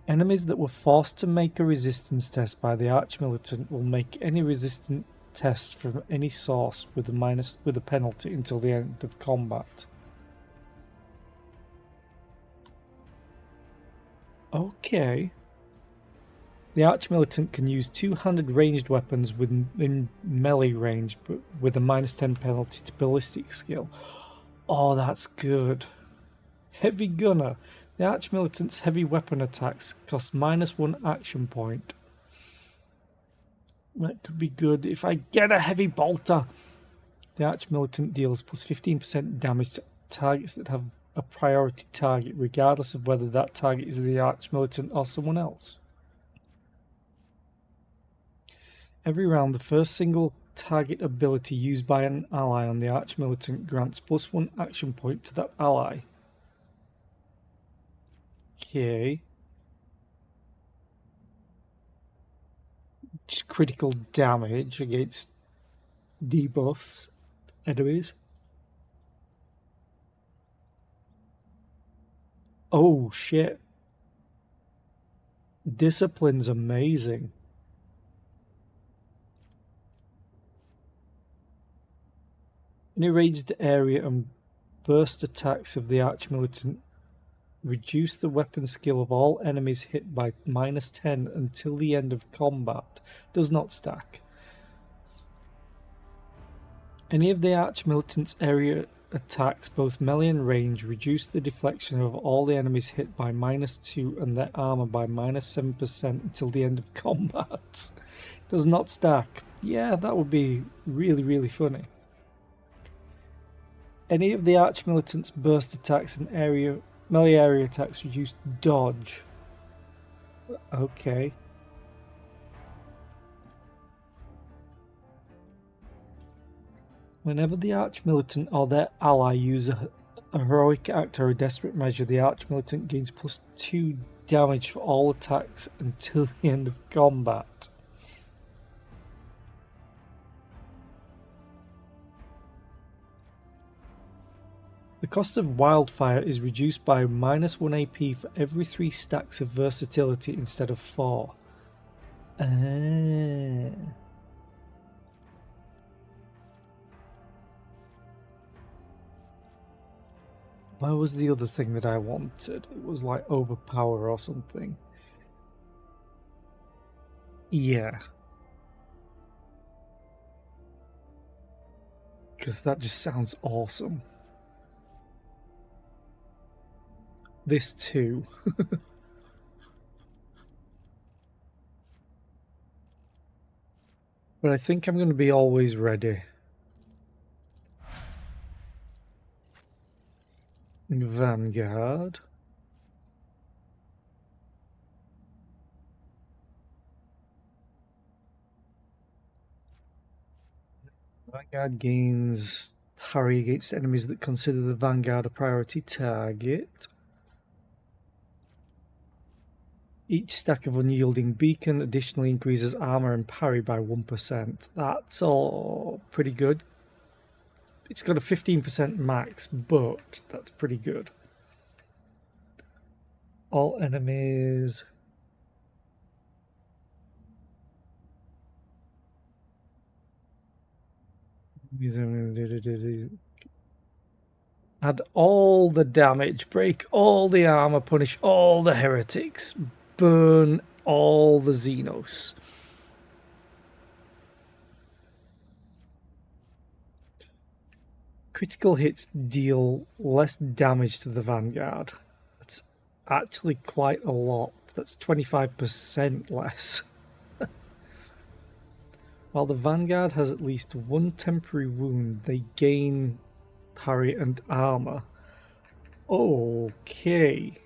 Enemies that were forced to make a resistance test by the Arch Militant will make any resistant test from any source with a penalty until the end of combat. Okay. The Arch Militant can use two-handed ranged weapons within melee range, but with a minus 10 penalty to ballistic skill. Oh, that's good. Heavy Gunner. The Arch Militant's heavy weapon attacks cost minus 1 action point. That could be good if I get a Heavy Bolter. The Arch Militant deals plus 15% damage to targets that have a priority target, regardless of whether that target is the Arch Militant or someone else. Every round, the first single target ability used by an ally on the Arch Militant grants plus 1 action point to that ally. Okay. Just critical damage against debuff enemies. Oh shit. Discipline's amazing. Any ranged area and burst attacks of the Arch Militant Reduce the weapon skill of all enemies hit by -10 until the end of combat. Does not stack. Any of the Arch-Militant's area attacks, both melee and range, reduce the deflection of all the enemies hit by -2 and their armor by -7% until the end of combat. Does not stack. Yeah, that would be really, really funny. Any of the Arch-Militant's burst attacks and melee area attacks reduce dodge. Okay. Whenever the Arch-Militant or their ally use a heroic act or a desperate measure, the Arch-Militant gains +2 damage for all attacks until the end of combat. The cost of Wildfire is reduced by -1 AP for every 3 stacks of versatility instead of 4. Where was the other thing that I wanted? It was like overpower or something. Yeah. Because that just sounds awesome. This too. But I think I'm going to be always ready. Vanguard. Vanguard gains parry against enemies that consider the Vanguard a priority target. Each stack of Unyielding Beacon additionally increases armor and parry by 1%. That's all pretty good. It's got a 15% max, but that's pretty good. All enemies... Add all the damage, break all the armor, punish all the heretics, burn all the Xenos. Critical hits deal less damage to the Vanguard. That's actually quite a lot. That's 25% less. While the Vanguard has at least 1 temporary wound, they gain parry and armor. Okay.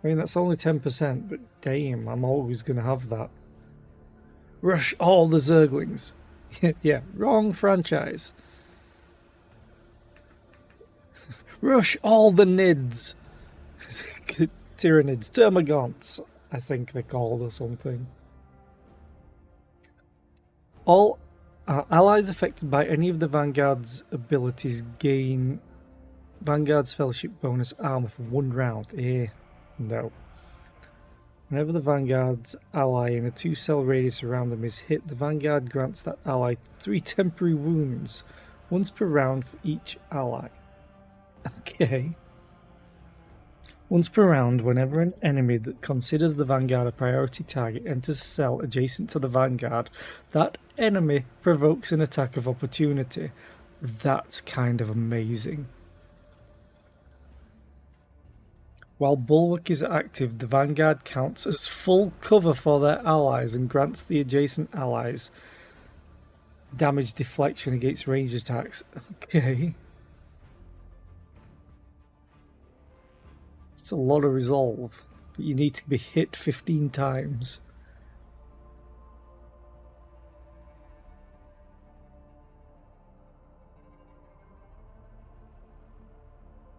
I mean, that's only 10%, but damn, I'm always going to have that. Rush all the Zerglings. Yeah, wrong franchise. Rush all the Nids. Tyranids, Termagants, I think they're called or something. All allies affected by any of the Vanguard's abilities gain Vanguard's Fellowship bonus armor for 1 round. No. Whenever the Vanguard's ally in a 2-cell radius around them is hit, the Vanguard grants that ally 3 temporary wounds, once per round for each ally. Okay. Once per round, whenever an enemy that considers the Vanguard a priority target enters a cell adjacent to the Vanguard, that enemy provokes an attack of opportunity. That's kind of amazing. While Bulwark is active, the Vanguard counts as full cover for their allies and grants the adjacent allies damage deflection against ranged attacks. Okay. It's a lot of resolve, but you need to be hit 15 times.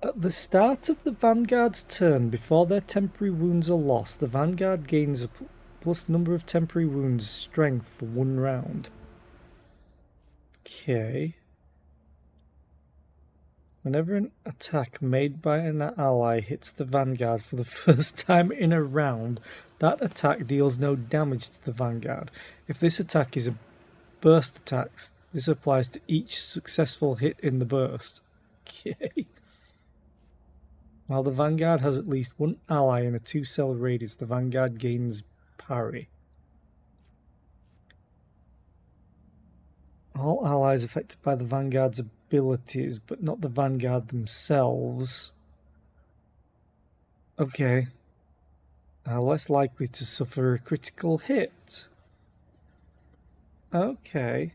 At the start of the Vanguard's turn, before their temporary wounds are lost, the Vanguard gains a plus number of temporary wounds strength for 1 round. Okay. Whenever an attack made by an ally hits the Vanguard for the first time in a round, that attack deals no damage to the Vanguard. If this attack is a burst attack, this applies to each successful hit in the burst. Okay. While the Vanguard has at least one ally in a 2-cell radius, the Vanguard gains parry. All allies affected by the Vanguard's abilities, but not the Vanguard themselves, okay, are less likely to suffer a critical hit. Okay.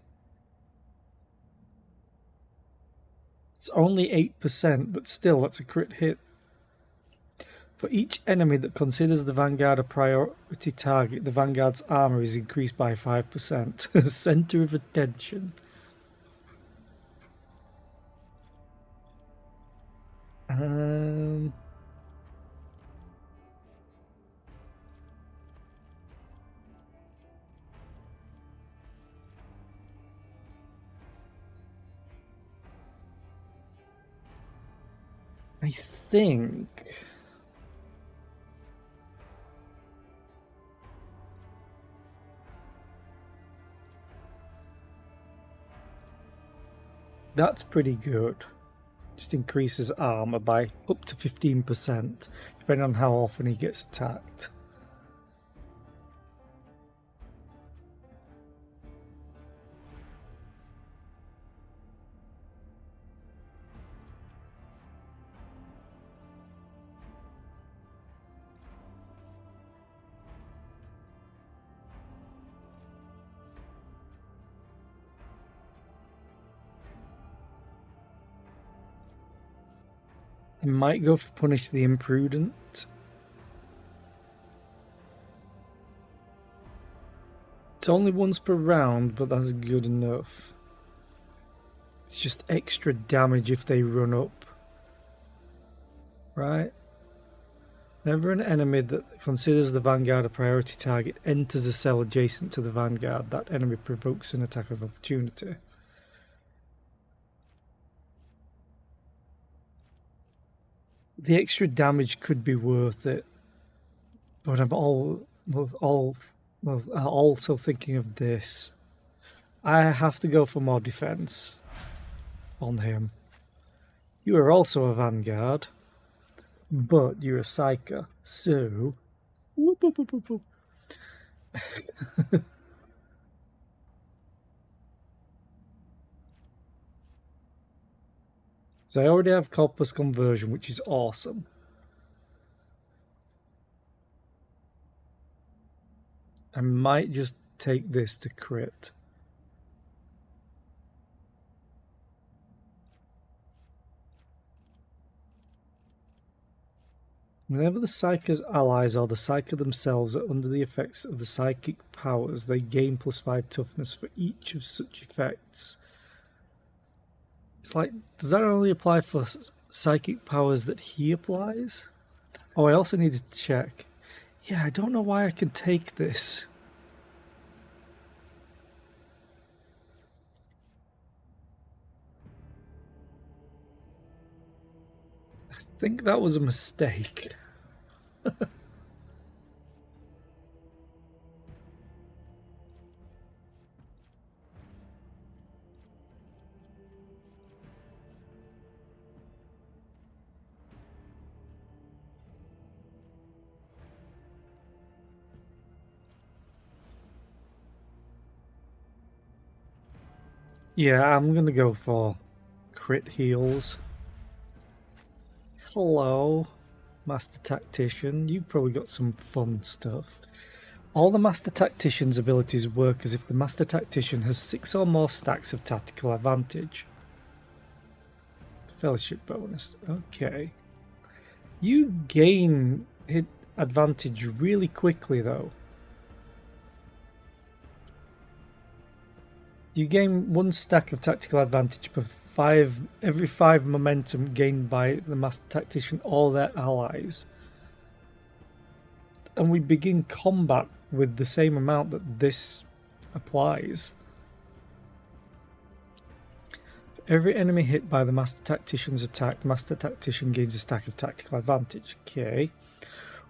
It's only 8%, but still, that's a crit hit. For each enemy that considers the Vanguard a priority target, the Vanguard's armor is increased by 5%. Center of attention. I think that's pretty good. Just increases armor by up to 15%, depending on how often he gets attacked. I might go for Punish the Imprudent. It's only once per round, but that's good enough. It's just extra damage if they run up. Right? Whenever an enemy that considers the Vanguard a priority target enters a cell adjacent to the Vanguard, that enemy provokes an attack of opportunity. The extra damage could be worth it, but I'm also thinking of this. I have to go for more defense on him. You are also a Vanguard, but you're a Psyker, so whoop, whoop, whoop, whoop, whoop. So I already have Corpus Conversion, which is awesome. I might just take this to crit. Whenever the Psyker's allies or the Psyker themselves are under the effects of the psychic powers, they gain +5 toughness for each of such effects. It's like, does that only apply for psychic powers that he applies? Oh, I also needed to check. Yeah, I don't know why I can take this. I think that was a mistake. Yeah, I'm gonna go for crit heals. Hello, Master Tactician. You've probably got some fun stuff. All the Master Tactician's abilities work as if the Master Tactician has 6 or more stacks of tactical advantage. Fellowship bonus. Okay. You gain hit advantage really quickly, though. You gain 1 stack of tactical advantage per every 5 momentum gained by the Master Tactician or their allies. And we begin combat with the same amount that this applies. For every enemy hit by the Master Tactician's attack, the Master Tactician gains a stack of tactical advantage. Okay.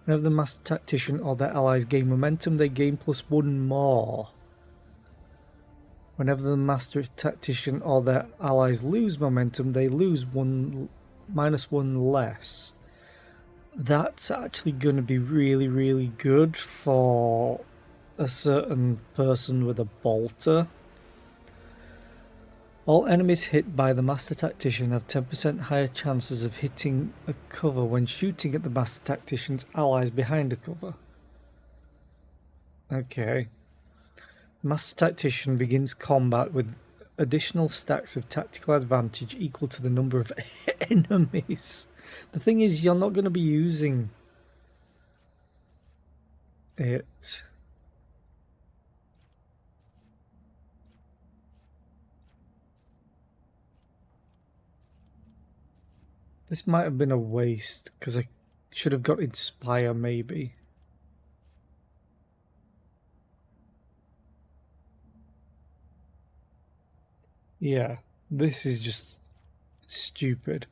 Whenever the Master Tactician or their allies gain momentum, they gain +1 more. Whenever the Master Tactician or their allies lose momentum, they lose -1 less. That's actually going to be really, really good for a certain person with a bolter. All enemies hit by the Master Tactician have 10% higher chances of hitting a cover when shooting at the Master Tactician's allies behind a cover. Okay. Master Tactician begins combat with additional stacks of tactical advantage equal to the number of enemies. The thing is, you're not going to be using it. This might have been a waste, because I should have got Inspire, maybe. Yeah, this is just stupid.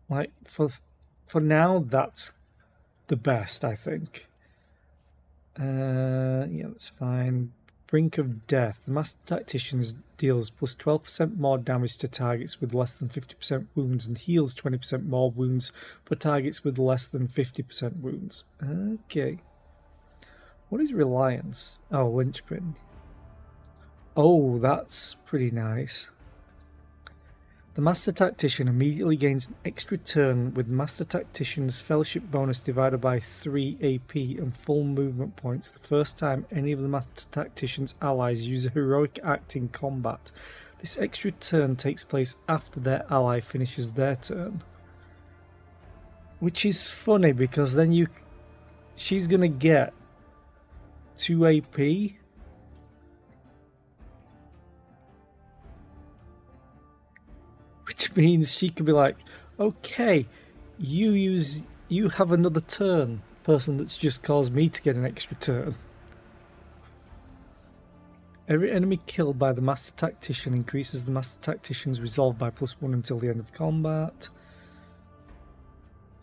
Like, for now, that's the best, I think. Yeah, that's fine. Brink of Death. The Master Tactician deals plus 12% more damage to targets with less than 50% wounds and heals 20% more wounds for targets with less than 50% wounds. Okay. What is Reliance? Oh, Linchpin. Oh, that's pretty nice. The Master Tactician immediately gains an extra turn with Master Tactician's Fellowship bonus divided by 3 AP and full movement points the first time any of the Master Tactician's allies use a heroic act in combat. This extra turn takes place after their ally finishes their turn. Which is funny because then she's going to get 2 AP. Which means she could be like, okay, you have another turn, person that's just caused me to get an extra turn. Every enemy killed by the Master Tactician increases the Master Tactician's resolve by +1 until the end of combat.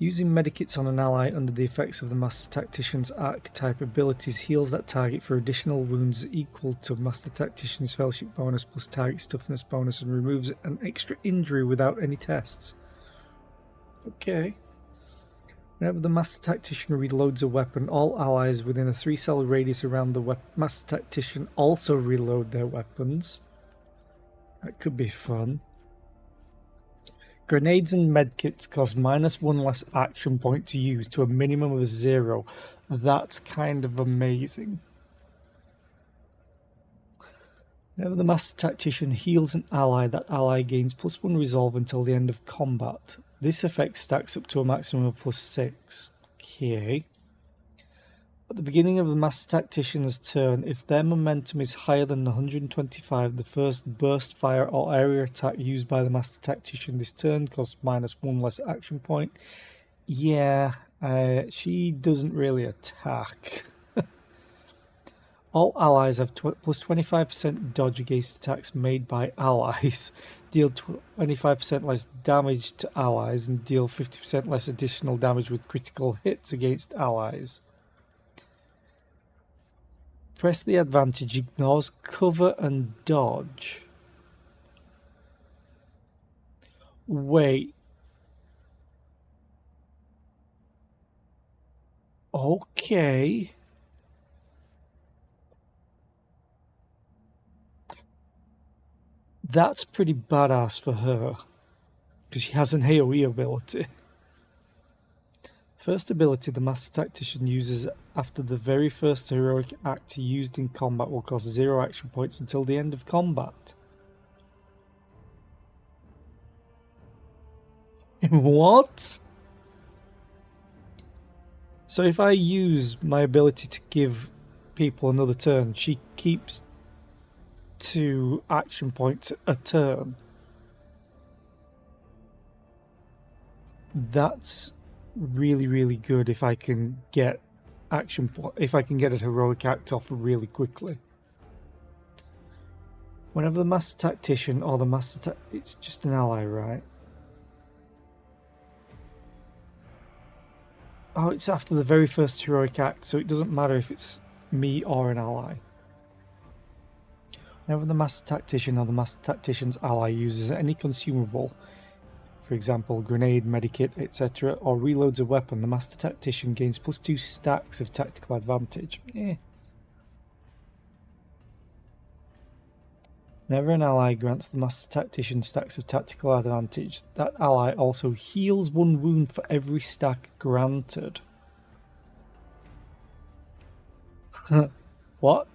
Using medikits on an ally under the effects of the Master Tactician's archetype abilities heals that target for additional wounds equal to Master Tactician's Fellowship bonus plus target's toughness bonus and removes an extra injury without any tests. Okay. Whenever the Master Tactician reloads a weapon, all allies within a 3-cell radius around the Master Tactician also reload their weapons. That could be fun. Grenades and medkits cost -1 less action point to use to a minimum of 0. That's kind of amazing. Whenever the Master Tactician heals an ally, that ally gains +1 resolve until the end of combat. This effect stacks up to a maximum of +6. Okay. At the beginning of the Master Tactician's turn, if their momentum is higher than 125, the first burst fire or area attack used by the Master Tactician this turn costs -1 less action point. Yeah, she doesn't really attack. All allies have plus 25% dodge against attacks made by allies, deal 25% less damage to allies, and deal 50% less additional damage with critical hits against allies. Press the advantage, ignores cover and dodge. Wait. Okay. That's pretty badass for her, because she has an AoE ability. First ability the Master Tactician uses after the very first heroic act used in combat will cost 0 action points until the end of combat. What? So if I use my ability to give people another turn, she keeps 2 action points a turn. That's really, really good if I can get if I can get a heroic act off really quickly. Whenever the Master Tactician or the it's just an ally, right? Oh, it's after the very first heroic act, so it doesn't matter if it's me or an ally. Whenever the Master Tactician or the Master Tactician's ally uses any consumable, for example, grenade, medikit, etc., or reloads a weapon, the Master Tactician gains +2 stacks of tactical advantage. Whenever an ally grants the Master Tactician stacks of tactical advantage, that ally also heals 1 wound for every stack granted. What?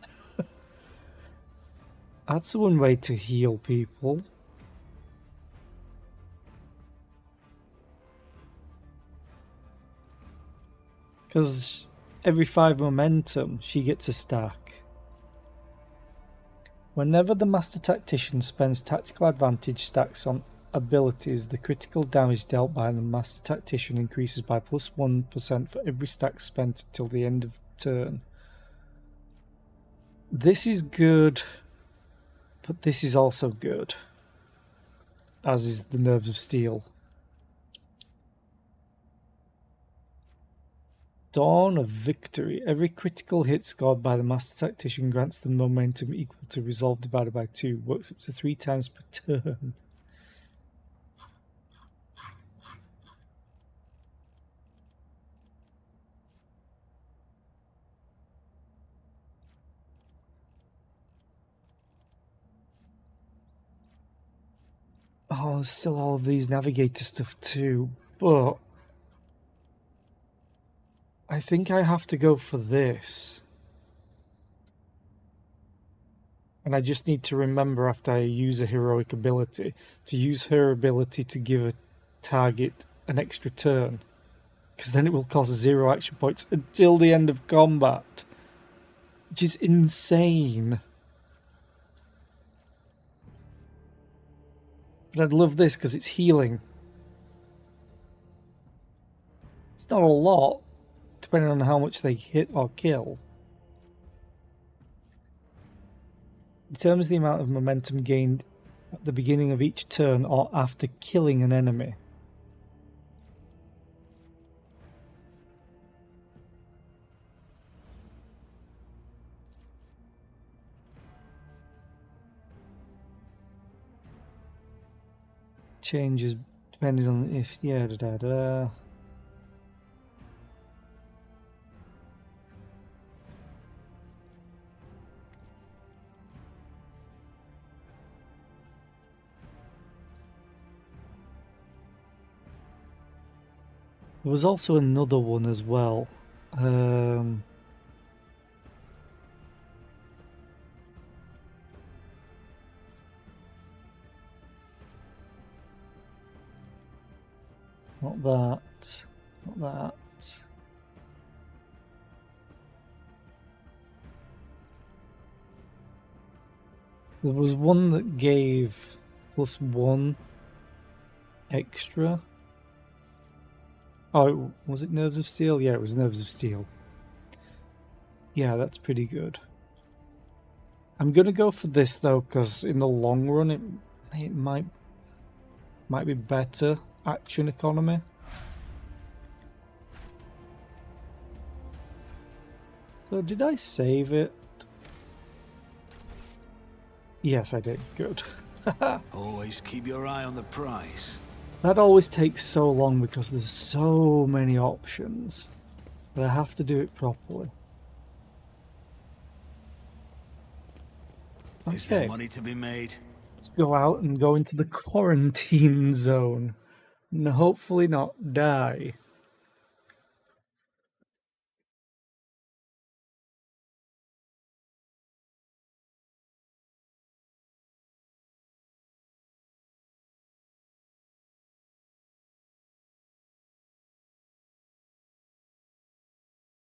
That's one way to heal people. Because every 5 momentum, she gets a stack. Whenever the Master Tactician spends tactical advantage stacks on abilities, the critical damage dealt by the Master Tactician increases by +1% for every stack spent till the end of turn. This is good, but this is also good, as is the Nerves of Steel. Dawn of Victory. Every critical hit scored by the Master Tactician grants them momentum equal to resolve divided by 2. Works up to 3 times per turn. Oh, there's still all of these navigator stuff too, but I think I have to go for this. And I just need to remember after I use a heroic ability to use her ability to give a target an extra turn. Because then it will cost 0 action points until the end of combat. Which is insane. But I'd love this because it's healing. It's not a lot, depending on how much they hit or kill. Determines the amount of momentum gained at the beginning of each turn or after killing an enemy. Changes depending on if There was also another one as well. Not that. Not that. There was one that gave +1 extra. Oh, was it Nerves of Steel? Yeah, it was Nerves of Steel. Yeah, that's pretty good. I'm gonna go for this though, because in the long run, it might be better action economy. So did I save it? Yes, I did. Good. Always keep your eye on the prize. That always takes so long because there's so many options. But I have to do it properly. Is there Okay, money to be made? let's go out and go into the quarantine zone. And hopefully not die.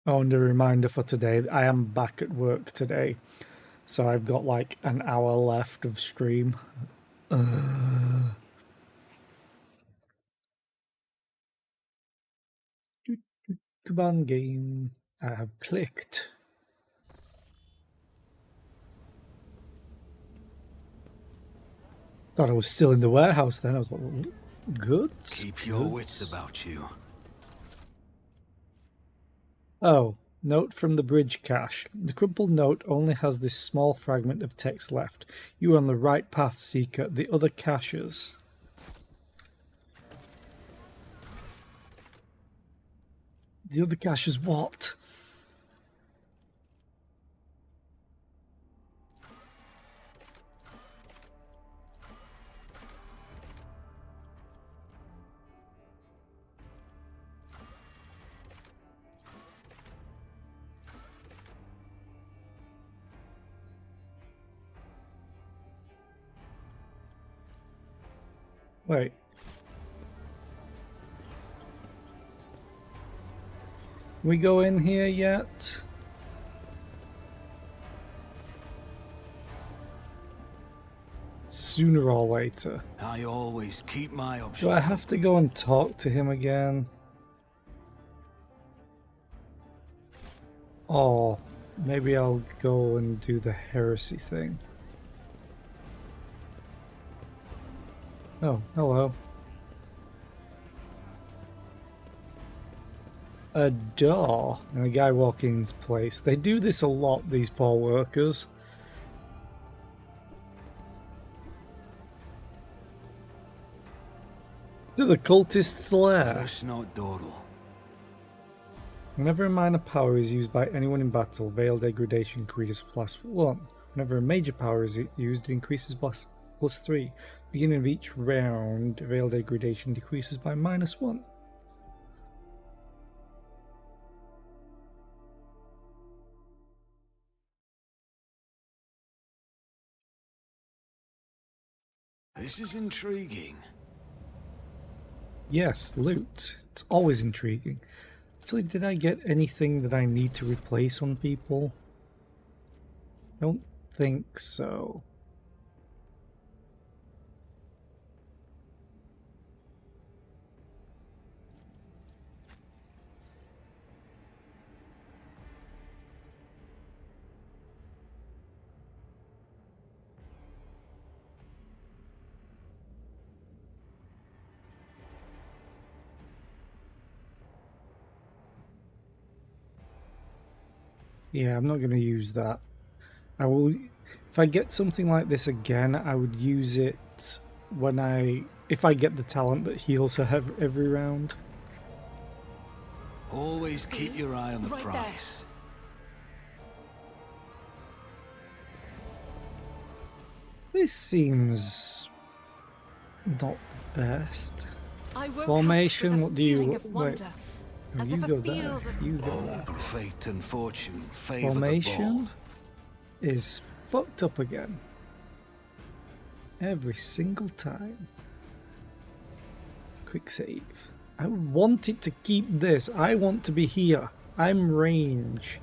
Oh, and a reminder for today, I am back at work today. So I've got like an hour left of stream. Come on, game. I have clicked. Thought I was still in the warehouse then. I was like, good. Keep your wits about you. Oh, Note from the bridge cache. The crumpled note only has this small fragment of text left. You are on the right path, Seeker. The other caches. The other caches what? Wait. We go in here yet? Sooner or later. I always keep my options. Do I have to go and talk to him again? Or maybe I'll go and do the heresy thing. Oh, hello. A door and a guy walking into place. They do this a lot, these poor workers. To the cultist's lair. That's not Dordal. Whenever a minor power is used by anyone in battle, Veil Degradation increases +1. Whenever a major power is used, it increases +3. Beginning of each round, Veil Degradation decreases by -1. This is intriguing. Yes, loot. It's always intriguing. Actually, did I get anything that I need to replace on people? Don't think so. Yeah, I'm not going to use that. I will, if I get something like this again, I would use it when if I get the talent that heals her every round. Always keep your eye on the price. This seems not the best. Formation, what do you... Wait. Oh, you go there. You go there. Fate and fortune favor Formation the bold. is fucked up again. Every single time. Quick save. I want it to keep this. I want to be here. I'm range.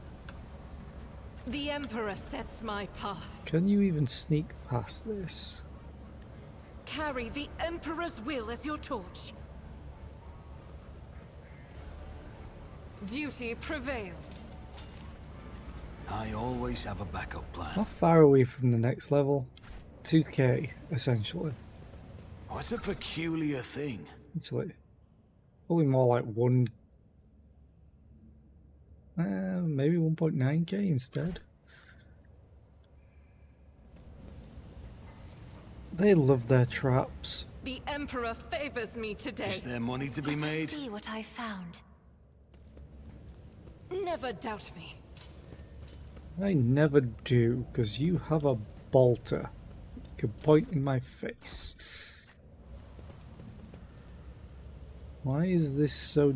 The Emperor sets my path. Can you even sneak past this? Carry the Emperor's will as your torch. Duty prevails. I always have a backup plan. How far are we from the next level? 2k, essentially. What's a peculiar thing? Actually, probably more like maybe 1.9k instead. They love their traps. The Emperor favors me today. Is there money to be Let us made? see what I found. Never doubt me. I never do, because you have a bolter. You can point in my face. Why is this so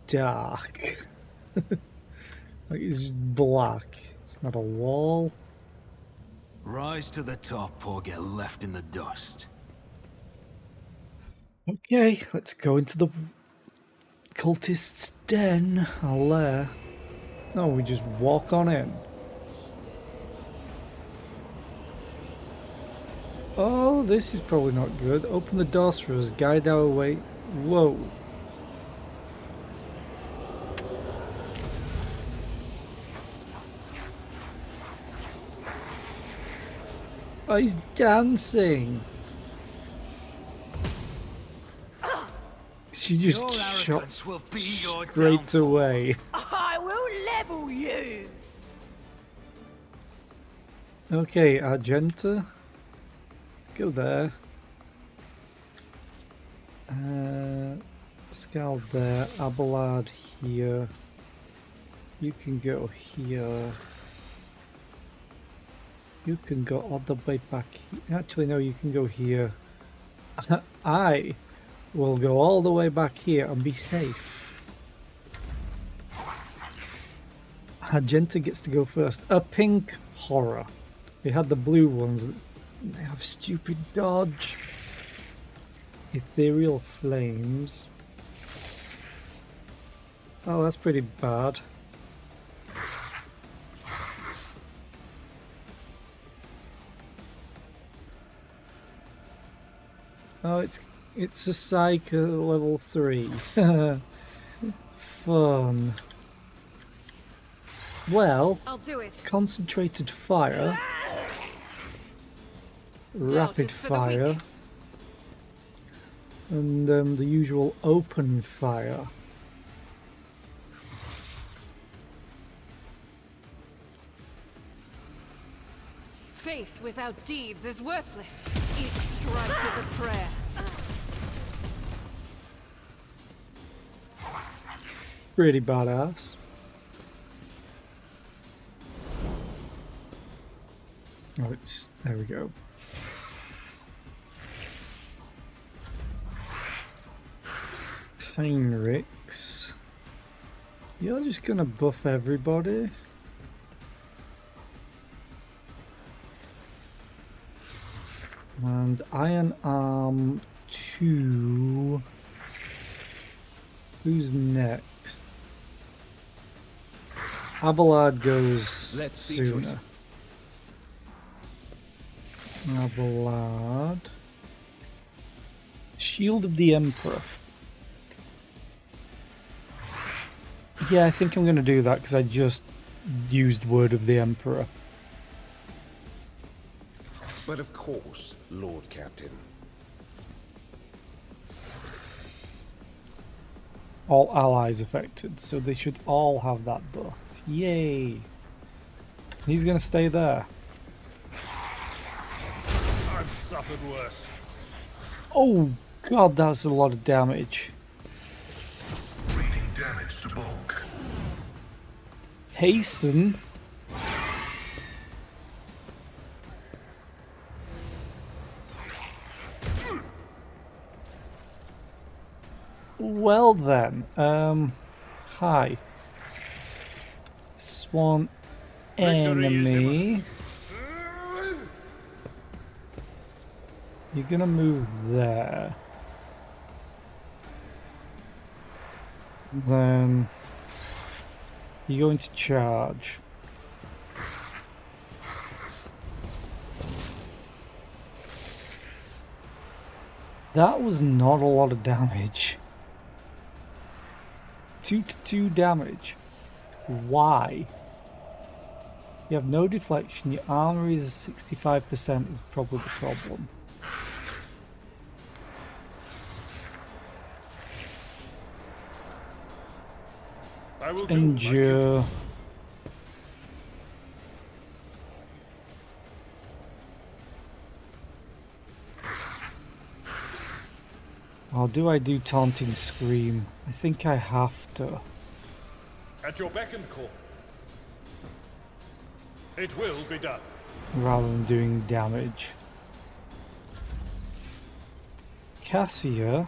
dark? Like it's just black. It's not a wall. Rise to the top or get left in the dust. Okay, let's go into the cultist's den. I'll lair. Oh, we just walk on in. Oh, this is probably not good. Open the doors for us. Guide our way. Whoa. Oh, he's dancing. She just Your shot arrogance will be your straight downfall. away. I will for you! Okay, Argenta. Go there. Scald there. Abelard here. You can go here. You can go all the way back here. Actually, no, you can go here. I will go all the way back here and be safe. Argenta gets to go first. A pink horror. We had the blue ones. They have stupid dodge. Ethereal flames. Oh, that's pretty bad. Oh, it's a psych level 3. Fun. Well, I'll do it. concentrated fire, rapid is for the fire, weak. and the usual open fire. Faith without deeds is worthless. Each strike is a prayer. Pretty badass. Oh, there we go. Heinrichs. You're just gonna buff everybody. And Iron Arm 2. Who's next? Abelard goes Let's see sooner. Abelard. Shield of the Emperor. Yeah, I think I'm going to do that because I just used Word of the Emperor. But of course, Lord Captain. All allies affected, so they should all have that buff. Yay! He's going to stay there. I've suffered worse. Oh god, that was a lot of damage. Reading damage to bulk. Hasten. Well then, hi. Swan enemy. You're gonna move there. Then you're going to charge. That was not a lot of damage. 2-2 damage. Why? You have no deflection, your armor is 65% is probably the problem. I will do Endure. Oh, do I do Taunting Scream? I think I have to. at your beck and call. It will be done. Rather than doing damage. Cassia.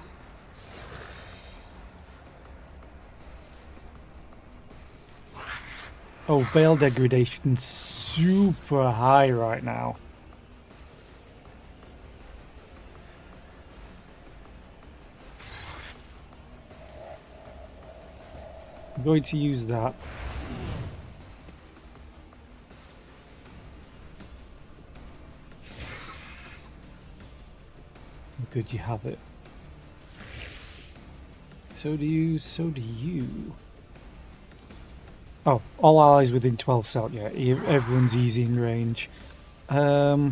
Oh, Veil Degradation super high right now. I'm going to use that. Good, you have it. So do you, so do you. Oh, all allies within 12 cell, yeah, everyone's easy in range. I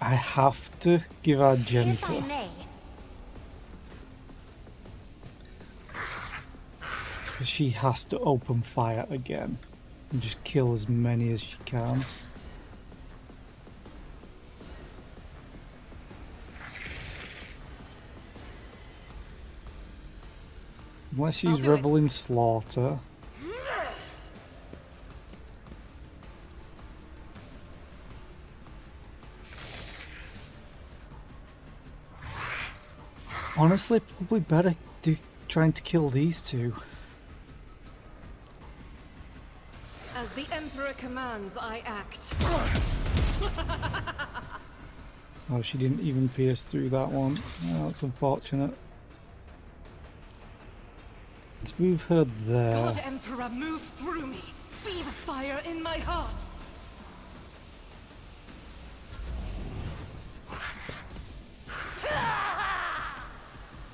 have to give If I Argenta. may, she has to open fire again and just kill as many as she can. Unless she's reveling slaughter. Honestly, probably better trying to kill these two. As the Emperor commands, I act. Oh, she didn't even pierce through that one. Oh, that's unfortunate. Let's move her there. God Emperor, move through me. Be the fire in my heart.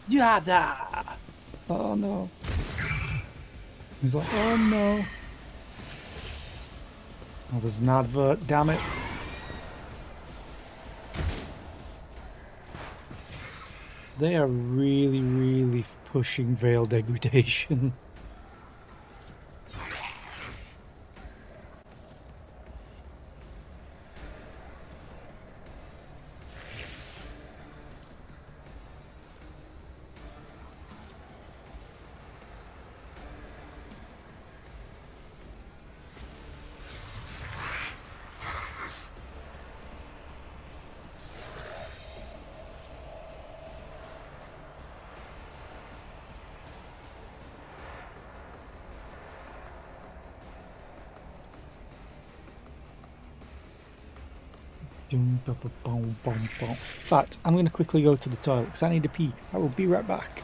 Yada! Oh no. He's like, oh no. Oh, there's an advert, damn it. They are really, really pushing Veil Degradation. In fact, I'm going to quickly go to the toilet because I need to pee. I will be right back.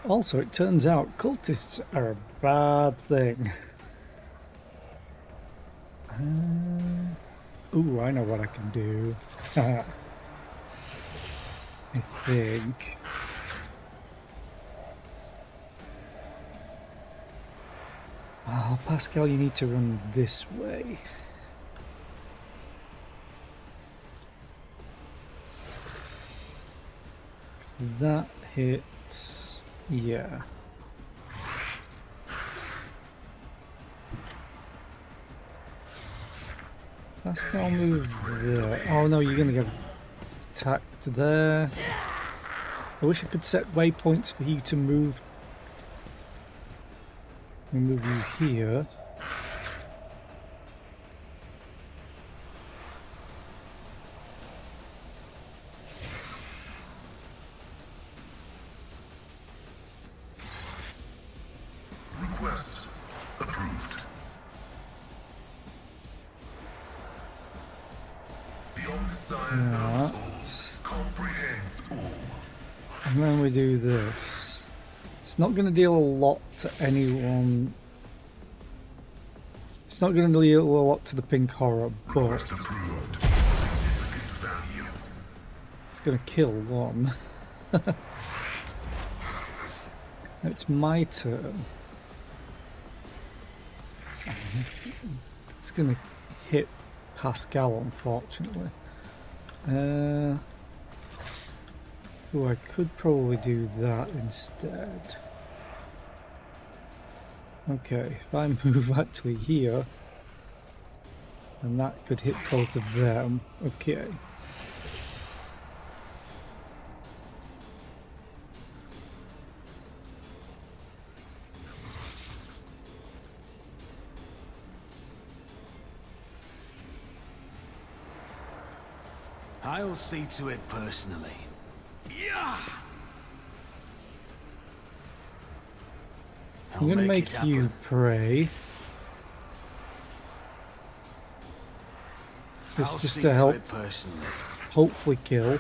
Also, it turns out cultists are a bad thing. Ooh, I know what I can do. I think. Oh, Pascal, you need to run this way. That hits... yeah. Pascal move there. Oh no, you're gonna get attacked there. I wish I could set waypoints for you to move. We'll move you here. Request approved. That. And then we do this. It's not going to deal a lot to anyone. It's not going to deal a lot to the pink horror, but it's going to kill one. It's my turn. It's going to hit Pascal, unfortunately. Oh, I could probably do that instead. Okay, if I move actually here, and that could hit both of them. Okay. I'll see to it personally. Yeah. I'm gonna make you pray. This just to help hopefully kill.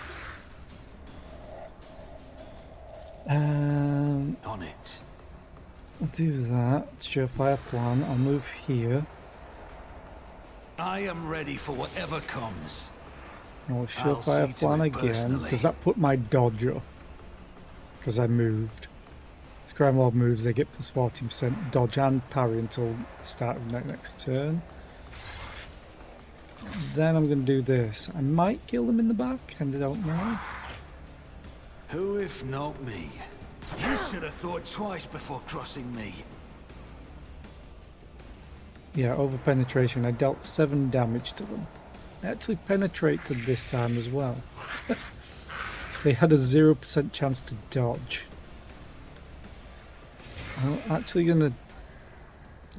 On it. I'll do that. Surefire plan. I'll move here. I am ready for whatever comes. I'll surefire plan again, because that put my dodger. Because I moved. As Crime Lord moves, they get plus 14% dodge and parry until the start of next turn. Then I'm going to do this. I might kill them in the back, and I don't know. Who if not me? You should have thought twice before crossing me. Yeah, over penetration. I dealt 7 damage to them. I actually penetrated this time as well. They had a 0% chance to dodge. I'm actually gonna...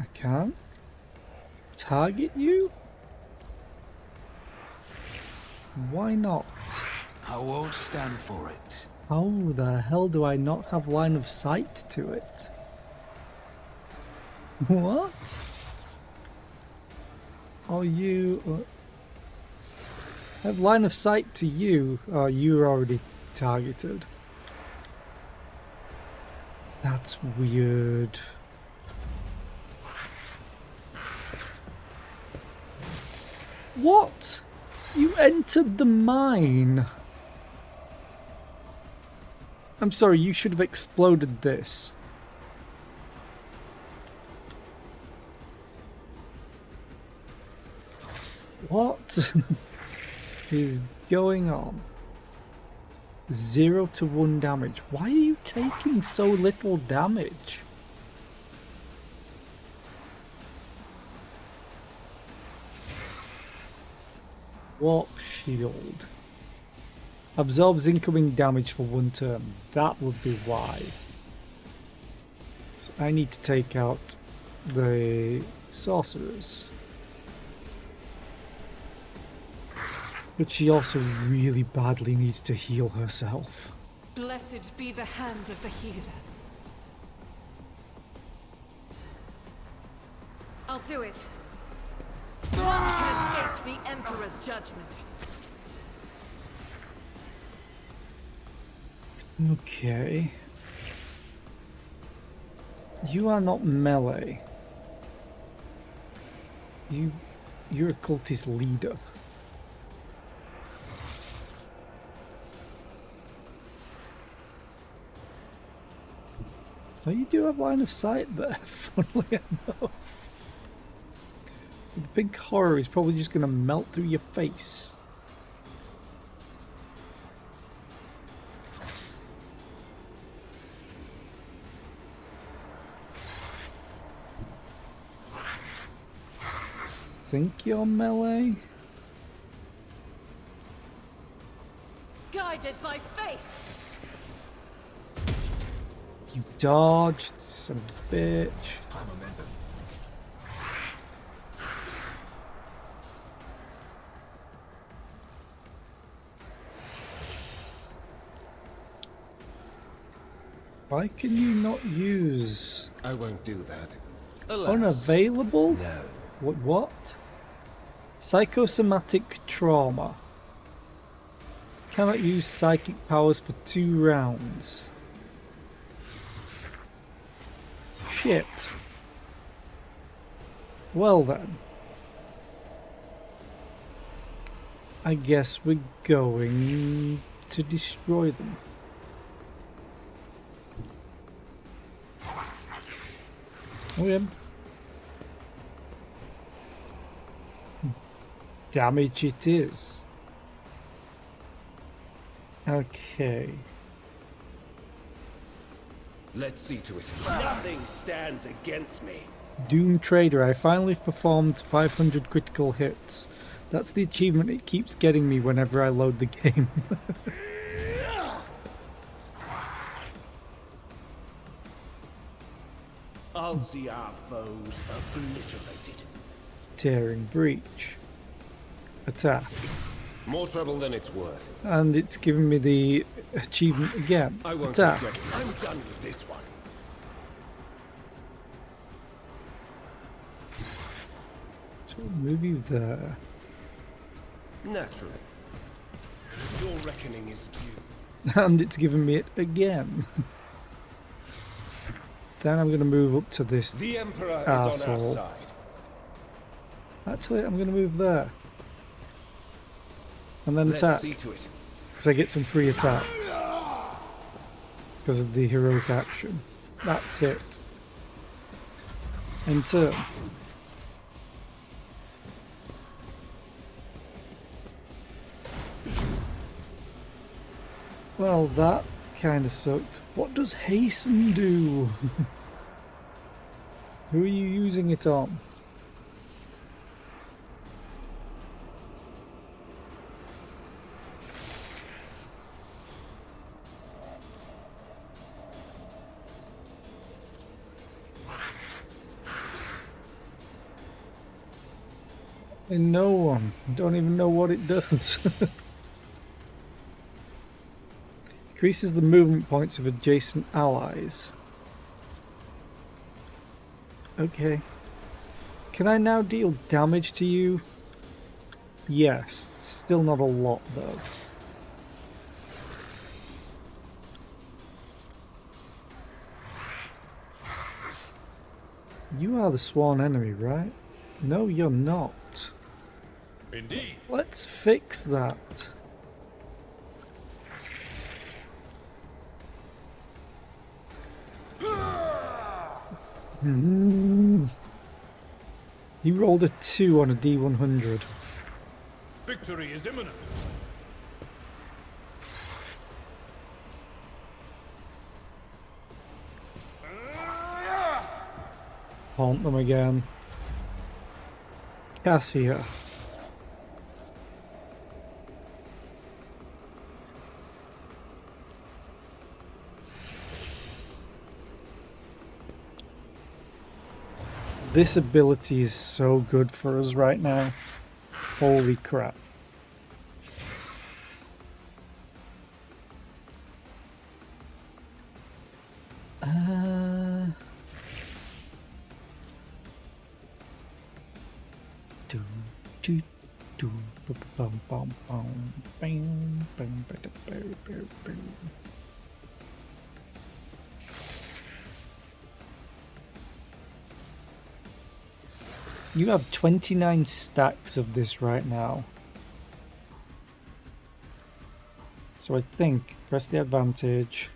I can't target you? Why not? I won't stand for it. How the hell do I not have line of sight to it? What? Are you... I have line of sight to you. Oh, you're already targeted. That's weird. What? You entered the mine. I'm sorry, you should have exploded this. What is going on? 0 to 1 damage. Why are you taking so little damage? Warp shield. Absorbs incoming damage for 1 turn. That would be why. So I need to take out the sorcerers. But she also really badly needs to heal herself. Blessed be the hand of the healer. I'll do it. None can escape the Emperor's judgment. Okay. You are not melee. You're a cultist leader. Well, you do have line of sight there, funnily enough. The big horror is probably just going to melt through your face. Think you're melee? Guided by faith. You dodged, son of a bitch. Why can you not use... I won't do that. Unavailable? No. What? Psychosomatic trauma. cannot use psychic powers for 2 rounds. Shit. Well then. I guess we're going to destroy them. Okay. Damage it is. Okay. Let's see to it. Nothing stands against me. Doom Trader, I finally performed 500 critical hits. That's the achievement it keeps getting me whenever I load the game. I'll see our foes obliterated. Tearing Breach. Attack. More trouble than it's worth. And it's giving me the achievement again. I won't Attack. regret it. I'm done with this one. So we'll move you there. Naturally. Your reckoning is due. And it's giving me it again. Then I'm going to move up to this. The Emperor is Asshole. on our side. Actually, I'm going to move there. And then Let's attack. see to it. Because I get some free attacks. Because of the heroic action. That's it. Enter. Well, that kind of sucked. What does hasten do? Who are you using it on? And no one. Don't even know what it does. Increases the movement points of adjacent allies. Okay. Can I now deal damage to you? Yes. Still not a lot though. You are the sworn enemy, right? No, you're not. Indeed. Let's fix that. He rolled a 2 on a D100. Victory is imminent. Haunt them again. Cassia. This ability is so good for us right now. Holy crap. You have 29 stacks of this right now. So I think press the advantage.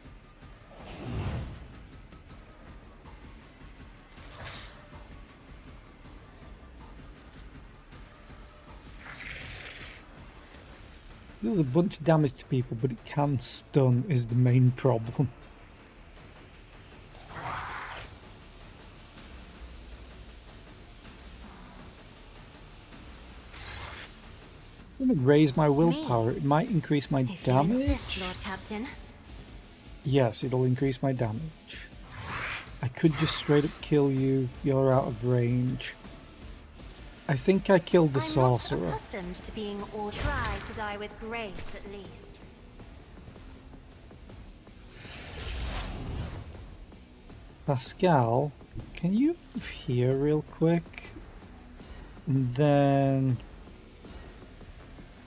Deals a bunch of damage to people, but it can stun is the main problem. I'm gonna raise my willpower. It might increase my If you damage. insist, Lord Captain. Yes, it'll increase my damage. I could just straight up kill you. You're out of range. I think I killed the I'm sorcerer. not accustomed to being or try to die with grace, at least. Pascal, can you move here real quick? And then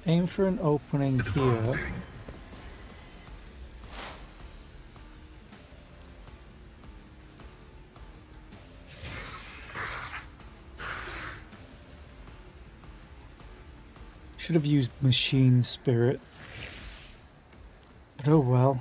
aim for an opening here. Should have used machine spirit. But oh well.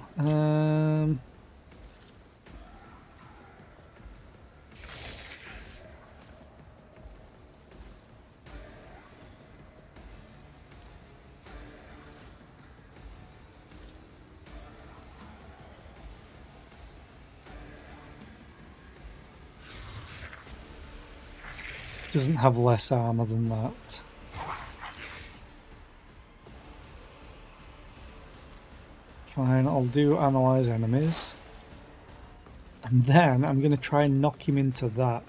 Doesn't have less armor than that. Fine, I'll do analyze enemies. And then I'm going to try and knock him into that.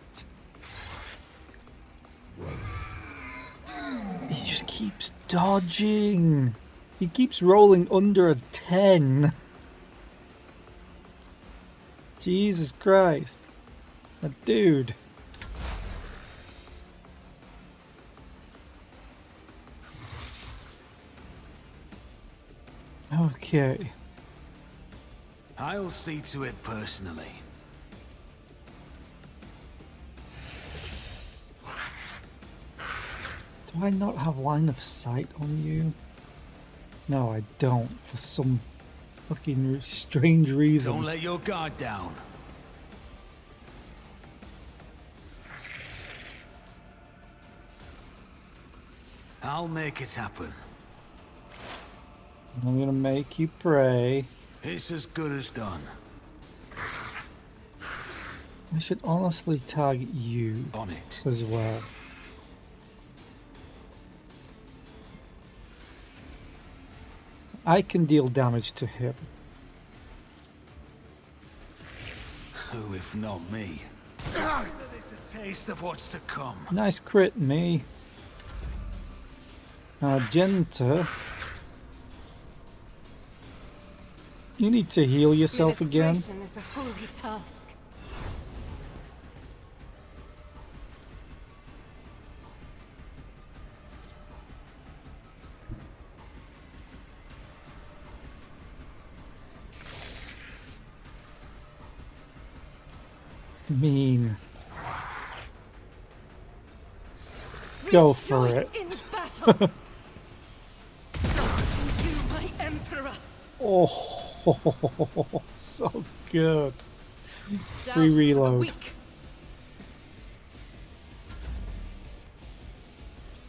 He just keeps dodging. He keeps rolling under a 10. Jesus Christ. A dude. Okay. I'll see to it personally. Do I not have line of sight on you? No, I don't, for some fucking strange reason. Don't let your guard down. I'll make it happen. I'm gonna make you pray. It's as good as done. I should honestly target you On it. as well. I can deal damage to him. Who if not me? This a taste of what's to come. Nice crit, me. Argenta. You need to heal yourself again. Illustration is a holy task. Mean. Go for it. In battle. You, my emperor. Oh, so good. Douse Free for the reload. weak.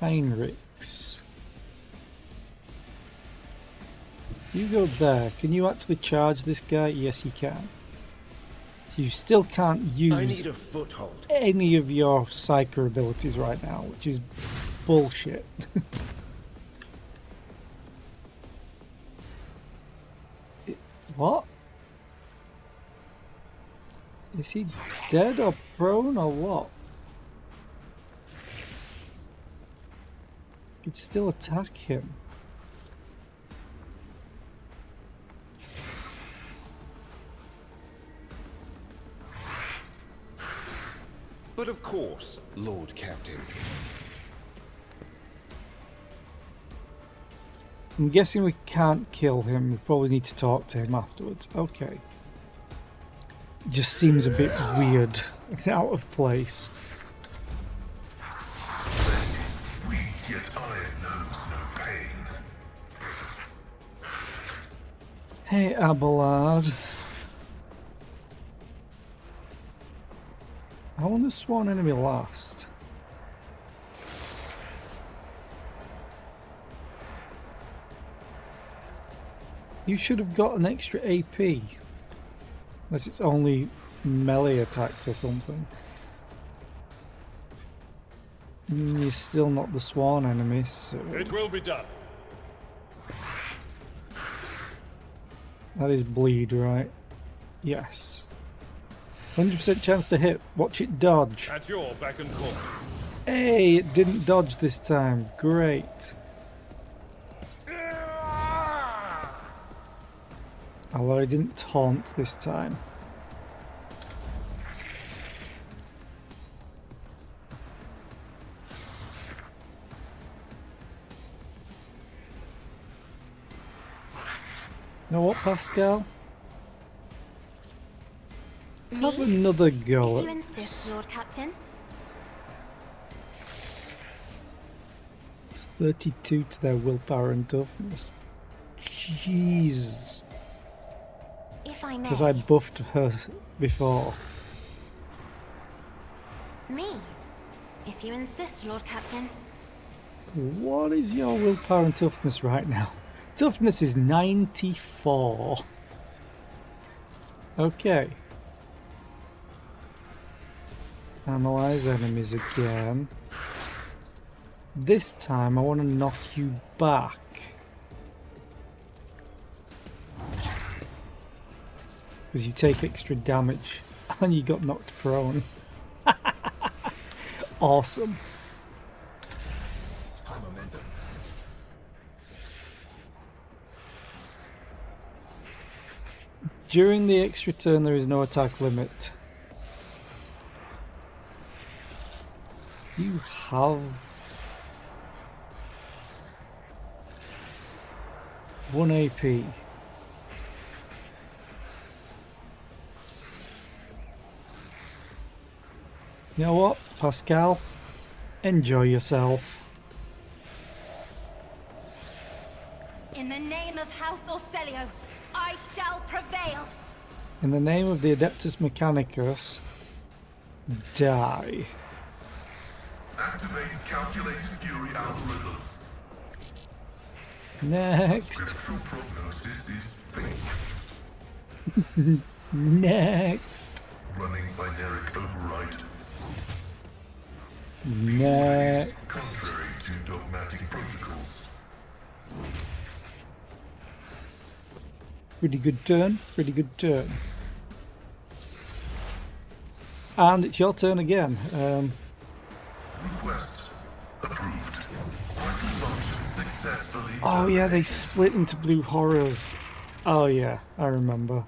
Heinrichs. You go there. Can you actually charge this guy? Yes, you can. You still can't I use need a foothold. any of your Psyker abilities right now, which is bullshit. What? Is he dead or prone or what? You could still attack him. But of course, Lord Captain. I'm guessing we can't kill him. We probably need to talk to him afterwards. Okay. Just seems a bit weird. It's out of place. We yet iron knows no pain. Hey, Abelard. How long does Sworn Enemy last? You should have got an extra AP. Unless it's only melee attacks or something. You're still not the Sworn Enemy, so... It will be done. That is bleed, right? Yes. 100% chance to hit. Watch it dodge. At your beck and call. Hey, it didn't dodge this time. Great. Although I didn't taunt this time. You know what, Pascal? Have another go If you at insist, Lord Captain. It's 32 to their willpower and toughness. Jeez. If I may. Because I buffed her before. Me? If you insist, Lord Captain. What is your willpower and toughness right now? Toughness is 94. Okay. Analyze enemies again. This time I want to knock you back. Because you take extra damage and you got knocked prone. Awesome. During the extra turn there is no attack limit. You have 1 AP. You know what, Pascal? Enjoy yourself. In the name of House Orselio, I shall prevail. In the name of the Adeptus Mechanicus, die. Activating calculated fury algorithm. Next. Spectral prognosis is faint. Next. Running binaric override. Next. Contrary to dogmatic protocols. Pretty good turn, pretty good turn. And it's your turn again. Request approved. Consumption successfully. Oh yeah, they split into blue horrors. Oh yeah, I remember.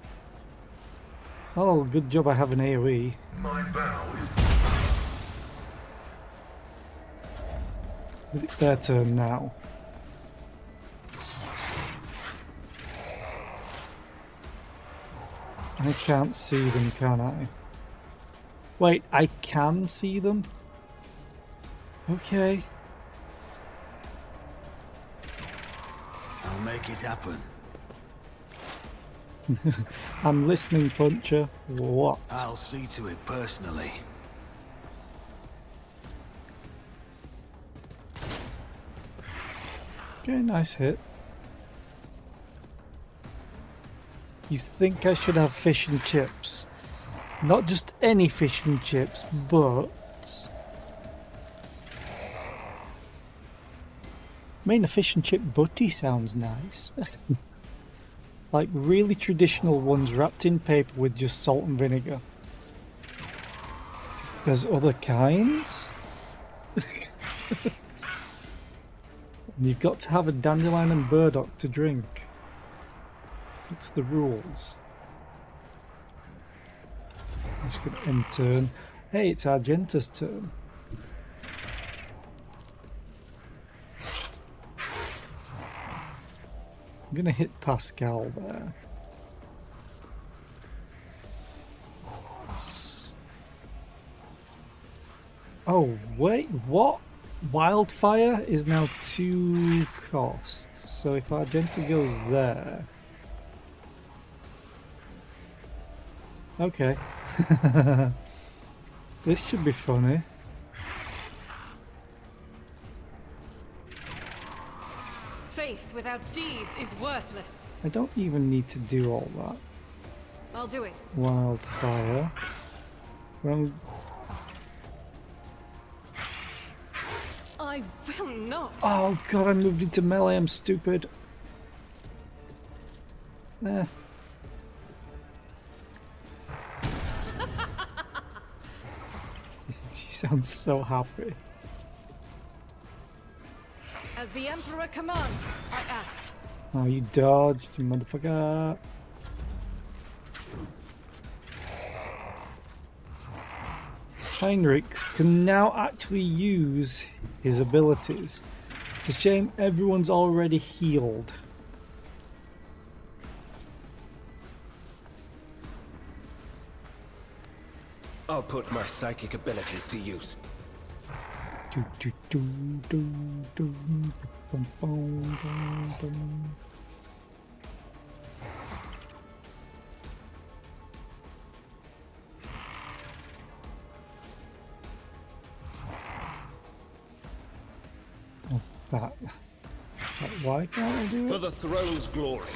Oh, good job I have an AoE. My vow is But it's their turn now. I can't see them, can I? Wait, I can see them? Okay. I'll make it happen. I'm listening, Puncher. What? I'll see to it personally. Okay, nice hit. You think I should have fish and chips? Not just any fish and chips, but... I mean, a fish and chip butty sounds nice. Like really traditional ones wrapped in paper with just salt and vinegar. There's other kinds? And you've got to have a dandelion and burdock to drink. It's the rules. I'm just going to end turn. Hey, it's Argenta's turn. I'm going to hit Pascal there. Oh, wait, what? Wildfire is now 2 costs. So if Argenta goes there... Okay. This should be funny. Faith without deeds is worthless. I don't even need to do all that. I'll do it. Wildfire. Well, I will not. oh god, I moved into melee, I'm stupid. Eh. She sounds so happy. As the Emperor commands, I act. Oh, you dodged, you motherfucker. Heinrichs can now actually use his abilities. It's a shame everyone's already healed. I'll put my psychic abilities to use. Do, do, do, do, do, bum, bum, bum, bum. Oh, that. Why can't I do For it? the throne's glory,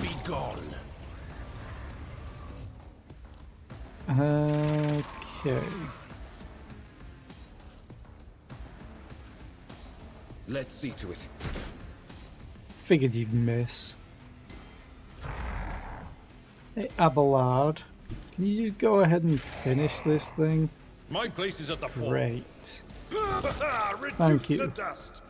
be gone. Okay. Let's see to it. Figured you'd miss. Hey, Abelard, can you just go ahead and finish this thing? My place is at the fore. Great. Reduced Thank you. to dust.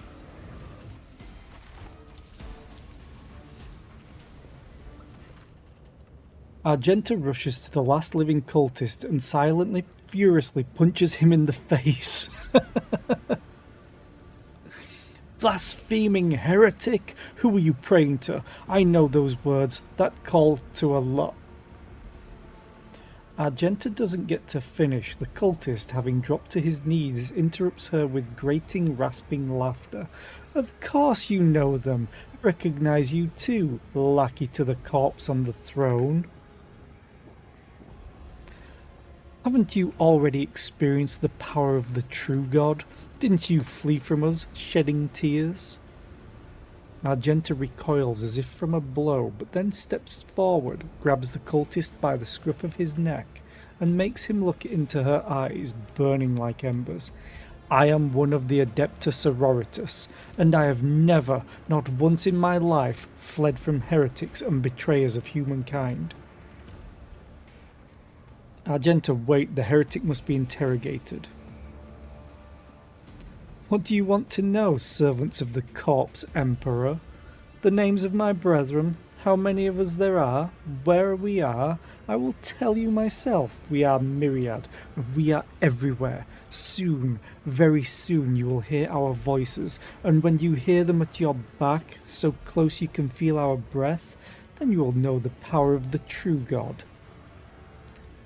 Argenta rushes to the last living cultist and silently, furiously punches him in the face. Blaspheming heretic! Who are you praying to? I know those words. That call to Allah. Argenta doesn't get to finish. The cultist, having dropped to his knees, interrupts her with grating, rasping laughter. Of course you know them. I recognize you too, lackey to the corpse on the throne. Haven't you already experienced the power of the true God? Didn't you flee from us, shedding tears? Argenta recoils as if from a blow, but then steps forward, grabs the cultist by the scruff of his neck, and makes him look into her eyes, burning like embers. I am one of the Adepta Sororitas, and I have never, not once in my life, fled from heretics and betrayers of humankind. Argenta, wait, the heretic must be interrogated. What do you want to know, servants of the corpse emperor? The names of my brethren, how many of us there are, where we are, I will tell you myself. We are myriad, we are everywhere. Soon, very soon, you will hear our voices, and when you hear them at your back, so close you can feel our breath, then you will know the power of the true God.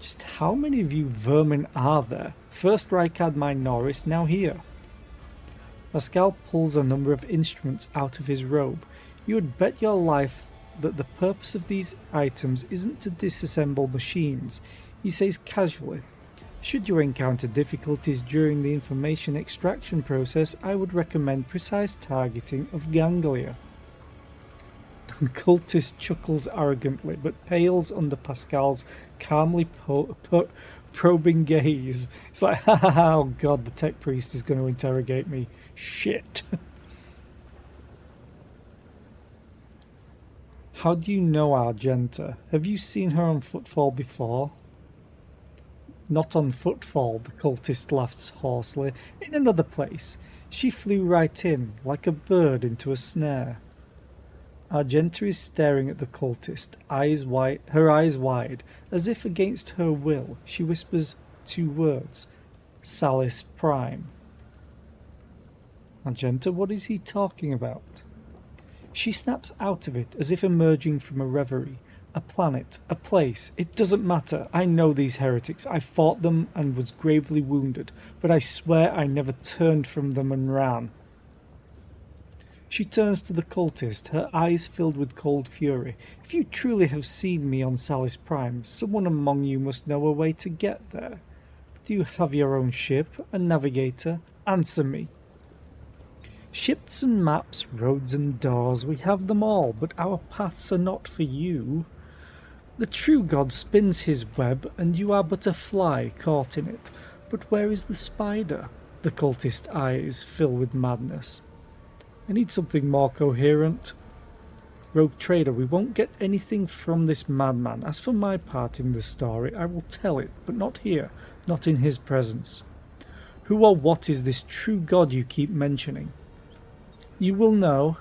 Just how many of you vermin are there? First Rykard Minoris, now here. Pascal pulls a number of instruments out of his robe. You would bet your life that the purpose of these items isn't to disassemble machines. He says casually, should you encounter difficulties during the information extraction process, I would recommend precise targeting of ganglia. The cultist chuckles arrogantly, but pales under Pascal's calmly probing gaze. It's like, ha ha ha, oh god, the tech priest is going to interrogate me. Shit. How do you know Argenta? Have you seen her on Footfall before? Not on Footfall, the cultist laughs hoarsely. In another place. She flew right in, like a bird into a snare. Argenta is staring at the cultist, her eyes wide, as if against her will. She whispers two words, Salis Prime. Argenta, what is he talking about? She snaps out of it, as if emerging from a reverie. A planet, a place, it doesn't matter. I know these heretics. I fought them and was gravely wounded, but I swear I never turned from them and ran. She turns to the cultist, her eyes filled with cold fury. If you truly have seen me on Salis Prime, someone among you must know a way to get there. Do you have your own ship, a navigator? Answer me. Ships and maps, roads and doors, we have them all, but our paths are not for you. The true God spins his web, and you are but a fly caught in it. But where is the spider? The cultist eyes fill with madness. I need something more coherent. Rogue trader, we won't get anything from this madman. As for my part in the story, I will tell it, but not here, not in his presence. Who or what is this true God you keep mentioning? You will know,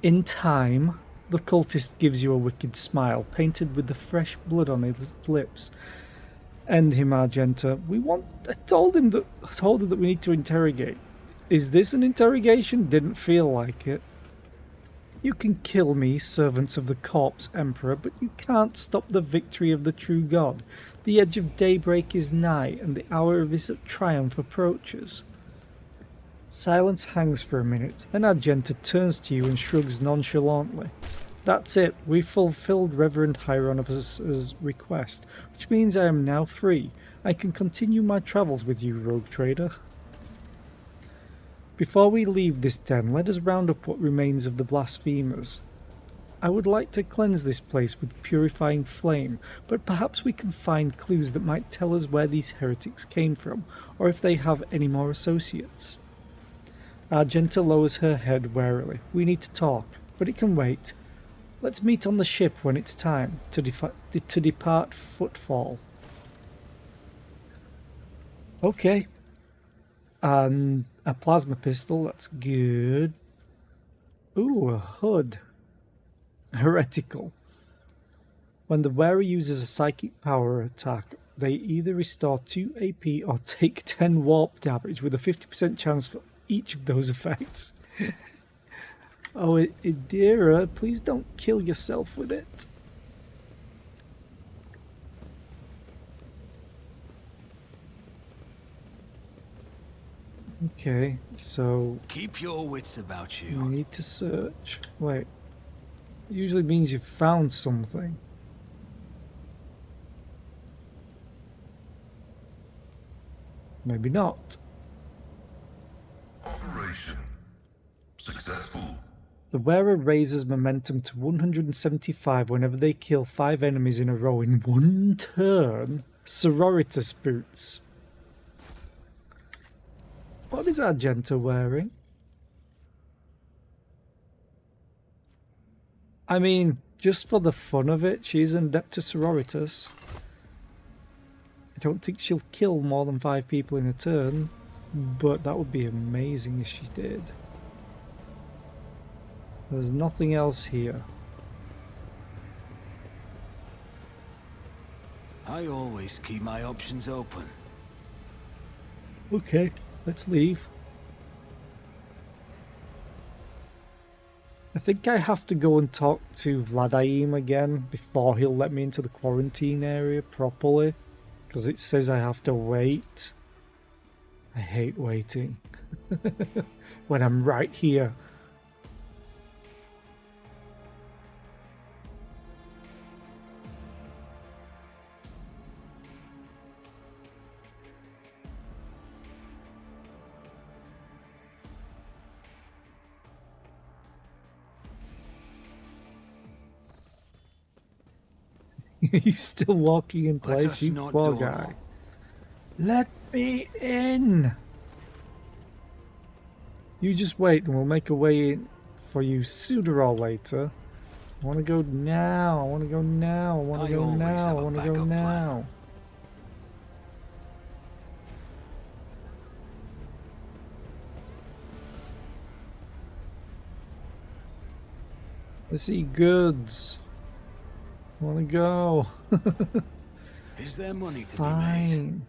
in time. The cultist gives you a wicked smile, painted with the fresh blood on his lips. End him, Argenta. I told him that we need to interrogate. Is this an interrogation? Didn't feel like it. You can kill me, servants of the corpse emperor, but you can't stop the victory of the true God. The edge of daybreak is nigh, and the hour of his triumph approaches. Silence hangs for a minute, then Argenta turns to you and shrugs nonchalantly. That's it, we've fulfilled Reverend Hieronymus' request, which means I am now free. I can continue my travels with you, rogue trader. Before we leave this den, let us round up what remains of the blasphemers. I would like to cleanse this place with purifying flame, but perhaps we can find clues that might tell us where these heretics came from, or if they have any more associates. Argenta lowers her head warily. We need to talk, but it can wait. Let's meet on the ship when it's time to depart Footfall. Okay. And a plasma pistol, that's good. Ooh, a hood. Heretical. When the wearer uses a psychic power attack, they either restore 2 AP or take 10 warp damage with a 50% chance for each of those effects. Oh, Idira, please don't kill yourself with it. Okay, so... Keep your wits about you. We need to search. Wait. It usually means you've found something. Maybe not. Operation successful. The wearer raises momentum to 175 whenever they kill 5 enemies in a row in one turn. Sororitas boots. What is Argenta wearing? I mean, just for the fun of it, she's an Adeptus Sororitas. I don't think she'll kill more than 5 people in a turn, but that would be amazing if she did. There's nothing else here. I always keep my options open. Okay, let's leave. I think I have to go and talk to Vladaim again before he'll let me into the quarantine area properly, because it says I have to wait. I hate waiting when I'm right here. You're still walking in place, you poor guy. Let me in! You just wait and we'll make a way in for you sooner or later. I want to go now, I want to go now, I want to go now, I want to go now. I see goods. I want to go. Is there money to Fine. be made?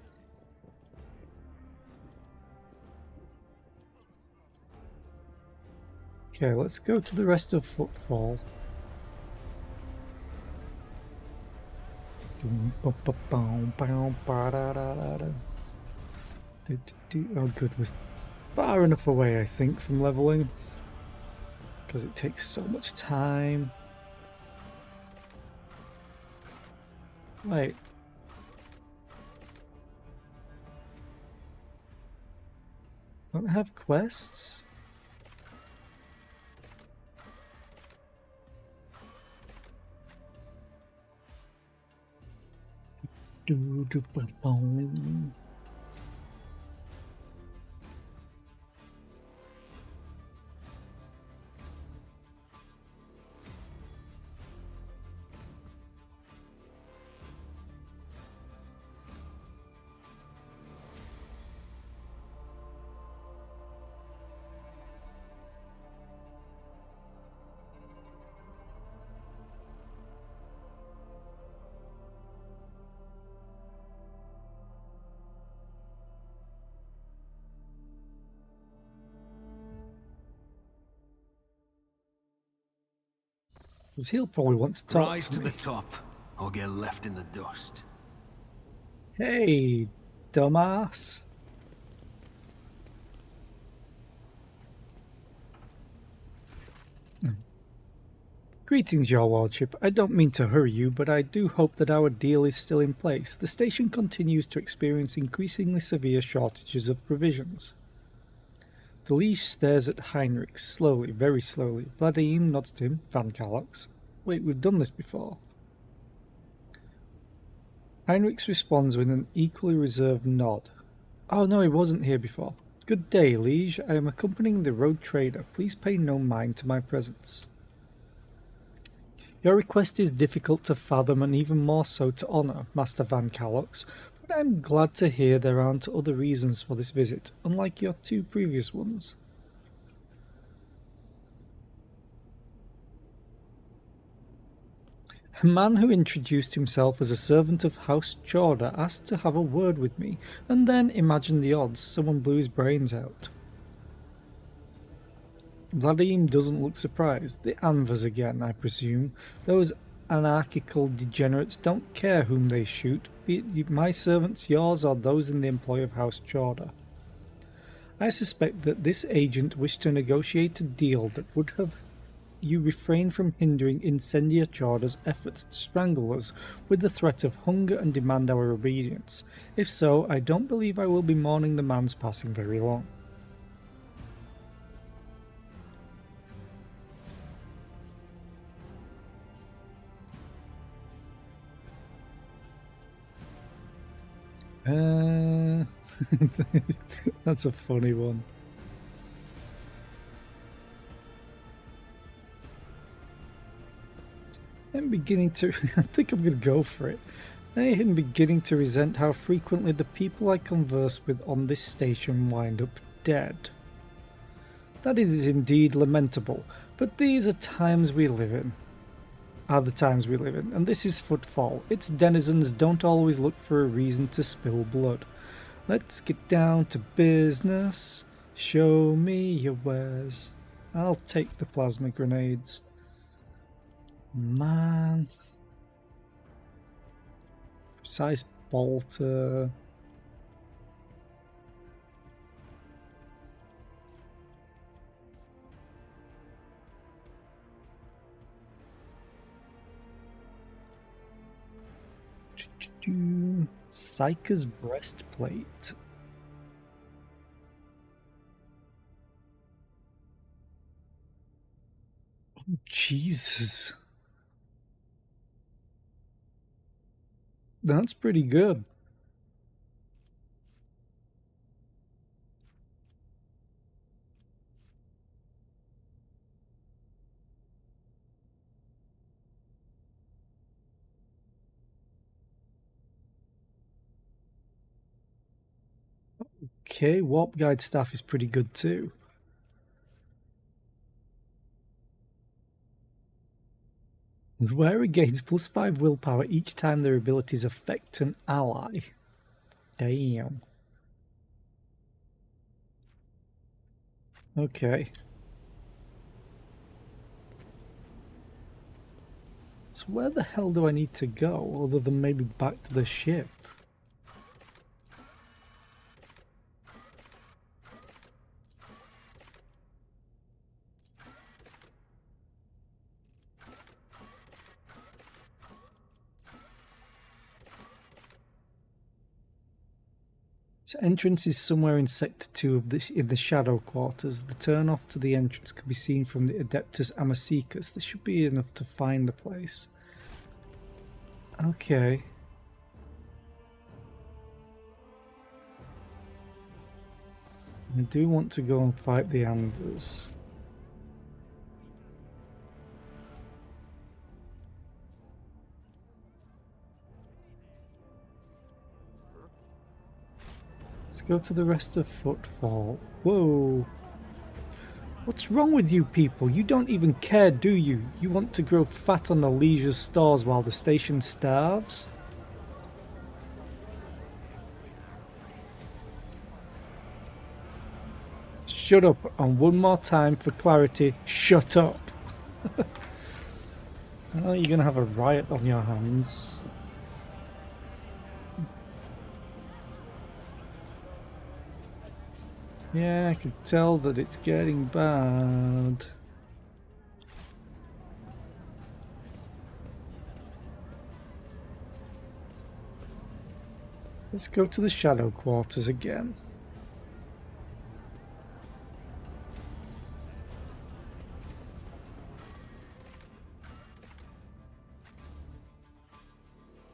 Okay, let's go to the rest of Footfall. Oh good, we're far enough away I think from leveling, because it takes so much time. Wait. Don't I have quests? Do-do-ba-boom. Because he'll probably want to talk Rise to to me. the top, or get left in the dust. Hey, dumbass. Greetings, your lordship. I don't mean to hurry you, but I do hope that our deal is still in place. The station continues to experience increasingly severe shortages of provisions. The liege stares at Heinrich, slowly, very slowly. Vladimir nods to him. Van Kalox. Wait, we've done this before. Heinrich responds with an equally reserved nod. Oh no, he wasn't here before. Good day, liege. I am accompanying the road trader. Please pay no mind to my presence. Your request is difficult to fathom and even more so to honour, Master Van Kalox, but I am glad to hear there aren't other reasons for this visit, unlike your 2 previous ones. A man who introduced himself as a servant of House Chorda asked to have a word with me, and then, imagine the odds, someone blew his brains out. Vladimir doesn't look surprised. The Anvers again, I presume. Those anarchical degenerates don't care whom they shoot, be it my servants, yours, or those in the employ of House Chorda. I suspect that this agent wished to negotiate a deal that would have you refrain from hindering Incendia Chorda's efforts to strangle us with the threat of hunger and demand our obedience. If so, I don't believe I will be mourning the man's passing very long. That's a funny one. I'm beginning to... I think I'm going to go for it. I am beginning to resent how frequently the people I converse with on this station wind up dead. That is indeed lamentable, but these are times we live in. And this is Footfall. Its denizens don't always look for a reason to spill blood. Let's get down to business. Show me your wares. I'll take the plasma grenades. Man. Precise bolter. Psyker's breastplate. Oh, Jesus. That's pretty good. Okay, Warp Guide staff is pretty good too. The wearer gains +5 willpower each time their abilities affect an ally. Damn. Okay. So where the hell do I need to go, other than maybe back to the ship? So entrance is somewhere in Sector 2 of in the Shadow Quarters. The turn-off to the entrance can be seen from the Adeptus Amicus. This should be enough to find the place. Okay. I do want to go and fight the Anvers. Let's go to the rest of Footfall. Whoa. What's wrong with you people? You don't even care, do you? You want to grow fat on the leisure stores while the station starves? Shut up, and one more time for clarity, shut up. Oh, you're gonna have a riot on your hands. Yeah, I can tell that it's getting bad. Let's go to the Shadow Quarters again.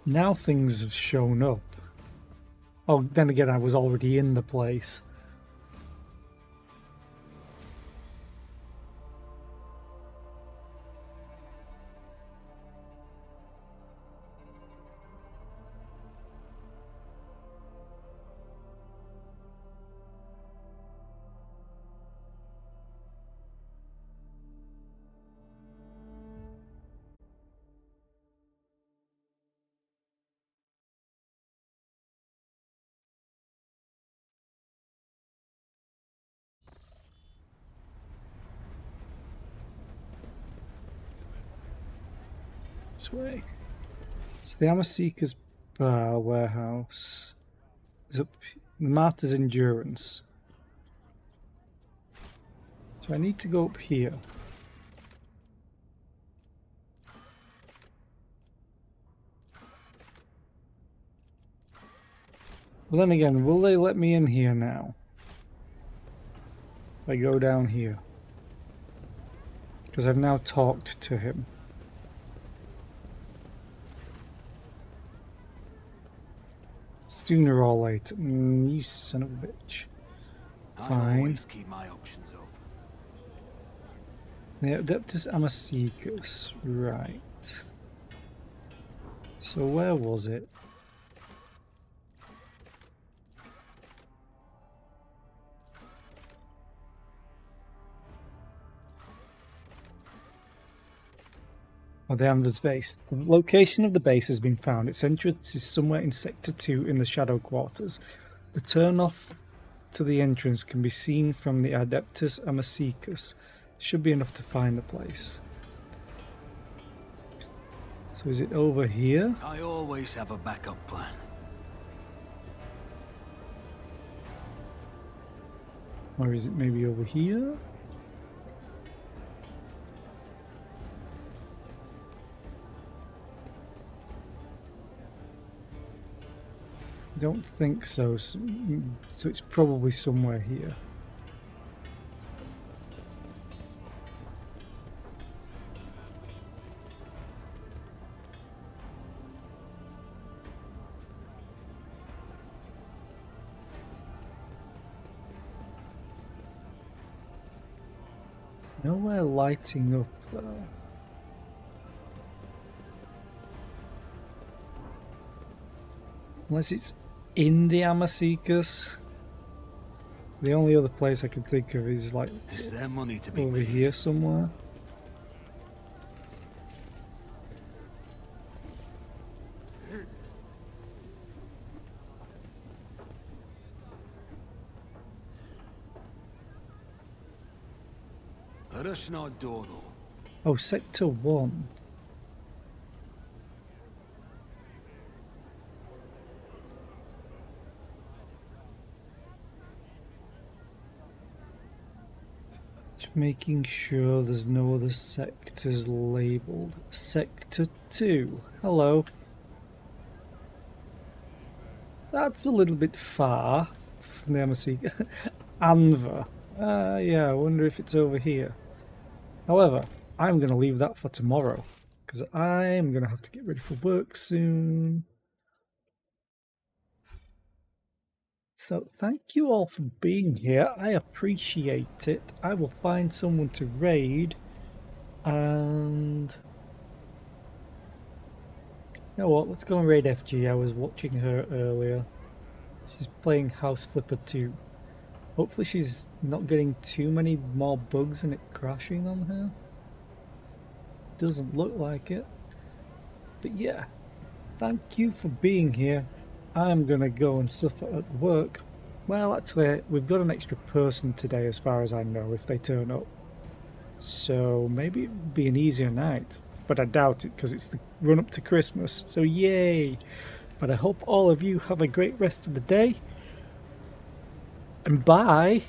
Now things have shown up. Oh, then again, I was already in the place. This way. So the Amaseeker's Bar warehouse is up. The Martyr's Endurance. So I need to go up here. Well, then again, will they let me in here now? If I go down here. Because I've now talked to him. Sooner or later. You son of a bitch. Fine. I always keep my options open. The Adeptus Amaseekus. Right. So where was it? Oh, the Anvers base. The location of the base has been found. Its entrance is somewhere in Sector 2 in the Shadow Quarters. The turn-off to the entrance can be seen from the Adeptus Amaseekus. Should be enough to find the place. So is it over here? I always have a backup plan. Or is it maybe over here? Don't think so. So it's probably somewhere here. There's nowhere lighting up though. Unless it's in the Amaseekus. The only other place I can think of is like Is there money to be over made? here somewhere. Rushnod Dordal. Oh, Sector 1. Just making sure there's no other sectors labelled. Sector 2. Hello. That's a little bit far from the Amaseeker. Anver. Yeah, I wonder if it's over here. However, I'm going to leave that for tomorrow, because I'm going to have to get ready for work soon. So thank you all for being here. I appreciate it. I will find someone to raid. And you know what? Let's go and raid FG. I was watching her earlier. She's playing House Flipper 2. Hopefully she's not getting too many more bugs and it crashing on her. Doesn't look like it. But yeah, thank you for being here. I'm gonna go and suffer at work. Well, actually, we've got an extra person today as far as I know, if they turn up. So maybe it'll be an easier night. But I doubt it, because it's the run up to Christmas. So yay! But I hope all of you have a great rest of the day. And bye!